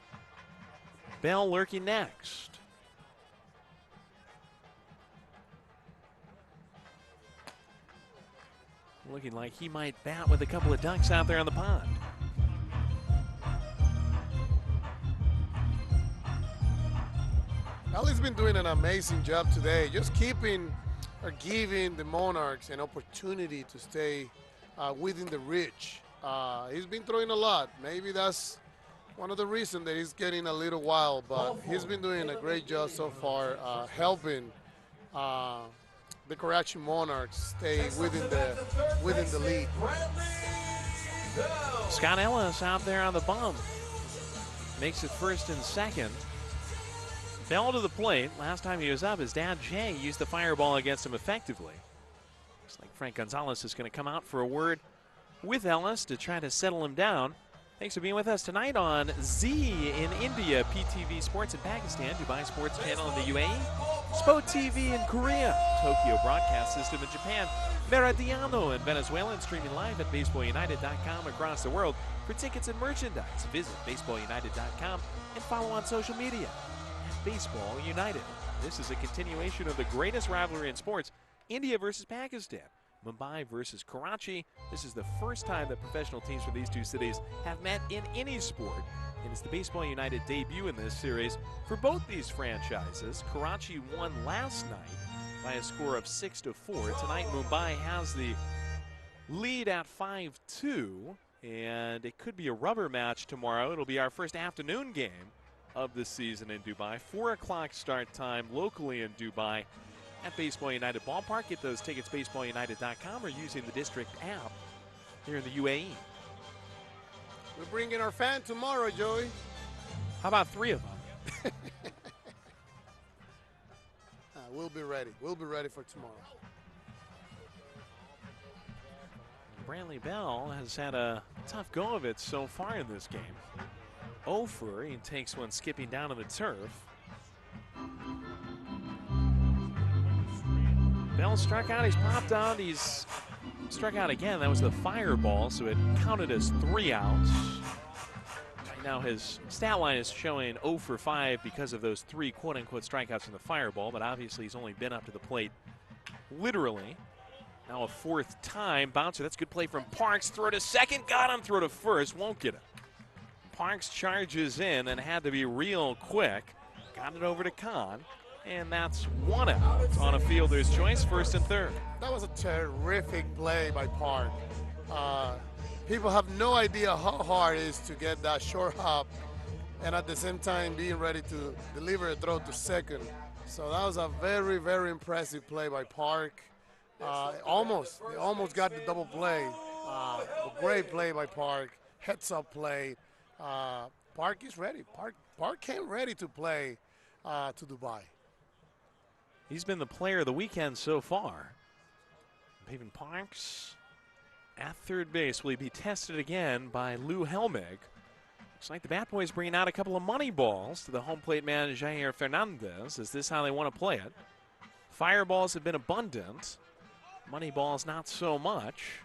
Bell lurking next. Looking like he might bat with a couple of ducks out there on the pond. Ali's been doing an amazing job today, just keeping or giving the Monarchs an opportunity to stay within the reach. He's been throwing a lot. Maybe that's one of the reasons that he's getting a little wild, but he's been doing a great job so far, helping the Karachi Monarchs stay within the lead. Scott Ellis out there on the bump. Makes it first and second. Bell to the plate. Last time he was up, his dad, Jay, used the fireball against him effectively. Looks like Frank Gonzalez is going to come out for a word with Ellis to try to settle him down. Thanks for being with us tonight on Z in India, PTV Sports in Pakistan, Dubai Sports Channel in the UAE, Spo TV in Korea, Tokyo Broadcast System in Japan, Meridiano in Venezuela, and streaming live at BaseballUnited.com across the world. For tickets and merchandise, visit BaseballUnited.com and follow on social media. Baseball United. This is a continuation of the greatest rivalry in sports, India versus Pakistan, Mumbai versus Karachi. This is the first time that professional teams from these two cities have met in any sport, and it's the Baseball United debut in this series for both these franchises. Karachi won last night by a score of 6-4. Tonight, Mumbai has the lead at 5-2, and it could be a rubber match tomorrow. It'll be our first afternoon game of the season in Dubai. 4 o'clock start time locally in Dubai at Baseball United Ballpark. Get those tickets, baseballunited.com, or using the district app here in the UAE. We're bringing our fan tomorrow, Joey. How about 3 of them? We'll be ready. We'll be ready for tomorrow. Brantley Bell has had a tough go of it so far in this game. 0 for, he takes one skipping down to the turf. Bell struck out, he's popped out, he's struck out again. That was the fireball, so it counted as 3 outs. Right now his stat line is showing 0 for 5 because of those 3 quote-unquote strikeouts from the fireball, but obviously he's only been up to the plate literally. Now a 4th time. Bouncer, that's good play from Parks. Throw to second, got him, throw to first, won't get him. Parks charges in and had to be real quick. Got it over to Khan, and that's 1 out on a fielder's choice, 1st and 3rd. That was a terrific play by Park. People have no idea how hard it is to get that short hop and at the same time being ready to deliver a throw to second. So that was a very, very impressive play by Park. They almost got the double play. A great play by Park. Heads-up play. Park is ready. Park came ready to play to Dubai. He's been the player of the weekend so far. Pavin Parks at third base. Will he be tested again by Lou Helmig? Looks like the Bat Boys bringing out a couple of money balls to the home plate man, Jair Fernandez. Is this how they want to play it? Fireballs have been abundant. Money balls not so much.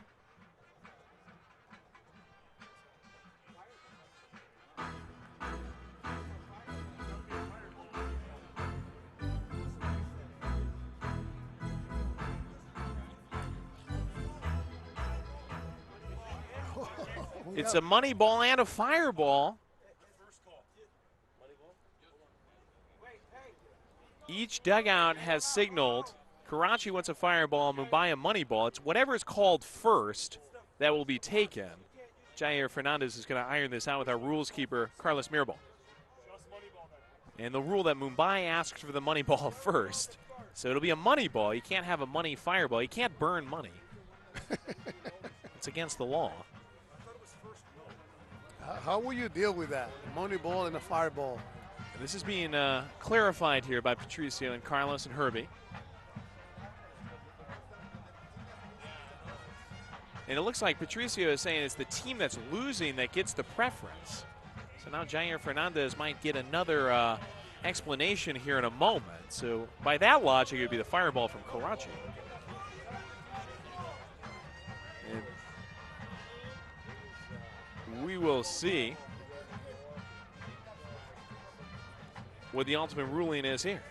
It's a money ball and a fireball. Each dugout has signaled Karachi wants a fireball, Mumbai a money ball. It's whatever is called first that will be taken. Jair Fernandez is going to iron this out with our rules keeper, Carlos Mirabal. And the rule that Mumbai asks for the money ball first. So it'll be a money ball. You can't have a money fireball. You can't burn money. It's against the law. How will you deal with that? Money ball and a fireball. This is being clarified here by Patricio and Carlos and Herbie. And it looks like Patricio is saying it's the team that's losing that gets the preference. So now Jair Fernandez might get another explanation here in a moment. So by that logic, it would be the fireball from Karachi. And we will see what the ultimate ruling is here.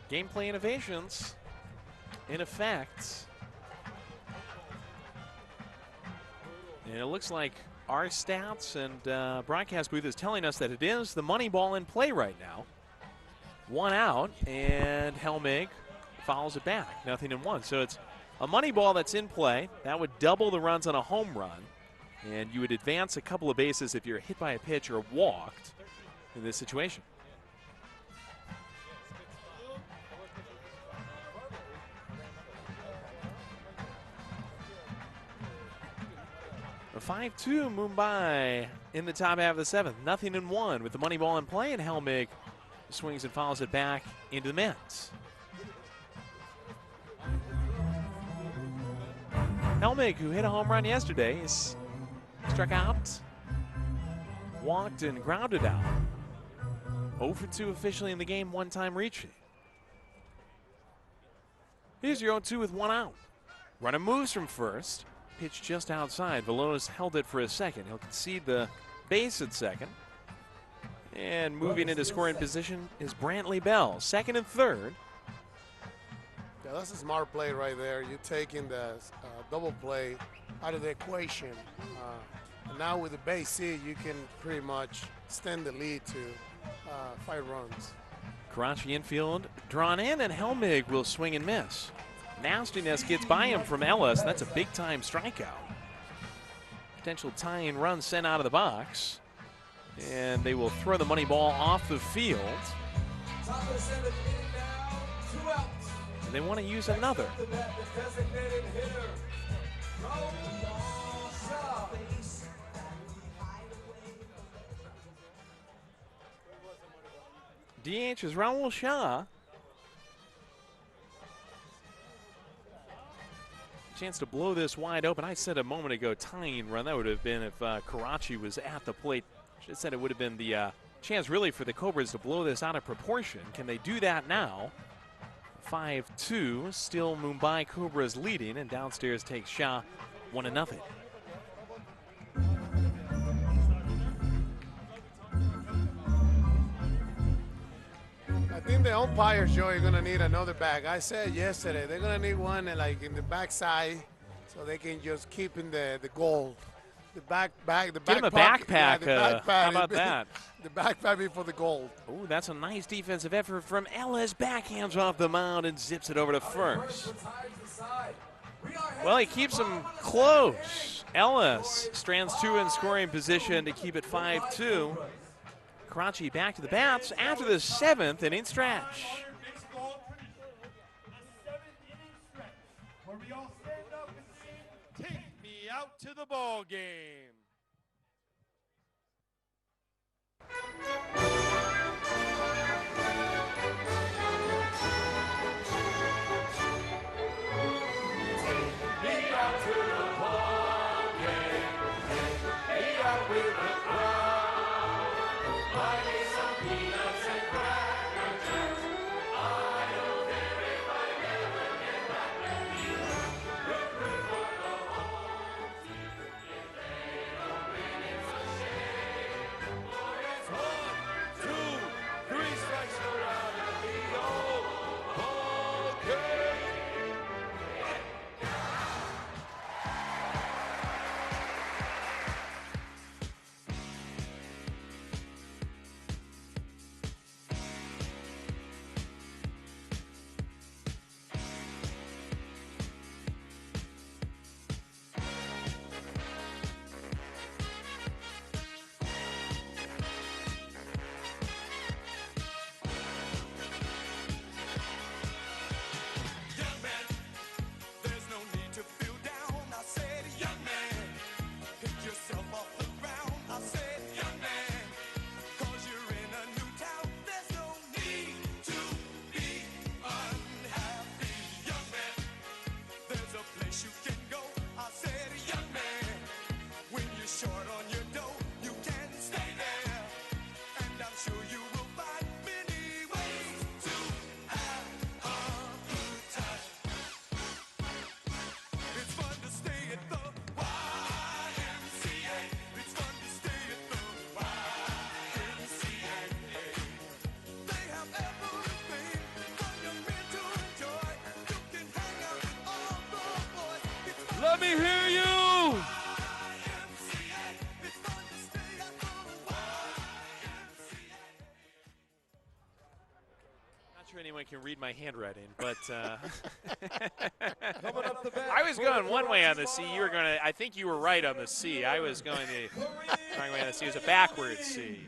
Gameplay innovations in effect. And it looks like our stats and broadcast booth is telling us that it is the money ball in play right now. One out, and Helmig fouls it back. Nothing in one. So it's a money ball that's in play. That would double the runs on a home run. And you would advance a couple of bases if you're hit by a pitch or walked in this situation. A 5-2 Mumbai in the top half of the seventh. Nothing in one with the money ball in play, and Helmig swings and fouls it back into the Mets. Helmig, who hit a home run yesterday, is struck out, walked, and grounded out. 0 for 2 officially in the game, one time reaching. Here's your 0-2 with one out. Runner moves from first. Pitch just outside. Veloz held it for a second. He'll concede the base at second. And moving into scoring position is Brantley Bell, second and third. Yeah, that's a smart play right there. You're taking the double play out of the equation. And now with the base hit, you can pretty much extend the lead to 5 runs. Karachi infield drawn in, and Helmig will swing and miss. Nastiness gets by him from Ellis. That's a big-time strikeout. Potential tying run sent out of the box. And they will throw the money ball off the field. And they want to use another. DH is Raul Shah. Chance to blow this wide open. I said a moment ago tying run. That would have been if Karachi was at the plate. Should have said it would have been the chance really for the Cobras to blow this out of proportion. Can they do that now? 5-2, still Mumbai Cobras leading, and downstairs takes Shah 1-0. I think the umpires, Joey, are going to need another bag. I said yesterday they're going to need one like in the backside so they can just keep in the gold. The back bag, the Get him a backpack. Yeah, how about that? The backpack before the gold. Oh, that's a nice defensive effort from Ellis. Backhands off the mound and zips it over to first. Well, he keeps them close. Ellis strands 2 in scoring position to keep it 5-2. Karachi back to the bats after the 7th inning stretch. Where we all stand up and sing, "Take me out to the ball game." Let me hear you. Not sure anyone can read my handwriting, but I was going one way on the C. You were going to, I think you were right on the C. I was going the wrong way on the C. It was a backwards C.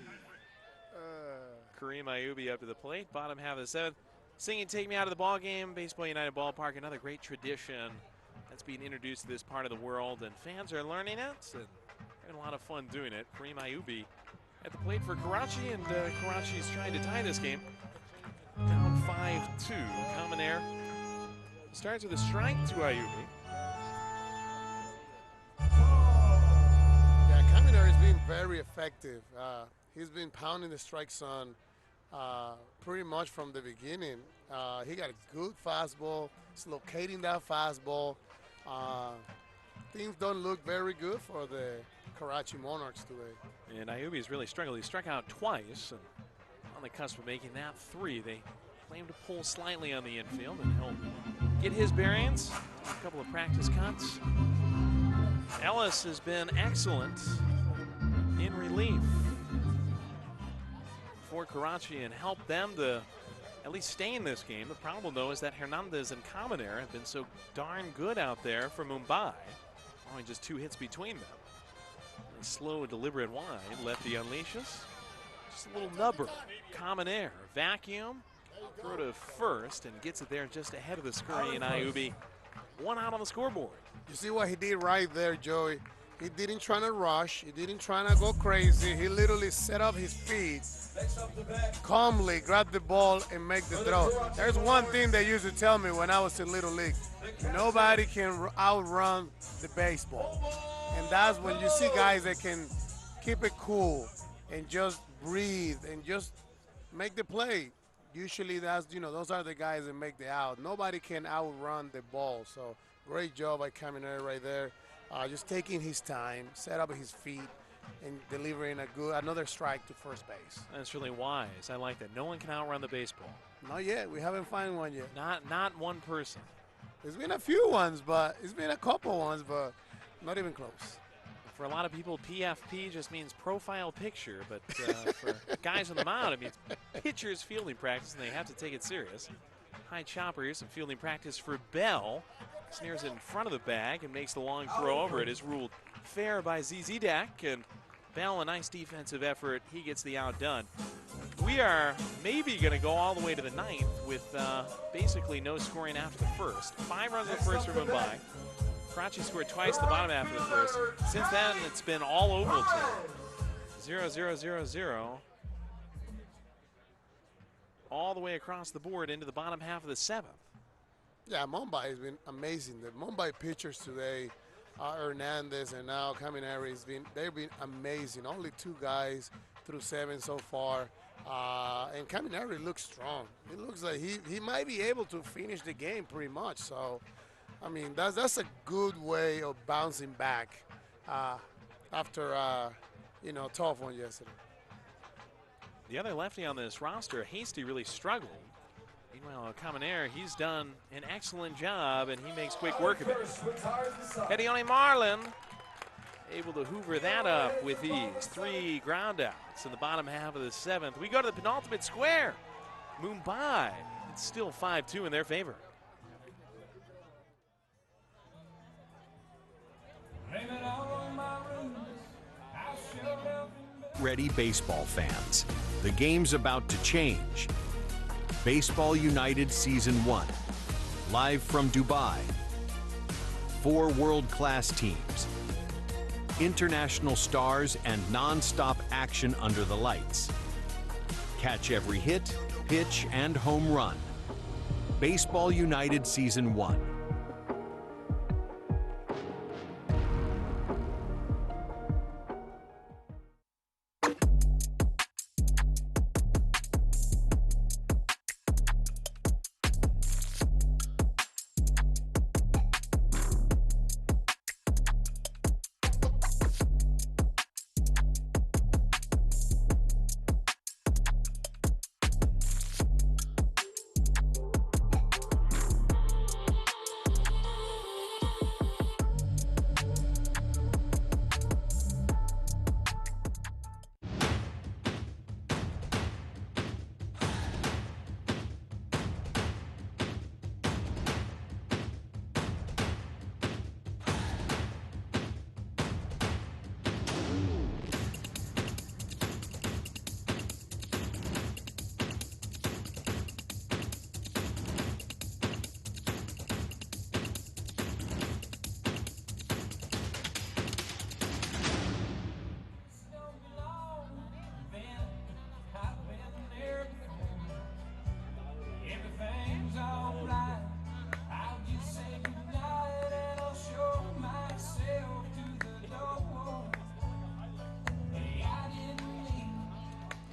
Kareem Ayubi up to the plate, bottom half of the 7th. Singing "Take Me Out of the Ball Game," Baseball United Ballpark, another great tradition that's being introduced to this part of the world, and fans are learning it and having a lot of fun doing it. Kareem Ayubi at the plate for Karachi, and Karachi's trying to tie this game. Down 5-2. Common Air starts with a strike to Ayubi. Yeah, Common Air has been very effective. He's been pounding the strike zone pretty much from the beginning. He got a good fastball. He's locating that fastball. Things don't look very good for the Karachi Monarchs today. And Ayubi's really struggled. He struck out twice, and on the cusp of making that 3. They claim to pull slightly on the infield, and he'll get his bearings. A couple of practice cuts. Ellis has been excellent in relief for Karachi and helped them to at least stay in this game. The problem, though, is that Hernandez and Common Air have been so darn good out there for Mumbai. Only just 2 hits between them. A slow, deliberate wide. Lefty unleashes. Just a little nubber. Common Air. Vacuum. Throw to first and gets it there just ahead of the scurry, and Ayubi 1 out on the scoreboard. You see what he did right there, Joey? He didn't try to rush. He didn't try to go crazy. He literally set up his feet, calmly grab the ball and make the throw. There's one thing they used to tell me when I was in Little League. Nobody can outrun the baseball. And that's when you see guys that can keep it cool and just breathe and just make the play. Usually that's, those are the guys that make the out. Nobody can outrun the ball. So great job by Common Air right there. Just taking his time, set up his feet, and delivering another strike to first base. That's really wise. I like that. No one can outrun the baseball. Not yet. We haven't found one yet. Not one person. There's been a few ones, but it's been a couple ones, but not even close. For a lot of people, PFP just means profile picture, but for guys on the mound, it means pitcher's fielding practice, and they have to take it serious. High chopper, here's some fielding practice for Bell. Snares it in front of the bag and makes the long throw over. It is ruled fair by Zizidek, and Bell, a nice defensive effort. He gets the outdone. We are maybe going to go all the way to the ninth with basically no scoring after the first. 5 runs in the first for Mumbai. Karachi scored twice in the bottom half of the first. Since then, it's been all Ovaltine. 0-0-0-0. All the way across the board into the bottom half of the 7th. Yeah, Mumbai has been amazing. The Mumbai pitchers today, Hernandez and now Camineri, they've been amazing. Only 2 guys through 7 so far. And Camineri looks strong. It looks like he might be able to finish the game pretty much. So, I mean, that's a good way of bouncing back after, tough one yesterday. The other lefty on this roster, Hasty, really struggled. Meanwhile, Camineri, he's done an excellent job, and he makes quick work of it. Hedione Marlin able to hoover that up with ease. 3 ground outs in the bottom half of the 7th. We go to the penultimate square. Mumbai, it's still 5-2 in their favor. Ready baseball fans. The game's about to change. Baseball United Season 1. Live from Dubai. 4 world-class teams. International stars and non-stop action under the lights. Catch every hit, pitch, and home run. Baseball United Season 1.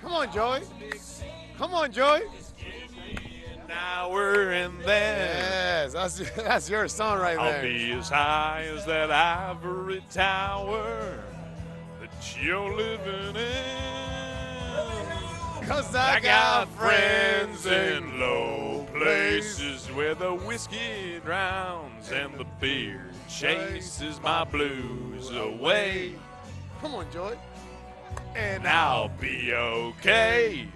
Come on, Joey. Come on, Joey. Now we're in there. Yes, that's your song right there. I'll be as high as that ivory tower that you're living in. 'Cause I got friends in low places where the whiskey drowns and the beer chases my blues away. Come on, Joey. And I'll be okay.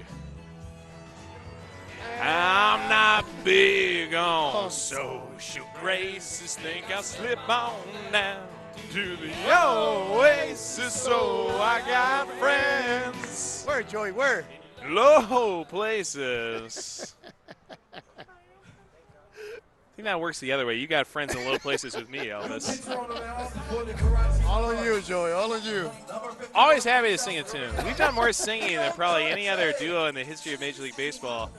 I'm not big on social graces. Think I'll slip on down to the oasis. So I got friends. Where, Joey? Where? Low places. I think that works the other way. You got friends in low places with me, Elvis. All on you, Joey. All on you. Always happy to sing a tune. We've done more singing than probably any other duo in the history of Major League Baseball.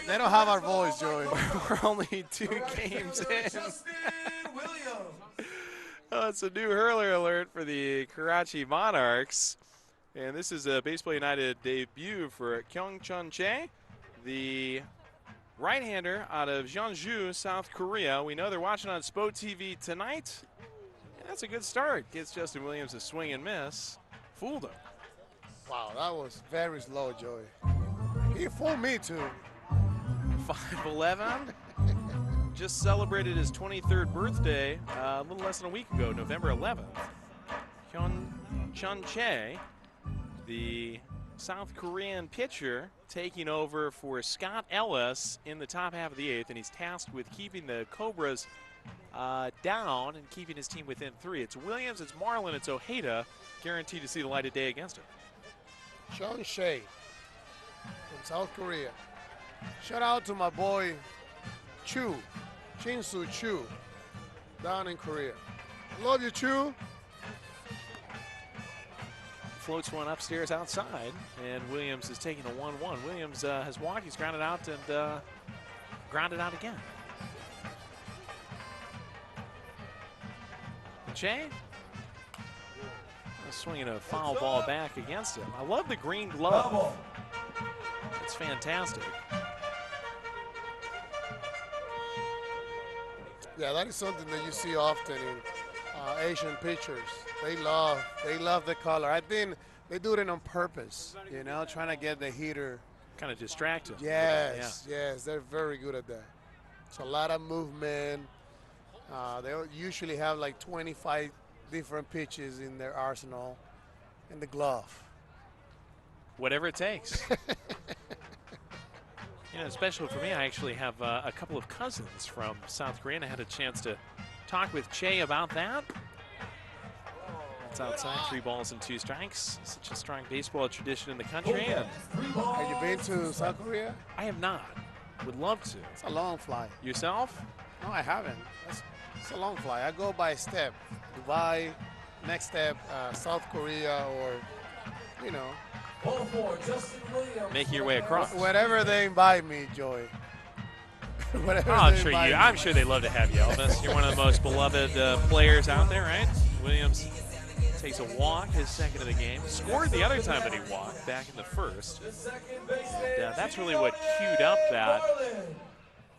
They don't have our voice, Joey. We're only 2 games in. Oh, it's a new hurler alert for the Karachi Monarchs. And this is a Baseball United debut for Kyung-Chun Chae, the right-hander out of Jeonju, South Korea. We know they're watching on SPO TV tonight. And that's a good start. Gets Justin Williams a swing and miss. Fooled him. Wow, that was very slow, Joey. He fooled me, too. 5'11". Just celebrated his 23rd birthday a little less than a week ago, November 11th. Kyung-Chun Chae, the South Korean pitcher, taking over for Scott Ellis in the top half of the 8th, and he's tasked with keeping the Cobras down and keeping his team within 3. It's Williams, it's Marlin, it's Ojeda, guaranteed to see the light of day against him. Sean Shea from South Korea. Shout out to my boy Chu, Shin-Soo Chu, down in Korea. Love you, Chu. Floats one upstairs outside, and Williams is taking a 1-1. Williams has walked, he's grounded out, and grounded out again. Che swinging a foul ball back against him. I love the green glove. It's fantastic. Yeah, that is something that you see often in Asian pitchers. They love the color. I think they do it on purpose, you know, trying to get the hitter. Kind of distract him. Yes, yes, they're very good at that. It's a lot of movement. They usually have like 25 different pitches in their arsenal in the glove. Whatever it takes. You know, special for me, I actually have a couple of cousins from South Korea, and I had a chance to talk with Che about that. It's outside, 3 balls and 2 strikes. Such a strong baseball tradition in the country. And have you been to South Korea? I have not. Would love to. It's a long flight. Yourself? No, I haven't. It's a long flight. I go by step. Dubai, next step, South Korea, or, you know. Making your way across. Whatever they invite me, Joey. I'm sure they love to have you, Elvis. You're one of the most beloved players out there, right? Williams takes a walk, his second of the game. Scored the other time that he walked back in the first. And that's really what queued up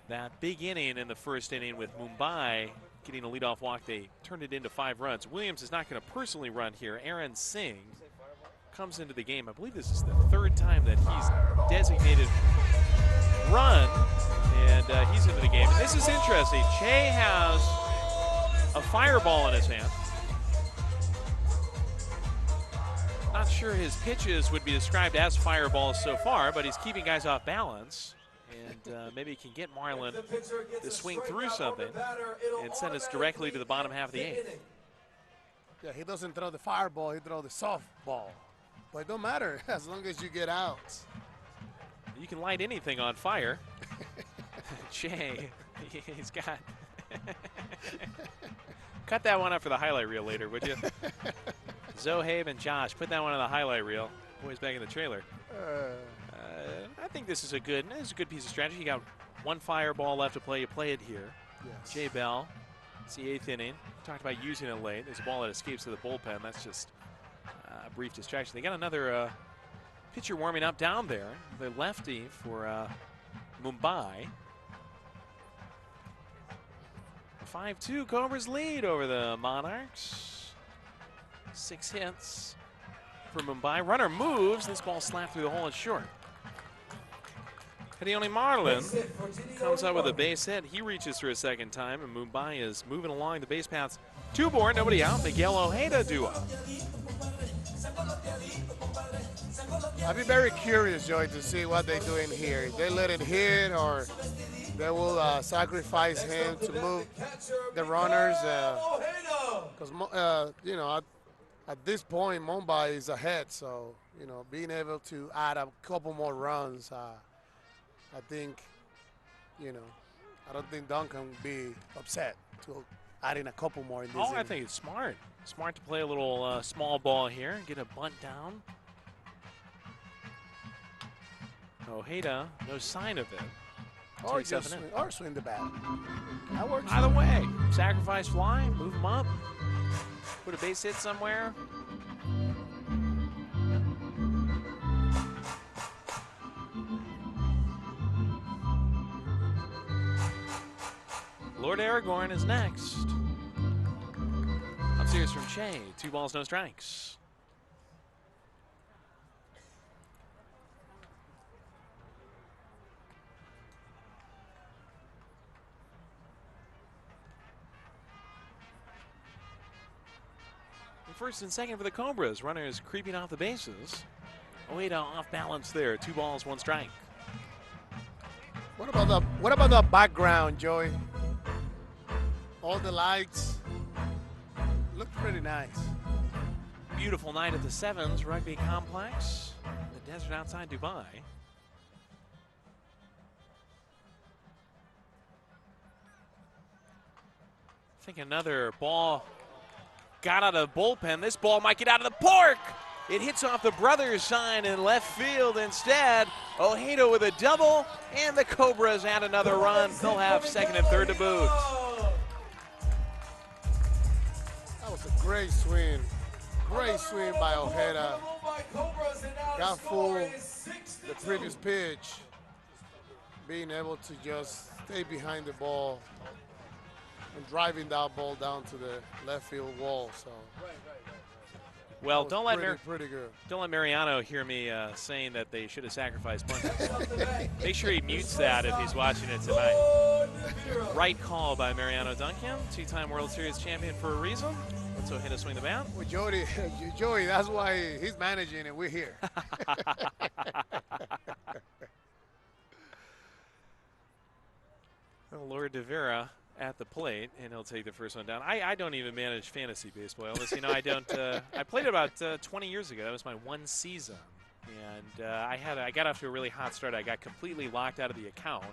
that big inning in the first inning with Mumbai getting a leadoff walk. They turned it into 5 runs. Williams is not going to personally run here. Aaron Singh comes into the game. I believe this is the 3rd time that he's designated run, and he's into the game. And this is interesting. Che has a fireball in his hand. Not sure his pitches would be described as fireballs so far, but he's keeping guys off balance. And maybe he can get Marlin to swing through something and send us directly to the bottom half of the 8th. Yeah, he doesn't throw the fireball, he throws the softball. But it don't matter as long as you get out. You can light anything on fire. Che, he's got. Cut that one up for the highlight reel later, would you? Zohaib and Josh, put that one on the highlight reel. Boys back in the trailer. I think this is a good piece of strategy. You got 1 fireball left to play. You play it here. Yes. Jay Bell, it's the 8th inning. Talked about using it late. There's a ball that escapes to the bullpen. That's just a brief distraction. They got another pitcher warming up down there. The lefty for Mumbai. 5-2 Cobras lead over the Monarchs. 6 hits for Mumbai. Runner moves. This ball slapped through the hole and short. Hedione Marlin comes up with a base hit. He reaches for a second time, and Mumbai is moving along the base paths. 2 more, nobody out. Miguel Ojeda duo. I'd be very curious, Joey, to see what they're doing here. If they let it hit, or they will sacrifice him to move the runners. Because, you know, at this point, Mumbai is ahead. So, you know, being able to add a couple more runs, I think, you know, I don't think Duncan would be upset to adding a couple more in this inning. I think it's smart. Smart to play a little small ball here and get a bunt down. Ojeda, no sign of it. Or swing the bat. That works. Either way, sacrifice fly, move him up, put a base hit somewhere. Lord Aragorn is next. Upstairs from Che, 2 balls, no strikes. First and second for the Cobras. Runners creeping off the bases. Ojeda off balance there. 2 balls, 1 strike. What about the background, Joey? All the lights look pretty nice. Beautiful night at the Sevens Rugby Complex, the desert outside Dubai. I think another ball got out of the bullpen. This ball might get out of the park. It hits off the brothers sign in left field instead. Ojeda with a double, and the Cobras add another run. They'll have second and third to boot. That was a great swing. Great swing by Ojeda. Got full the previous pitch. Being able to just stay behind the ball and driving that ball down to the left field wall. So. Well, pretty good. Don't let Mariano hear me saying that they should have sacrificed bunting. Make sure he mutes that if he's watching it tonight. Right call by Mariano Duncan, two-time World Series champion for a reason. Let's Ojeda swing the bat. Well, Joey, that's why he's managing and we're here. Lord De Vera at the plate, and he'll take the first one down. I don't even manage fantasy baseball, Elvis. You know, I don't. I played it about 20 years ago. That was my one season, and I got off to a really hot start. I got completely locked out of the account.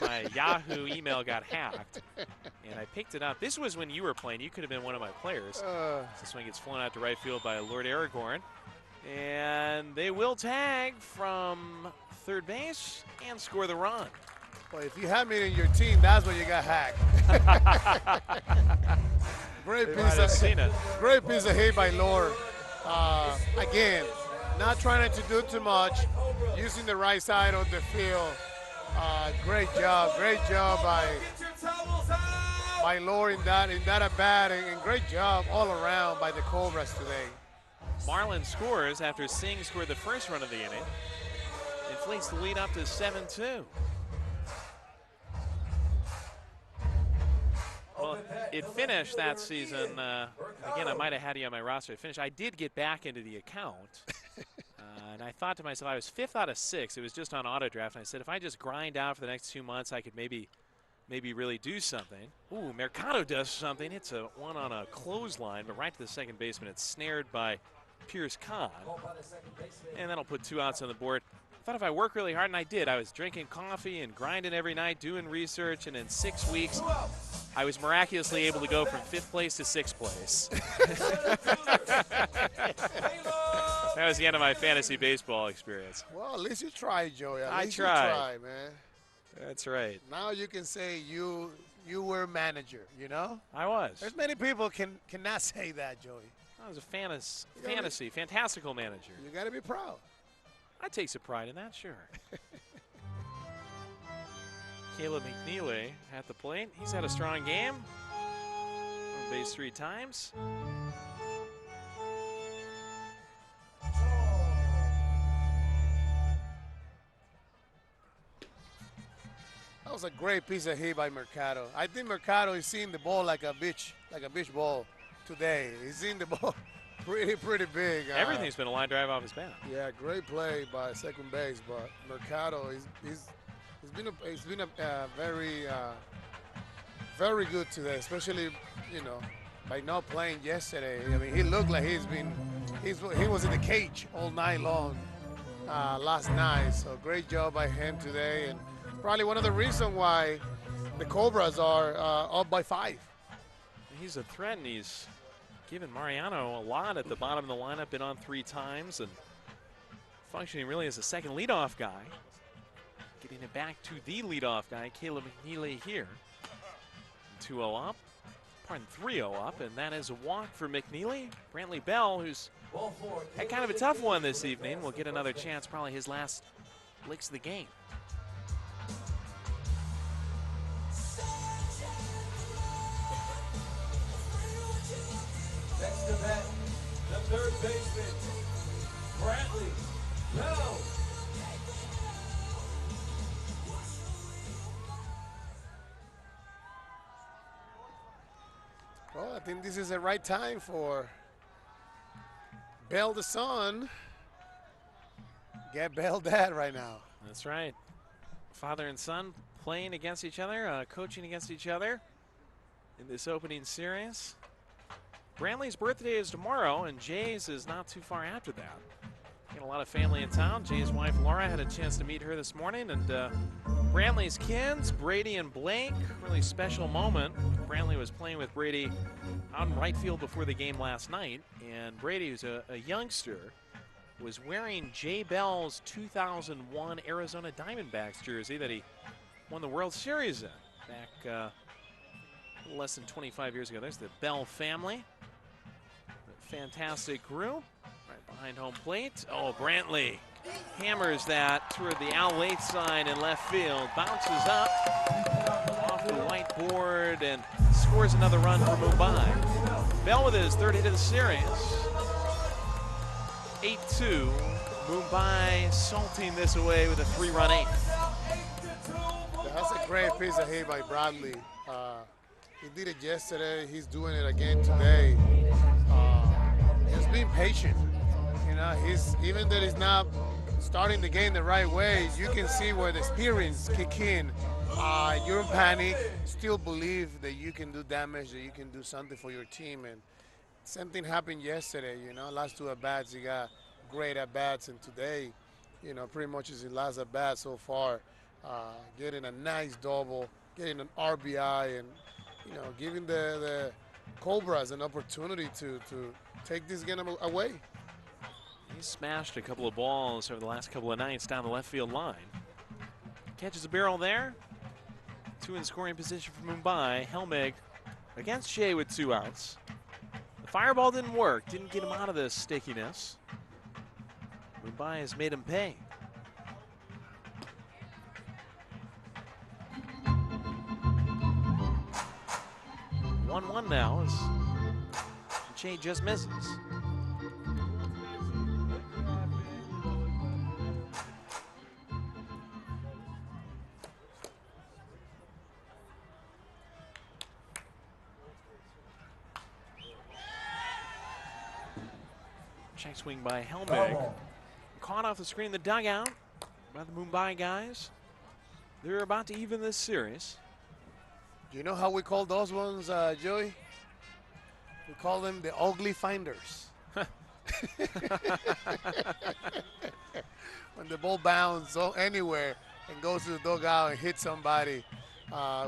My Yahoo email got hacked, and I picked it up. This was when you were playing. You could have been one of my players. This one gets flown out to right field by Lord Aragorn, and they will tag from third base and score the run. Well, if you have me in your team, that's when you got hacked. Great piece of hit by Lord. Again, not trying to do too much, using the right side of the field. Great job by Lord in that at bat, and great job all around by the Cobras today. Marlin scores after Singh scored the first run of the inning. Inflates the lead up to 7-2. Well, it finished that season. Again, I might have had you on my roster. It finished. I did get back into the account. And I thought to myself, I was 5th out of 6. It was just on auto draft. And I said, if I just grind out for the next 2 months, I could maybe really do something. Ooh, Mercado does something. It's a one on a clothesline, but right to the second baseman. It's snared by Pierce Kahn. And that'll put 2 outs on the board. I thought if I work really hard, and I did. I was drinking coffee and grinding every night, doing research, and in 6 weeks, I was miraculously able to go from 5th place to 6th place. That was the end of my fantasy baseball experience. Well, at least you tried, Joey. At least tried. You tried, man. That's right. Now you can say you were manager, you know? I was. There's many people cannot say that, Joey. I was a fantastical manager. You got to be proud. I take some pride in that, sure. Caleb McNeely at the plate. He's had a strong game. On base 3 times. That was a great piece of hit by Mercado. I think Mercado is seeing the ball like a beach ball today. He's seeing the ball pretty big. Everything's been a line drive off his bat. Yeah, great play by second base, but Mercado he's been a very good today, especially by not playing yesterday. I mean, he looked like he was in the cage all night long last night. So great job by him today, and probably one of the reasons why the Cobras are up by 5. He's a threat, and he's given Mariano a lot at the bottom of the lineup. Been on 3 times and functioning really as a second leadoff guy. Getting it back to the leadoff guy, Caleb McNeely here. 2-0 up, 3-0 up, and that is a walk for McNeely. Brantley Bell, who's had kind of a tough one this evening, will get another chance, probably his last licks of the game. Next to bat, the third baseman, Brantley Bell. Well, I think this is the right time for Bell the son. Get Bell dad right now. That's right. Father and son playing against each other, coaching against each other. in this opening series. Brantley's birthday is tomorrow, and Jay's is not too far after that. Got a lot of family in town. Jay's wife, Laura, had a chance to meet her this morning, and Brantley's kids, Brady and Blake, really special moment. Brantley was playing with Brady out in right field before the game last night, and Brady, who's a youngster, was wearing Jay Bell's 2001 Arizona Diamondbacks jersey that he won the World Series in back a little less than 25 years ago. There's the Bell family. Fantastic group right behind home plate. Oh, Brantley hammers that toward the Al Lath sign in left field. Bounces up off the whiteboard and scores another run for Mumbai. Bell with his third hit of the series. 8-2. Mumbai salting this away with a 3-run eighth. That's a great piece of hit by Bradley. He did it yesterday. He's doing it again today. He's being patient. You know, even though he's not starting the game the right way, you can see where the experience kick in. You don't panic. Still believe that you can do damage, that you can do something for your team. And same thing happened yesterday. You know, last two at bats, he got great at bats, and today, you know, pretty much is his last at bat so far. Getting a nice double, getting an RBI, and you know, giving the Cobras an opportunity to take this game away. He smashed a couple of balls over the last couple of nights down the left field line. Catches a barrel there. 2 in scoring position for Mumbai. Helmig against Shea with 2 outs. The fireball didn't work, didn't get him out of the stickiness. Mumbai has made him pay. One now as Shea just misses. Check swing by Helmig. Caught off the screen in the dugout by the Mumbai guys. They're about to even this series. Do you know how we call those ones, Joey? We call them the ugly finders. When the ball bounces anywhere and goes to the dugout and hits somebody,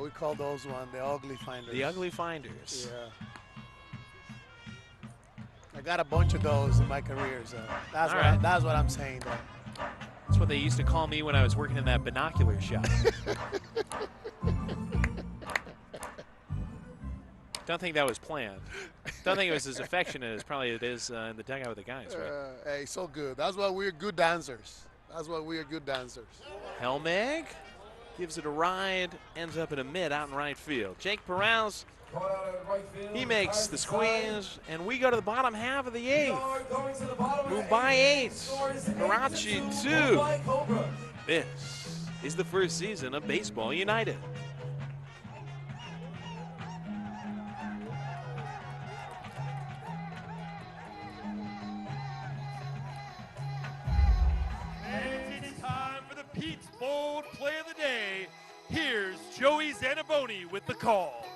we call those one the ugly finders. The ugly finders. Yeah. I got a bunch of those in my career, so that's what I'm saying. Though. That's what they used to call me when I was working in that binocular shop. Don't think that was planned. Don't think it was as affectionate as probably it is in the dugout with the guys, right? Hey, so good. That's why we're good dancers. That's why we are good dancers. Helmig gives it a ride, ends up in a mid out in right field. Jake Perez, he makes the squeeze, and we go to the bottom half of the 8th. Mumbai 8, Karachi 2. This is the first season of Baseball United. Pete's Bold Play of the Day. Here's Joey Zanaboni with the call.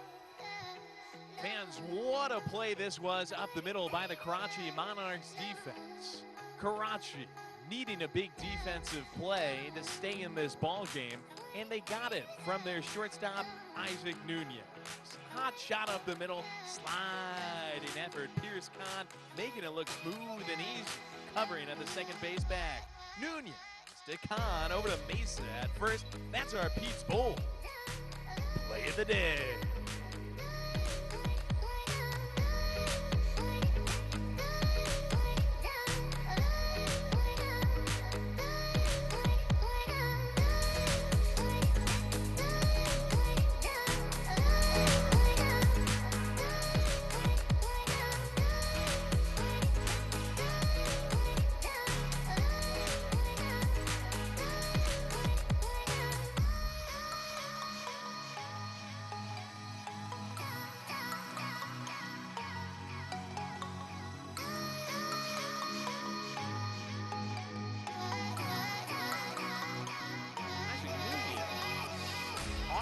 Fans, what a play this was up the middle by the Karachi Monarchs defense. Karachi needing a big defensive play to stay in this ball game, and they got it from their shortstop, Isaac Nunez. Hot shot up the middle, sliding effort. Pierce Khan making it look smooth and easy, covering at the second base bag. Nunez to Khan, over to Mesa at first. That's our Pete's Bowl Play of the Day.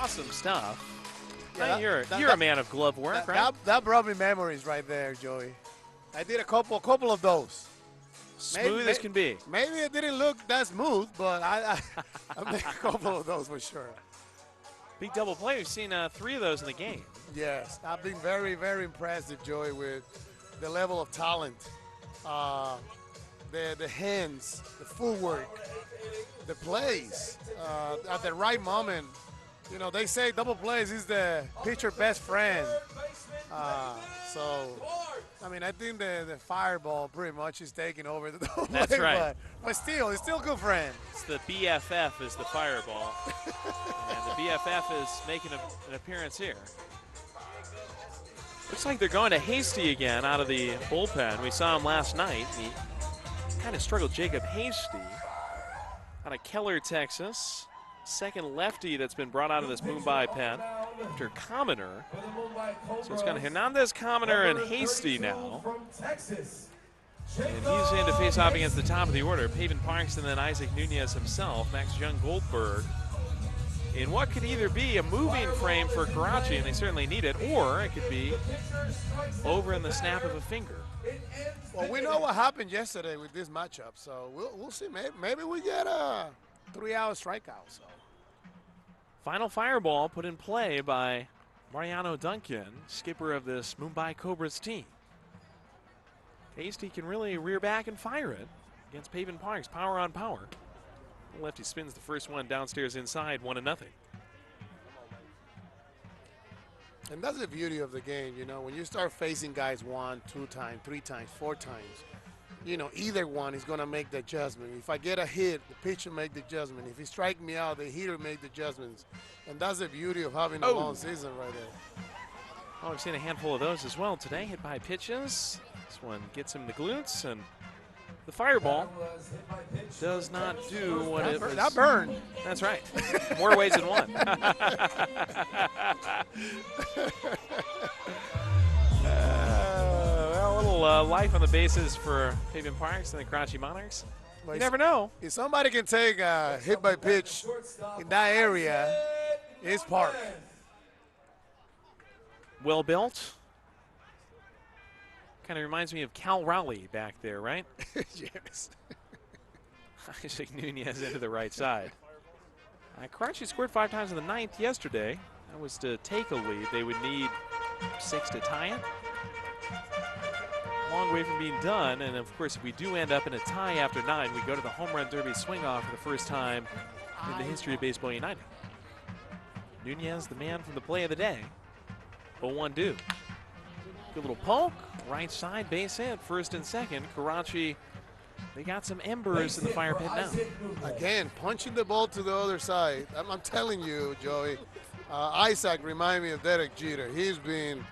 Awesome stuff. you're a man of glove work, right? That brought me memories right there, Joey. I did a couple of those. Smooth as can be. Maybe it didn't look that smooth, but I made a couple of those for sure. Big double play. We've seen 3 of those in the game. Yes, I've been very, very impressed, Joey, with the level of talent, the hands, the footwork, the plays at the right moment. You know, they say double plays is the pitcher best friend. So, I mean, I think the fireball pretty much is taking over the double That's play, right. But still, it's still a good friend. It's the BFF is the fireball. And the BFF is making an appearance here. Looks like they're going to Hasty again out of the bullpen. We saw him last night. He kind of struggled. Jacob Hasty out of Keller, Texas. Second lefty that's been brought out of this Mumbai pen after Commoner. So it's going to Hernandez, Commoner, and Hasty now. And he's in to face off against the top of the order. Pavin Parks and then Isaac Nunez himself. Max Young Goldberg in what could either be a moving frame for Karachi, and they certainly need it, or it could be over in the snap of a finger. Well, we know what happened yesterday with this matchup, so we'll see. Maybe we get a 3-out strikeout. So. Final fireball put in play by Mariano Duncan, skipper of this Mumbai Cobras team. Hasty can really rear back and fire it against Pavin Parks, power on power. The lefty spins the first one downstairs inside, 1-0. And that's the beauty of the game, you know, when you start facing guys 1, 2 times, 3 times, 4 times, you know, either one is going to make the adjustment. If I get a hit, the pitcher make the adjustment. If he strike me out, the hitter make the adjustments. And that's the beauty of having a long season right there. Oh, we've seen a handful of those as well today, hit by pitches. This one gets him the glutes, and the fireball does not do what it was. That burned. That's right. More ways than one. Well, a little life on the bases for Pavin Parks and the Karachi Monarchs. Well, You never know. If somebody can take a hit by pitch in that area, it's Park. Well built. Kind of reminds me of Cal Raleigh back there, right? Yes. Isaac Nunez into the right side. Karachi scored 5 times in the 9th yesterday. That was to take a lead. They would need 6 to tie it. Long way from being done. And of course, if we do end up in a tie after 9, we go to the home run derby swing off for the first time in the history of Baseball United. Nunez, the man from the play of the day. 0-1 due. Good little poke. Right side, base hit, first and second. Karachi, they got some embers in the fire pit now. Again, punching the ball to the other side. I'm telling you, Joey, Isaac remind me of Derek Jeter. He's been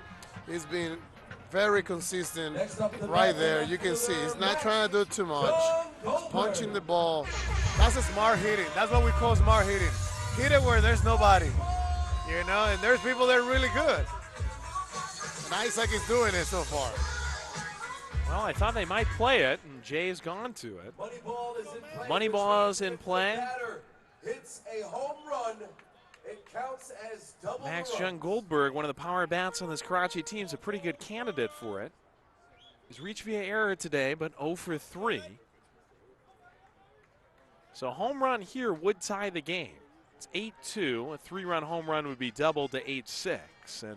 very consistent right there. You can see he's not trying to do too much. He's punching the ball. That's a smart hitting. That's what we call smart hitting. Hit it where there's nobody, you know, and there's people that are really good. And Isaac is doing it so far. Well, I thought they might play it, and Jay's gone to it. Moneyball is in play. It's a home run. It counts as double. Max Young Goldberg, one of the power bats on this Karachi team, is a pretty good candidate for it. He's reached via error today, but 0 for 3. So a home run here would tie the game. It's 8-2. A 3-run home run would be doubled to 8-6. And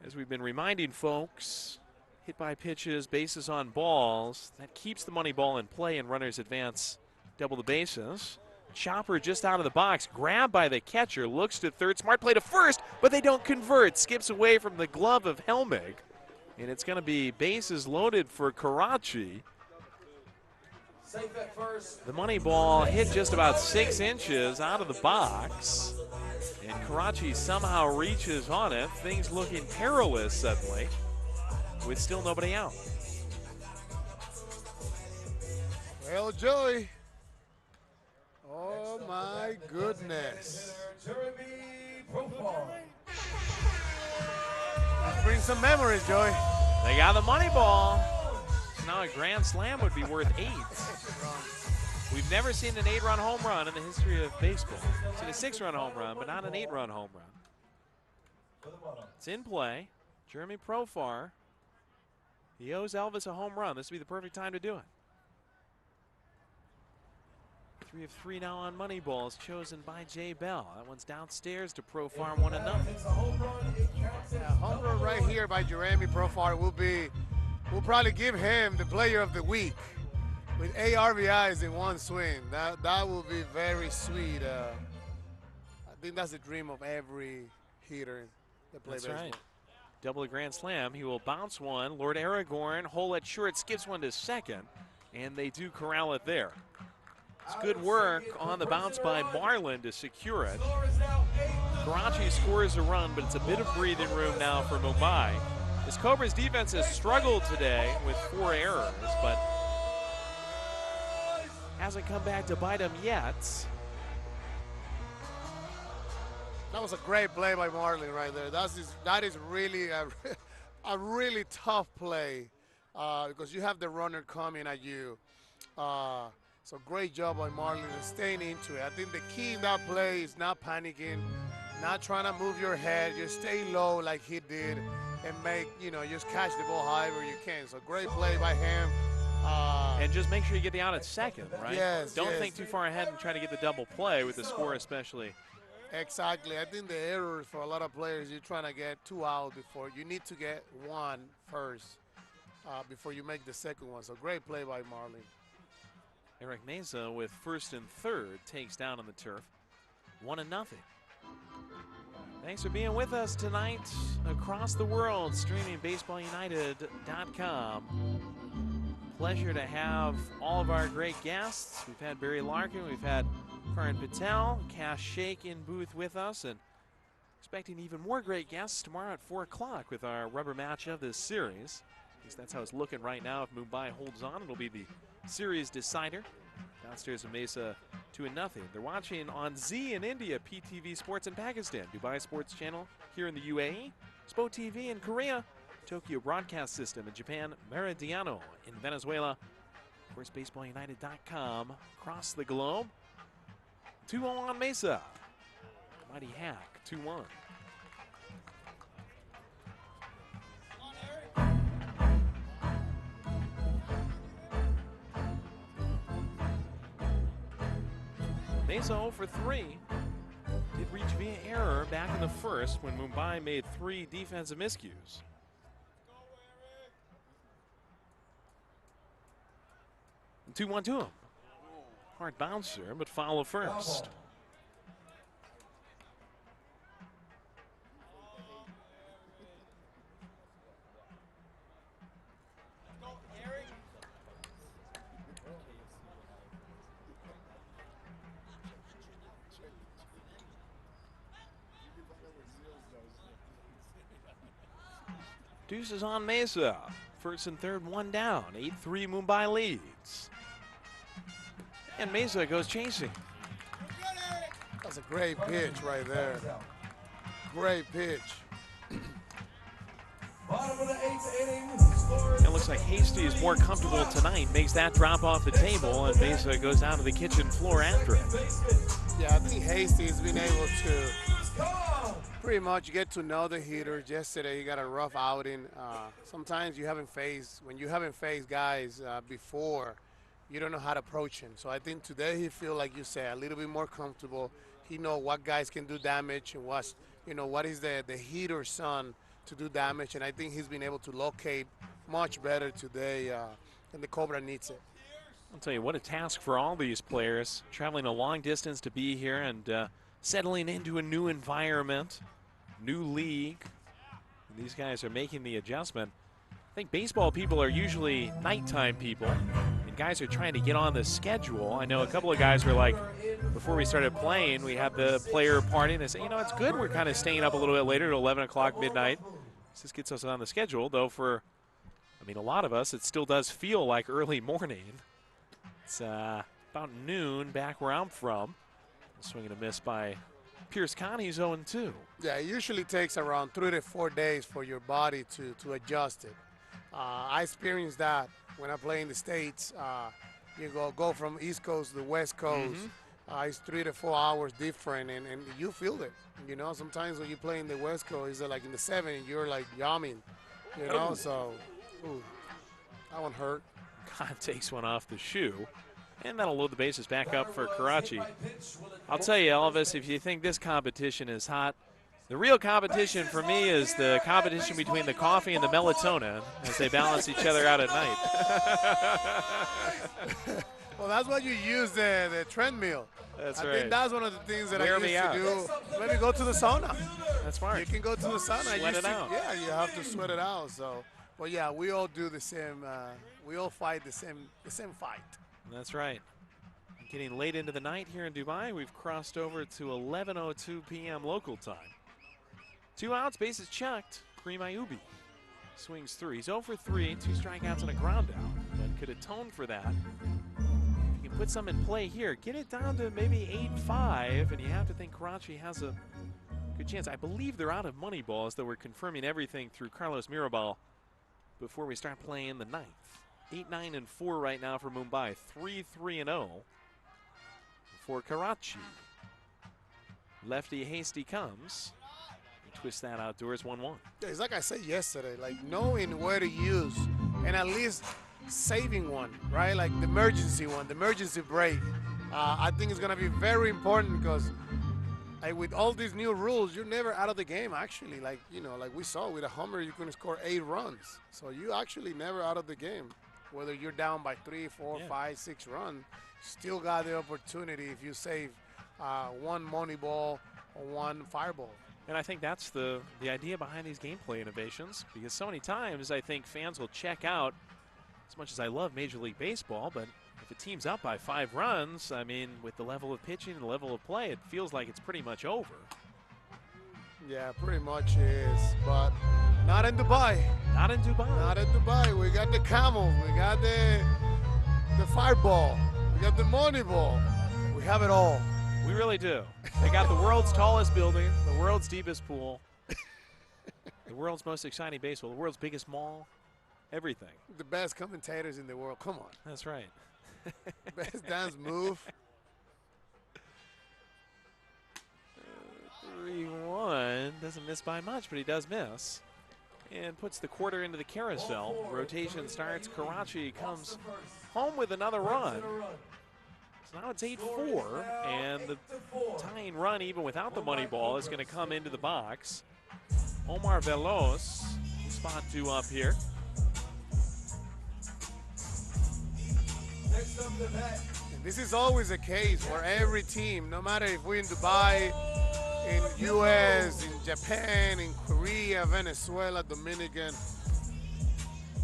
as we've been reminding folks, hit by pitches, bases on balls, that keeps the money ball in play and runners advance double the bases. Chopper just out of the box, grabbed by the catcher, looks to third, smart play to first, but they don't convert. Skips away from the glove of Helmig, and it's going to be bases loaded for Karachi. The money ball hit just about 6 inches out of the box, and Karachi somehow reaches on it. Things looking perilous suddenly, with still nobody out. Well, Joey. Oh, my goodness. Bring some memories, Joey. They got the money ball. Now a grand slam would be worth 8. We've never seen an 8-run home run in the history of baseball. We've seen a 6-run home run, but not an 8-run home run. It's in play. Jeremy Profar. He owes Elvis a home run. This would be the perfect time to do it. 3 of 3 now on Moneyballs, chosen by Jay Bell. That one's downstairs to Profar, 1-0. Yeah, home run right here by Jeremy Profar we'll probably give him the player of the week with 8 RBIs in one swing. That will be very sweet. I think that's the dream of every hitter that plays baseball. Right. Double a grand slam. He will bounce one. Lord Aragorn, hole at short, skips one to second, and they do corral it there. It's good work on the bounce by Marlin to secure it. Karachi scores a run, but it's a bit of breathing room now for Mumbai. This Cobras defense has struggled today with 4 errors, but hasn't come back to bite them yet. That was a great play by Marlin right there. That is really a really tough play because you have the runner coming at you. So great job by Marlin and staying into it. I think the key in that play is not panicking, not trying to move your head, just stay low like he did and just catch the ball however you can. So great play by him. And just make sure you get the out at second, right? Yes. Don't think too far ahead and try to get the double play with the score especially. Exactly. I think the errors for a lot of players, you're trying to get 2 out before. You need to get 1 first before you make the second one. So great play by Marlin. Eric Meza with first and third takes down on the turf. 1-0. Thanks for being with us tonight across the world, streaming BaseballUnited.com. Pleasure to have all of our great guests. We've had Barry Larkin, we've had Karan Patel, Cash Sheikh in booth with us, and expecting even more great guests tomorrow at 4 o'clock with our rubber match of this series. At least that's how it's looking right now. If Mumbai holds on, it'll be the series decider. Downstairs in Mesa, 2-0. They're watching on Z in India, PTV Sports in Pakistan, Dubai Sports Channel here in the UAE, Spo TV in Korea, Tokyo Broadcast System in Japan, Meridiano in Venezuela. Of course, BaseballUnited.com across the globe. 2-0 on Mesa. Mighty Hack, 2-1. Mesa 0 for 3. Did reach via error back in the first when Mumbai made 3 defensive miscues. And 2-1 to him. Hard bouncer, but follow first. Deuces on Mesa. First and third, 1 down. 8-3 Mumbai leads. And Mesa goes chasing. That's a great pitch right there. Great pitch. It looks like Hasty is more comfortable tonight. Makes that drop off the table, and Mesa goes down to the kitchen floor after it. Yeah, I think Hasty has been able to pretty much get to know the hitters. Yesterday, he got a rough outing. Sometimes when you haven't faced guys before, you don't know how to approach him. So I think today he feel, like you said, a little bit more comfortable. He know what guys can do damage and what is the hitter's son to do damage. And I think he's been able to locate much better today, and the Cobra needs it. I'll tell you, what a task for all these players, traveling a long distance to be here and settling into a new environment, new league. And these guys are making the adjustment. I think baseball people are usually nighttime people, and guys are trying to get on the schedule. I know a couple of guys were like, before we started playing, we had the player party, and they said, it's good we're kind of staying up a little bit later to 11 o'clock midnight. This gets us on the schedule, though for, a lot of us, it still does feel like early morning. It's about noon back where I'm from. Swing and a miss by Pierce Connie. He's 0-2. Yeah, it usually takes around 3 to 4 days for your body to adjust it. I experienced that when I play in the States. You go from East Coast to the West Coast. It's 3 to 4 hours different, and you feel it. You know, sometimes when you play in the West Coast, it's like in the 7, and you're like yamming. You know, Ooh. so that one hurt. Khan takes one off the shoe, and that'll load the bases back up for Karachi. I'll tell you, Elvis, if you think this competition is hot, the real competition for me is the competition between the coffee and the melatonin as they balance each other out at night. Well, that's why you use the treadmill. That's I right. think that's one of the things that Wear I me used to out. do. Maybe go to the sauna. That's smart. You can go to the sauna. I Sweat used it to- out. Yeah, you have to sweat it out. So, but yeah, we all do the same. We all fight the same fight. That's right. Getting late into the night here in Dubai, we've crossed over to 11:02 p.m. local time. 2 outs, bases checked. Kareem Ayubi swings through. He's 0 for 3, 2 strikeouts and a ground out, but could atone for that. If you can put some in play here, get it down to maybe 8-5, and you have to think Karachi has a good chance. I believe they're out of money balls, though we're confirming everything through Carlos Mirabal before we start playing the ninth. 8-9-4 right now for Mumbai. 3-3-0 for Karachi. Lefty Hasty comes. Twist that outdoors, 1-1. It's like I said yesterday, like knowing where to use and at least saving one, right? Like the emergency one, the emergency break. I think it's going to be very important because with all these new rules, you're never out of the game, actually. Like, you know, like we saw with a homer, you can score 8 runs. So you actually never out of the game. Whether you're down by 3, 4, 5, 6 runs, still got the opportunity if you save one money ball or one fireball. And I think that's the idea behind these gameplay innovations, because so many times I think fans will check out, as much as I love Major League Baseball, but if a team's up by 5 runs, I mean, with the level of pitching and the level of play, it feels like it's pretty much over. Yeah, pretty much is, but not in Dubai. Not in Dubai. Not in Dubai. We got the camel, we got the fireball, we got the money ball. We have it all. We really do. They got the world's tallest building, the world's deepest pool, the world's most exciting baseball, the world's biggest mall, everything. The best commentators in the world. Come on. That's right. Best dance move. 3-1. Doesn't miss by much, but he does miss. And puts the quarter into the carousel. Rotation starts. Karachi comes home with another run. So now it's 8-4, and the tying run, even without the money ball, is going to come into the box. Omar Veloz, spot 2 up here. And this is always a case for every team, no matter if we're in Dubai, in US, in Japan, in Korea, Venezuela, Dominican.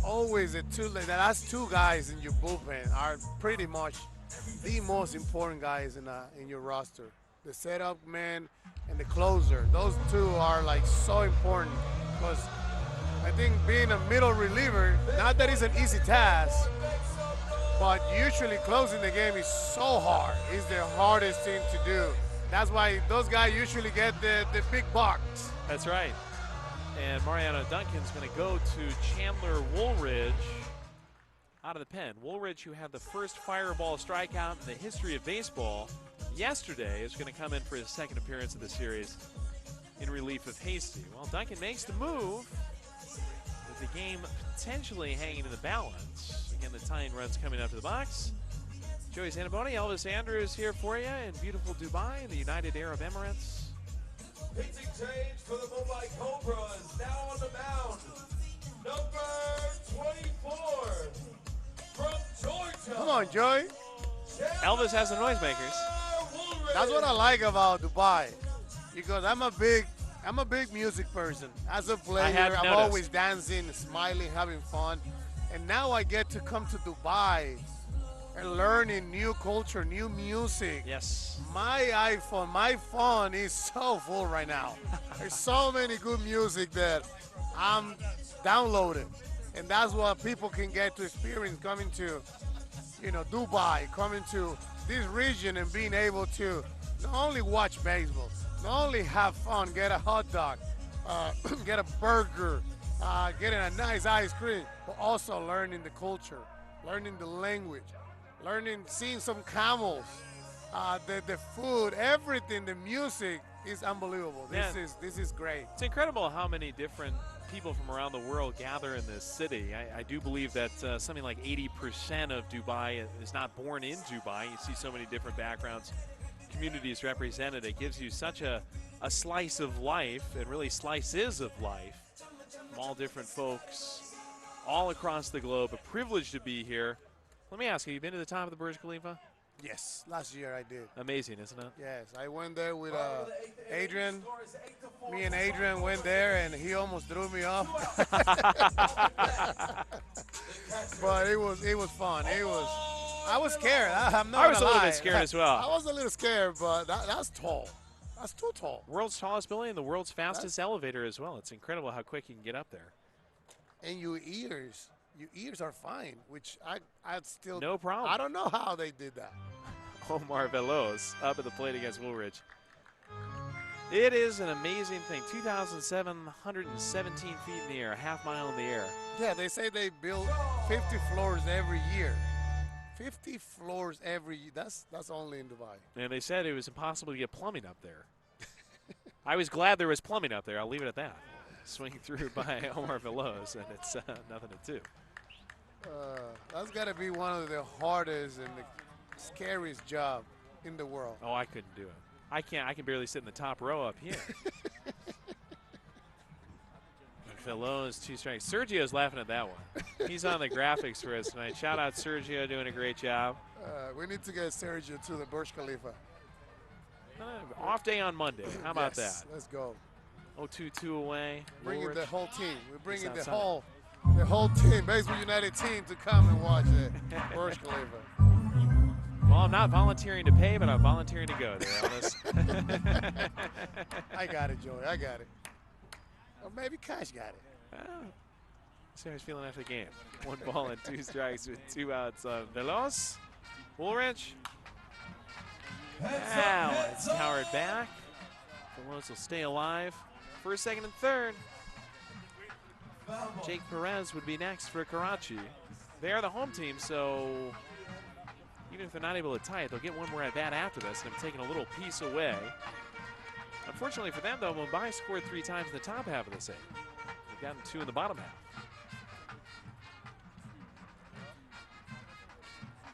Always the last 2 guys in your bullpen are pretty much the most important guys in your roster. The setup man and the closer. Those 2 are like so important because I think being a middle reliever, not that it's an easy task, but usually closing the game is so hard. It's the hardest thing to do. That's why those guys usually get the big bucks. That's right. And Mariano Duncan's going to go to Chandler Woolridge out of the pen. Woolridge, who had the first fireball strikeout in the history of baseball yesterday, is going to come in for his second appearance of the series in relief of Hasty. Well, Duncan makes the move with the game potentially hanging in the balance. Again, the tying run's coming up to the box. Joey Santaboni, Elvis Andrews here for you in beautiful Dubai, in the United Arab Emirates. Pitching change for the Mumbai Cobras. Now on the mound, number 24 from Georgia. Come on, Joey. Elvis has the noisemakers. That's what I like about Dubai, because I'm a big music person. As a player, I'm always dancing, smiling, having fun. And now I get to come to Dubai and learning new culture, new music. Yes. My phone is so full right now. There's so many good music that I'm downloading. And that's what people can get to experience coming to, Dubai, coming to this region and being able to not only watch baseball, not only have fun, get a hot dog, get a burger, getting a nice ice cream, but also learning the culture, learning the language, seeing some camels, The food, everything, the music is unbelievable. Yeah. This is great. It's incredible how many different people from around the world gather in this city. I do believe that something like 80% of Dubai is not born in Dubai. You see so many different backgrounds, communities represented. It gives you such a slice of life, and really slices of life, from all different folks all across the globe. A privilege to be here. Let me ask you, have you been to the top of the Burj Khalifa? Yes, last year I did. Amazing, isn't it? Yes, I went there with Adrian. Me and Adrian went there, and he almost threw me off. But it was fun. I was scared. I'm not I was a gonna little lie. bit scared as well. I was a little scared, but that's tall. That's too tall. World's tallest building and the world's fastest elevator as well. It's incredible how quick you can get up there. And your ears are fine, which I still no problem. I don't know how they did that. Omar Veloz up at the plate against Woolridge. It is an amazing thing. 2,717 feet in the air, a half mile in the air. Yeah, they say they build 50 floors every year. 50 floors every year. That's only in Dubai. And they said it was impossible to get plumbing up there. I was glad there was plumbing up there. I'll leave it at that. Swing through by Omar Veloz, and it's nothing to do. That's got to be one of the hardest and the scariest job in the world. Oh, I couldn't do it. I can't. I can barely sit in the top row up here. Veloz, 2 strikes. Sergio's laughing at that one. He's on the graphics for us tonight. Shout out Sergio, doing a great job. We need to get Sergio to the Burj Khalifa. Off day on Monday. How about that? Let's go. 0-2-2 away. Bringing the whole team. We're bringing He's the whole team, Baseball United team, to come and watch the Burj Khalifa. Well, I'm not volunteering to pay, but I'm volunteering to go there, Elvis. I got it, Joey. I got it. Or maybe Cash got it. See how he's feeling after the game. 1 ball and 2 strikes with 2 outs on Veloz. Woolridge. Now it's powered back. Veloz will stay alive. First, second, and third. Jake Perez would be next for Karachi. They are the home team, so even if they're not able to tie it, they'll get one more at bat after this, and I'm taking a little piece away. Unfortunately for them, though, Mumbai scored 3 times in the top half of this inning. They've gotten 2 in the bottom half.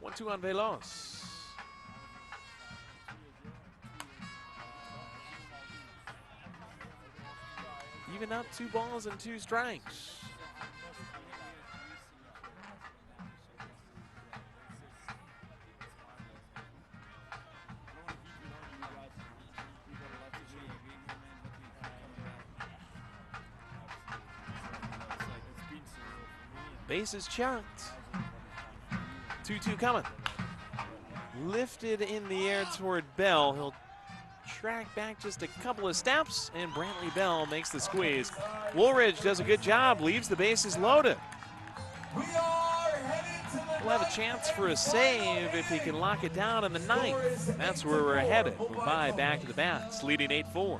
1-2 on Veloz. Even up 2 balls and 2 strikes. Bases chunked. 2-2 coming. Lifted in the air toward Bell. He'll track back just a couple of steps, and Brantley Bell makes the squeeze. Woolridge does a good job, leaves the bases loaded. We'll have a chance for a save if he can lock it down in the 9th. That's where we're headed. Mumbai back to the bats, leading 8-4.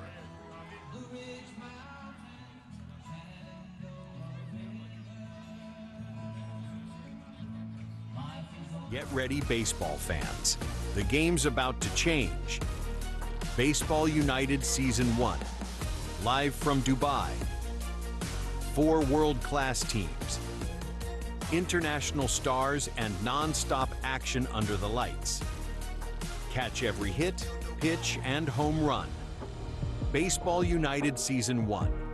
Get ready, baseball fans. The game's about to change. Baseball United Season 1. Live from Dubai. 4 world-class teams. International stars and non-stop action under the lights. Catch every hit, pitch, and home run. Baseball United Season 1.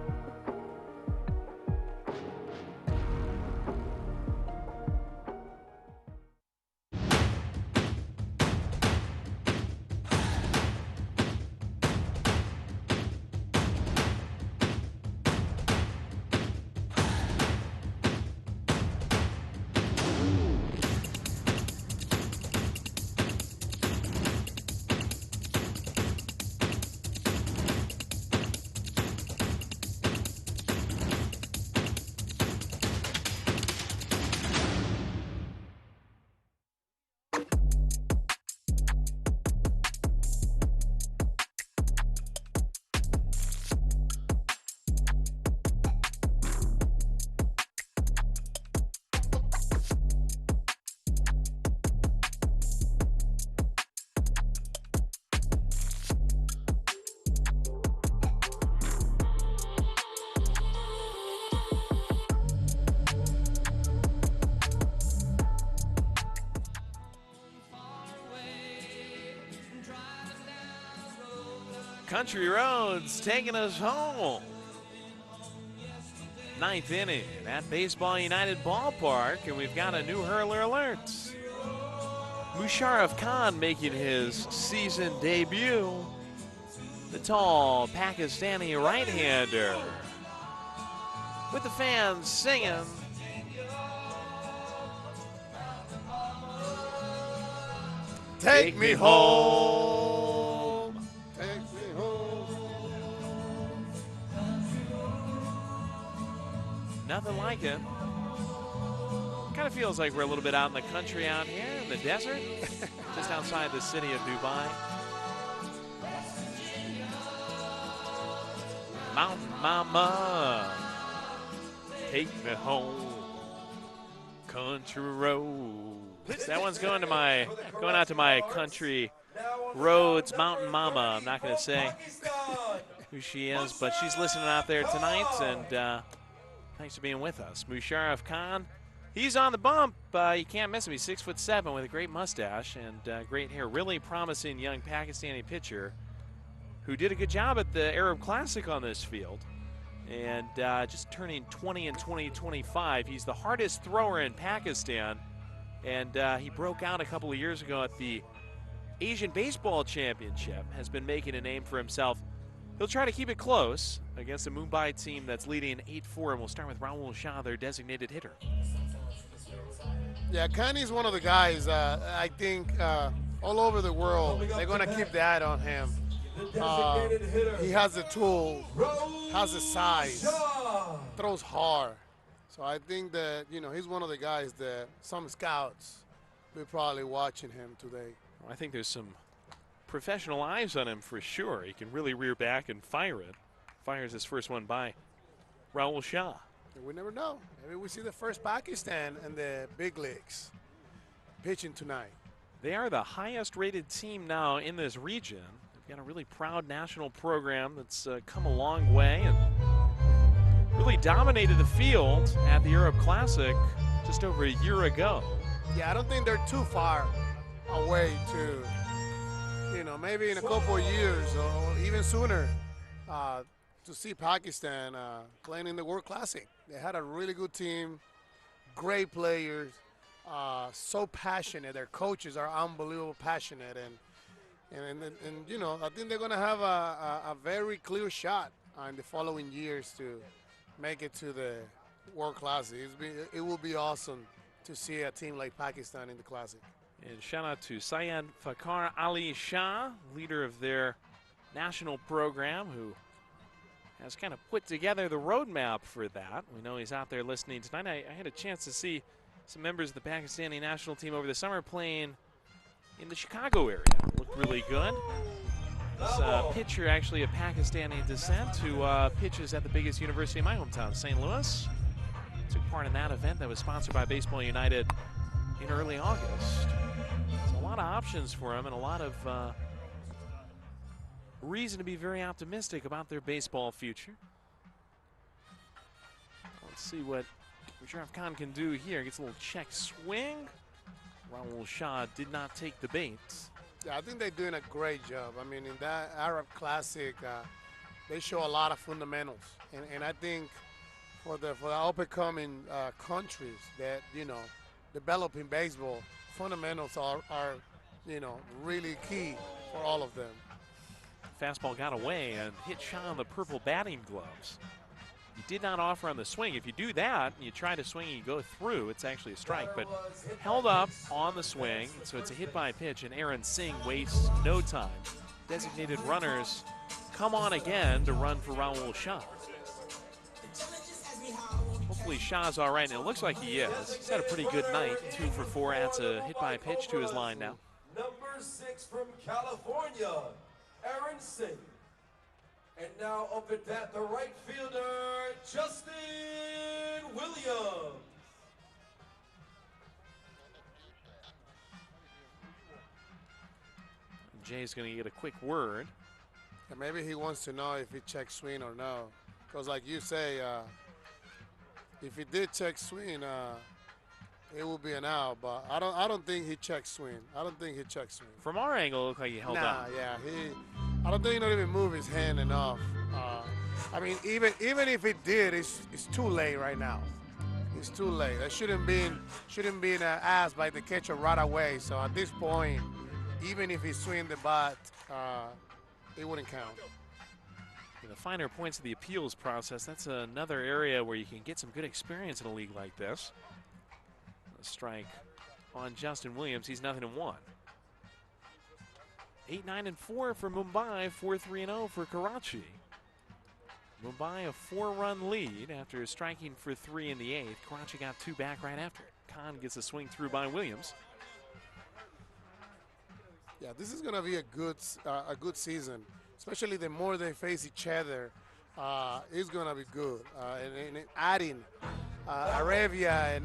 Country Roads taking us home. 9th inning at Baseball United Ballpark, and we've got a new hurler alert. Musharraf Khan making his season debut. The tall Pakistani right-hander. With the fans singing. Take me home. Take me home. Nothing like it. Kind of feels like we're a little bit out in the country out here in the desert, just outside the city of Dubai. Mountain Mama, take me home, country roads. That one's going out to my country roads mountain mama. I'm not going to say who she is, but she's listening out there tonight, and thanks for being with us. Musharraf Khan, he's on the bump. You can't miss him. He's 6'7" with a great mustache and great hair. Really promising young Pakistani pitcher who did a good job at the Arab Classic on this field. And just turning 20 in 2025. He's the hardest thrower in Pakistan. And he broke out a couple of years ago at the Asian Baseball Championship. Has been making a name for himself. He'll try to keep it close against a Mumbai team that's leading 8-4. And we'll start with Rahul Shah, their designated hitter. Yeah, Khan's one of the guys I think all over the world, they're going to keep the eye on him. He has the tool, has the size, throws hard. So I think that, he's one of the guys that some scouts will probably watching him today. Well, I think there's some professional eyes on him for sure. He can really rear back and fire it. Fires his first one by Rahul Shah. We never know. Maybe we see the first Pakistan in the big leagues pitching tonight. They are the highest rated team now in this region. They've got a really proud national program that's come a long way and really dominated the field at the Arab Classic just over a year ago. Yeah, I don't think they're too far away to, maybe in a couple of years or even sooner to see Pakistan playing in the World Classic. They had a really good team, great players, so passionate. Their coaches are unbelievable passionate, and I think they're going to have a very clear shot in the following years to make it to the World Classic. It will be awesome to see a team like Pakistan in the Classic. And shout out to Syed Fakhar Ali Shah, leader of their national program, who has kind of put together the roadmap for that. We know he's out there listening tonight. I had a chance to see some members of the Pakistani national team over the summer playing in the Chicago area. Looked really good. This pitcher, actually of Pakistani descent, who pitches at the biggest university in my hometown, St. Louis. Took part in that event that was sponsored by Baseball United in early August. So a lot of options for him and a lot of reason to be very optimistic about their baseball future. Let's see what Musharraf Khan can do here. Gets a little check swing. Rahul Shah did not take the bait. Yeah, I think they're doing a great job. I mean, in that Arab Classic, they show a lot of fundamentals. And I think for the up-and-coming countries that, developing baseball, fundamentals are really key for all of them. Fastball got away and hit Shah on the purple batting gloves. You did not offer on the swing. If you do that, and you try to swing and you go through, it's actually a strike. But held up on the swing, so it's a hit by pitch, and Aaron Singh wastes no time. Designated runners come on again to run for Rahul Shah. Hopefully Shah's all right, and it looks like he is. He's had a pretty good night, 2 for 4. Adds a hit by pitch to his line now. Number 6 from California, Aaron Singh. And now up at bat, the right fielder, Justin Williams. Jay's going to get a quick word. And maybe he wants to know if he checked swing or no. Because like you say, if he did check swing, it will be an out. But I don't think he checked swing. I don't think he checked swing. From our angle, it looked like he held up. Yeah, I don't think he not even move his hand enough. I mean, even if it did, it's too late right now. It's too late. That shouldn't been asked by the catcher right away. So at this point, even if he swing the bat, it wouldn't count. The finer points of the appeals process, that's another area where you can get some good experience in a league like this. A strike on Justin Williams. He's 0-1. 8-9-4 for Mumbai, 4-3-0 for Karachi. Mumbai a 4-run lead after striking for 3 in the 8th. Karachi got 2 back right after. Khan gets a swing through by Williams. Yeah, this is going to be a good season, especially the more they face each other. It's going to be good. And adding Arabia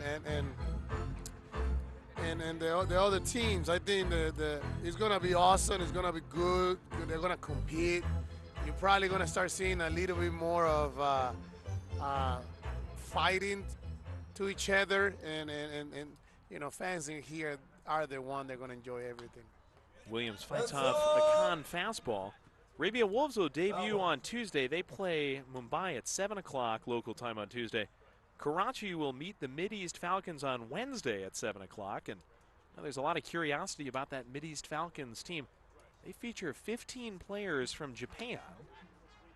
and the other teams, I think it's going to be awesome. It's going to be good. They're going to compete. You're probably going to start seeing a little bit more of fighting to each other, and you know, fans in here are the one they're going to enjoy everything. Williams fights off a Khan fastball. Arabia Wolves will debut on Tuesday. They play Mumbai at 7 o'clock local time on Tuesday. Karachi will meet the Mideast Falcons on Wednesday at 7 o'clock. And there's a lot of curiosity about that Mideast Falcons team. They feature 15 players from Japan.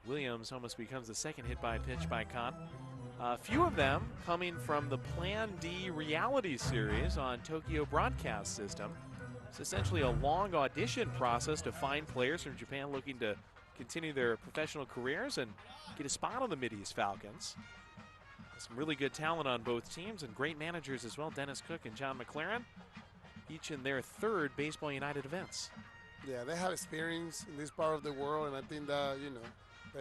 Williams almost becomes the second hit by pitch by Khan. A few of them coming from the Plan D reality series on Tokyo Broadcast System. It's essentially a long audition process to find players from Japan looking to continue their professional careers and get a spot on the Mideast Falcons. Some really good talent on both teams and great managers as well, Dennis Cook and John McLaren, each in their 3rd Baseball United events. Yeah, they have experience in this part of the world, and I think that, you know,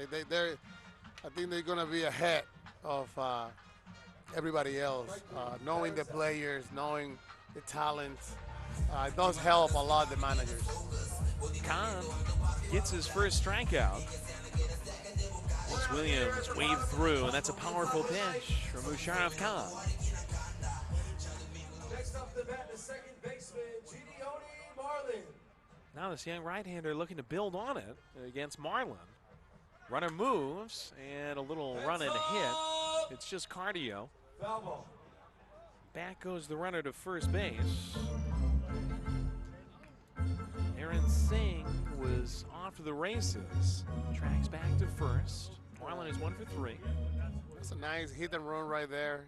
I think they're going to be ahead of everybody else, knowing the players, knowing the talent. It does help a lot, the managers. Khan gets his first strikeout. As Williams waved through, and that's a powerful pitch from Musharraf Khan. Next up the bat, the second baseman, Gideone Marlin. Now this young right-hander looking to build on it against Marlin. Runner moves, and a little run and hit. It's just cardio. Foul ball. Back goes the runner to first base. Aaron Singh was off to the races. Tracks back to first. Marlin is 1 for 3. That's a nice hit and run right there.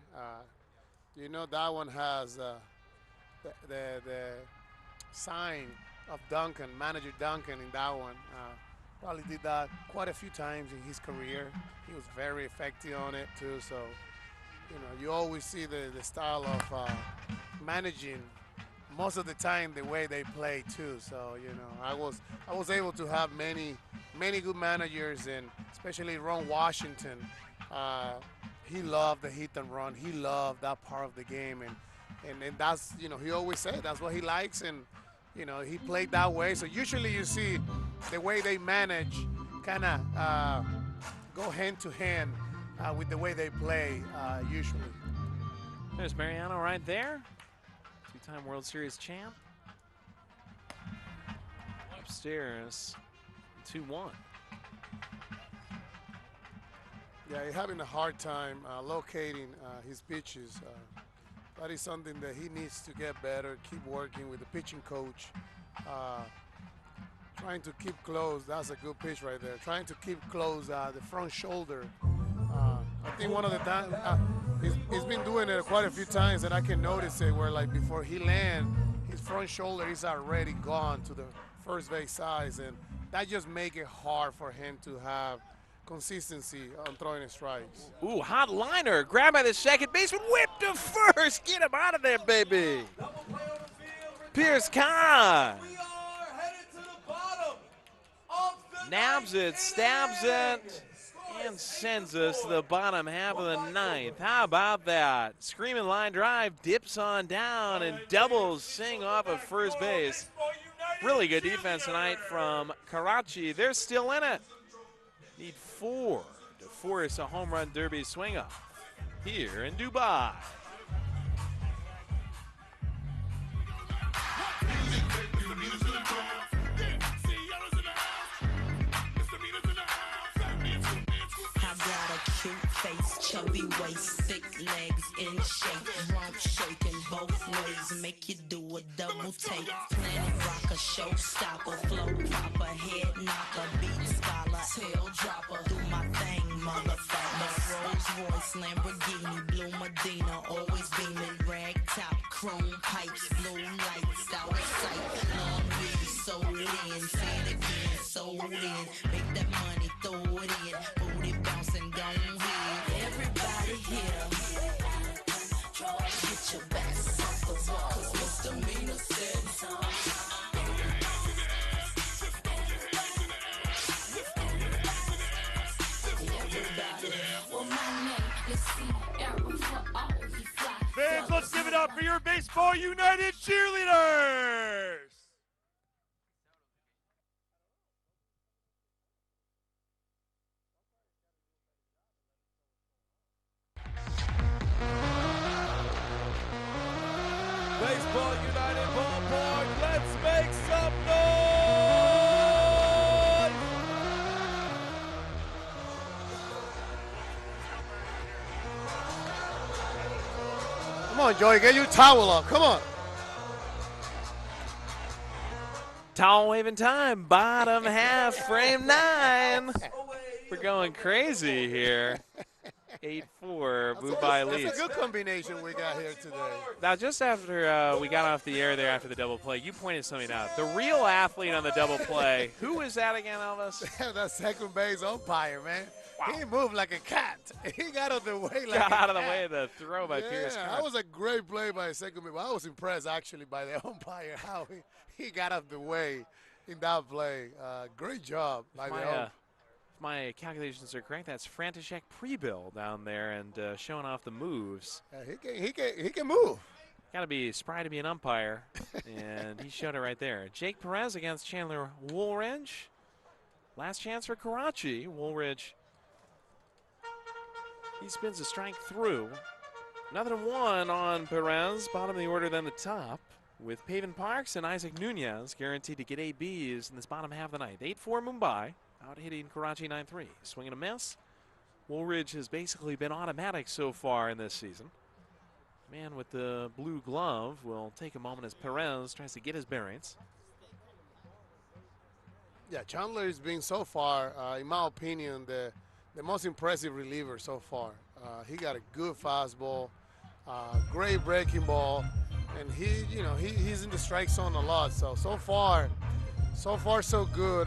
You know that one has the sign of Duncan, manager Duncan in that one. Probably did that quite a few times in his career. He was very effective on it too. So, you know, you always see the style of managing most of the time the way they play too. So, you know, I was able to have many good managers, and especially Ron Washington. He loved the hit and run. He loved that part of the game, and that's, you know, he always said that's what he likes, and you know, he played that way. So usually you see the way they manage kind of go hand to hand with the way they play usually. There's Mariano right there. 2-time World Series champ. Upstairs, 2-1. Yeah, he's having a hard time locating his pitches. That is something that he needs to get better, keep working with the pitching coach. Trying to keep close, that's a good pitch right there. Trying to keep close the front shoulder. I think one of the times, he's been doing it quite a few times, and I can notice it where, like, before he lands, his front shoulder is already gone to the first base side, and that just makes it hard for him to have consistency on throwing strikes. Ooh, hot liner. Grab by the second baseman. Whip to first. Get him out of there, baby. Pierce Khan. Nabs it, stabs it, and sends us to the bottom half of the 9th. How about that? Screaming line drive, dips on down, and doubles Singh off of first base. Really good defense tonight from Karachi. They're still in it. Need 4 to force a home run derby swing up here in Dubai. chubby waist, thick legs in shape, rump shaking both ways, make you do a double take. Planet rocker, showstopper, flow proper, head knocker, beat scholar, tail dropper. Do my thing, motherfucker. Rolls Royce, Lamborghini, Blue Medina, always beaming, rag top, chrome pipes, blue lights out of sight. Long weed, sold in, say it again, sold in. Make that money, throw it in, booty bouncing, gone here. Everybody here, get your best off the wall, 'cause misdemeanor said Fans, let's give it up for your Baseball United cheerleaders! Baseball United Ballpark, let's make some noise! Come on, Joey, get your towel up. Come on. Towel waving time, bottom half, frame 9. We're going crazy here. 8-4, Mumbai leads. That's a good combination we got here today. Now, just after we got off the air there after the double play, you pointed something out. The real athlete on the double play, who is that again, Elvis? That second base umpire, man. Wow. He moved like a cat. He got out of the way like got out of cat. the way of the throw by Pierce. Yeah, that was a great play by second base. Well, I was impressed, actually, by the umpire, how he got out of the way in that play. Great job by the umpire. If my calculations are correct, that's František Prebill down there and showing off the moves. He can move. Got to be spry to be an umpire, and he showed it right there. Jake Perez against Chandler Woolridge. Last chance for Karachi. Woolridge, he spins a strike through. Another one on Perez, bottom of the order, then the top, with Pavin Parks and Isaac Nunez guaranteed to get ABs in this bottom half of the ninth. 8-4 Mumbai. Out hitting Karachi 9-3. Swing and a miss. Woolridge has basically been automatic so far in this season. Man with the blue glove will take a moment as Perez tries to get his bearings. Yeah, Chandler has been so far, in my opinion, the most impressive reliever so far. He got a good fastball, great breaking ball, and he's in the strike zone a lot. So far so good.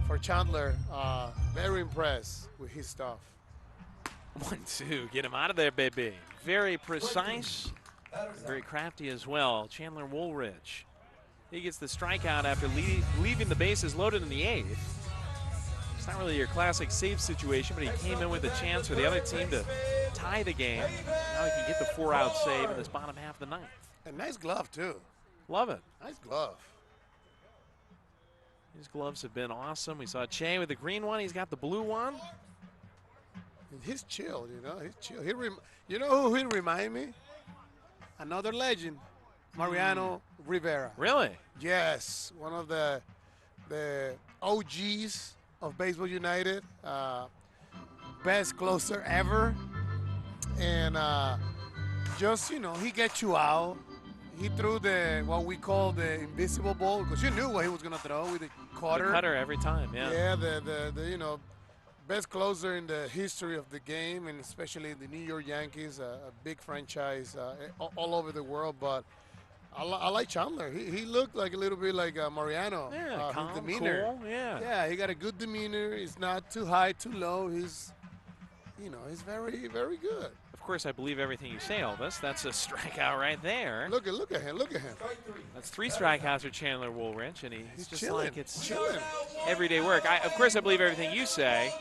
For Chandler, very impressed with his stuff. 1-2, get him out of there, baby. Very precise, very crafty as well. Chandler Woolridge. He gets the strikeout after leaving the bases loaded in the 8th. It's not really your classic save situation, but he came in with a chance for the other team to tie the game. Now he can get the 4-out save in this bottom half of the 9th. And nice glove, too. Love it. Nice glove. His gloves have been awesome. We saw Che with the green one. He's got the blue one. He's chill, He's chill. You know who he remind me? Another legend, Mariano Rivera. Really? Yes, one of the OGs of Baseball United. Best closer ever. And just, he gets you out. He threw what we call the invisible ball, because you knew what he was going to throw with the cutter. The cutter every time, yeah. Yeah, the best closer in the history of the game, and especially the New York Yankees, a big franchise all over the world. But I like Chandler. He looked like a little bit like Mariano. Yeah, calm, his demeanor. cool, yeah. Yeah, he got a good demeanor. He's not too high, too low. He's very, very good. Of course, I believe everything you say, Elvis. That's a strikeout right there. Look at him. That's 3 strikeouts for Chandler Woolridge, and he's just chilling, like it's chilling. Everyday work. Of course, I believe everything you say.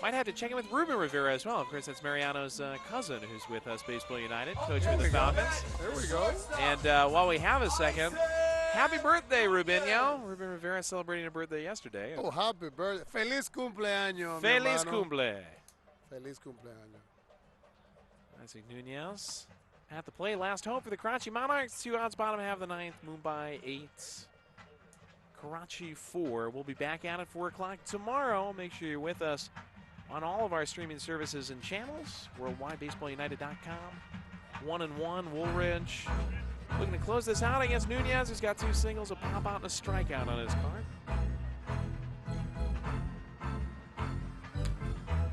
Might have to check in with Ruben Rivera as well. Of course, that's Mariano's cousin who's with us, Baseball United, coach for the Falcons. There we go. And while we have a second, happy birthday, Rubenio. Ruben Rivera celebrating a birthday yesterday. Oh, happy birthday. Feliz cumpleaños, Feliz cumple. Feliz cumpleaños. Isaac Nunez at the plate. Last hope for the Karachi Monarchs. 2 outs, bottom half of the 9th. Mumbai 8. Karachi 4. We'll be back at it 4 o'clock tomorrow. Make sure you're with us on all of our streaming services and channels. WorldwideBaseballUnited.com. 1-1, Woolridge looking to close this out against Nunez, who's got 2 singles, a pop out, and a strikeout on his card.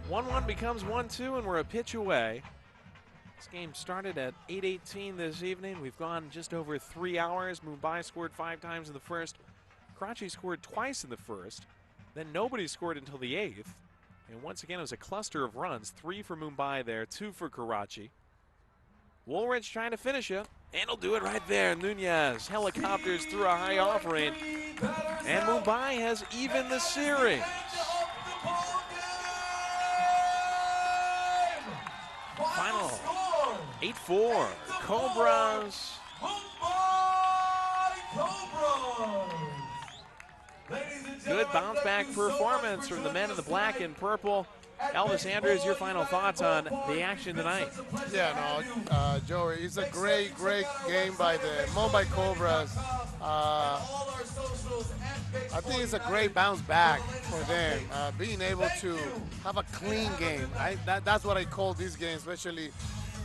1-1 becomes 1-2, and we're a pitch away. This game started at 8:18 this evening. We've gone just over 3 hours. Mumbai scored 5 times in the first. Karachi scored twice in the first. Then nobody scored until the 8th. And once again, it was a cluster of runs. 3 for Mumbai there, 2 for Karachi. Woolridge trying to finish it. And he'll do it right there. Nunez helicopters through a high offering. And Mumbai has evened the series. Final 8-4. Cobras. Good bounce back performance from the men in the black and purple. Elvis Andrews, your final thoughts on the action tonight? Yeah, no, Joey, it's a great game by the Mumbai Cobras. I think it's a great bounce back for them, being able to have a clean game. That's what I call this game, especially,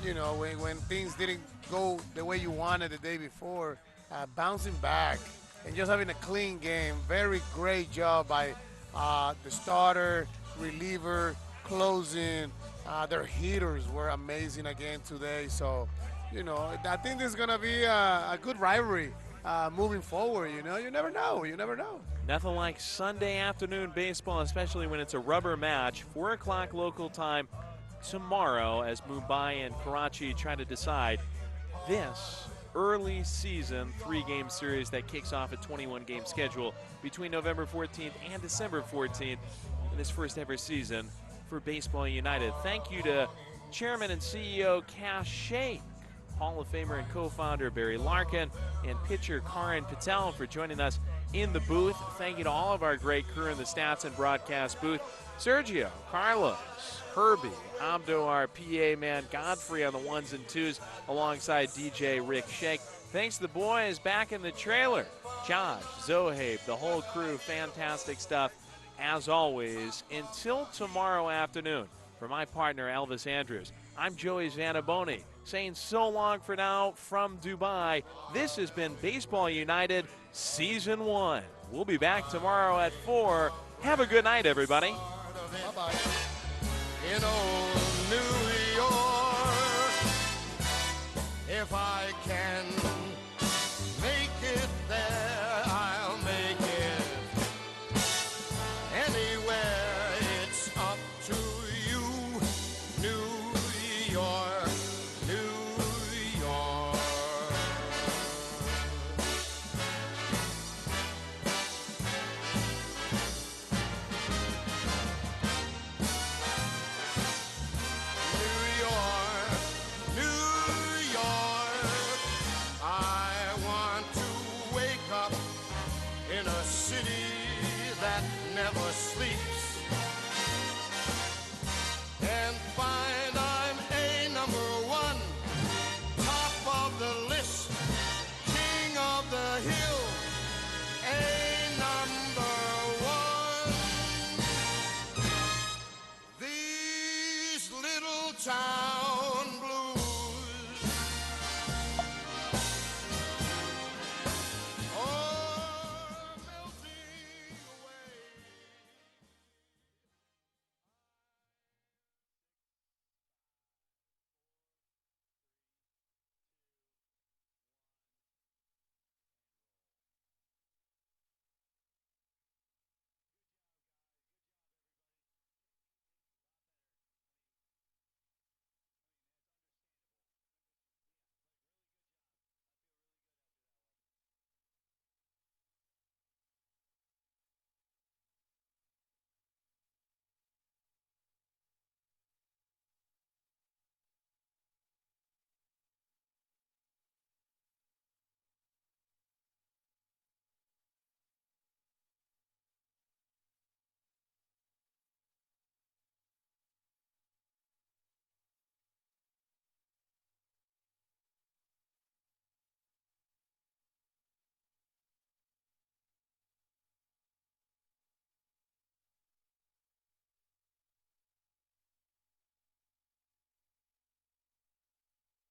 you know, when things didn't go the way you wanted the day before, bouncing back and just having a clean game. Very great job by the starter, reliever, closing. Their hitters were amazing again today. So, you know, I think this is going to be a good rivalry moving forward. You know, you never know. You never know. Nothing like Sunday afternoon baseball, especially when it's a rubber match. 4 o'clock local time tomorrow as Mumbai and Karachi try to decide this early season 3-game series that kicks off a 21-game schedule between November 14th and December 14th in this first ever season for Baseball United. Thank you to Chairman and CEO Cash Sheikh, Hall of Famer and co-founder Barry Larkin, and pitcher Karan Patel for joining us in the booth. Thank you to all of our great crew in the stats and broadcast booth. Sergio, Carlos, Herbie, Abdo, our PA man, Godfrey on the 1s and 2s alongside DJ Rick Sheikh. Thanks to the boys back in the trailer. Josh, Zohaib, the whole crew, fantastic stuff as always. Until tomorrow afternoon, for my partner Elvis Andrews, I'm Joey Zanaboni saying so long for now from Dubai. This has been Baseball United Season 1. We'll be back tomorrow at 4. Have a good night, everybody. Bye-bye. In old New York, if I can make it there, I'll make it. Anywhere, it's up to you. New York, New York. In a city that never sleeps.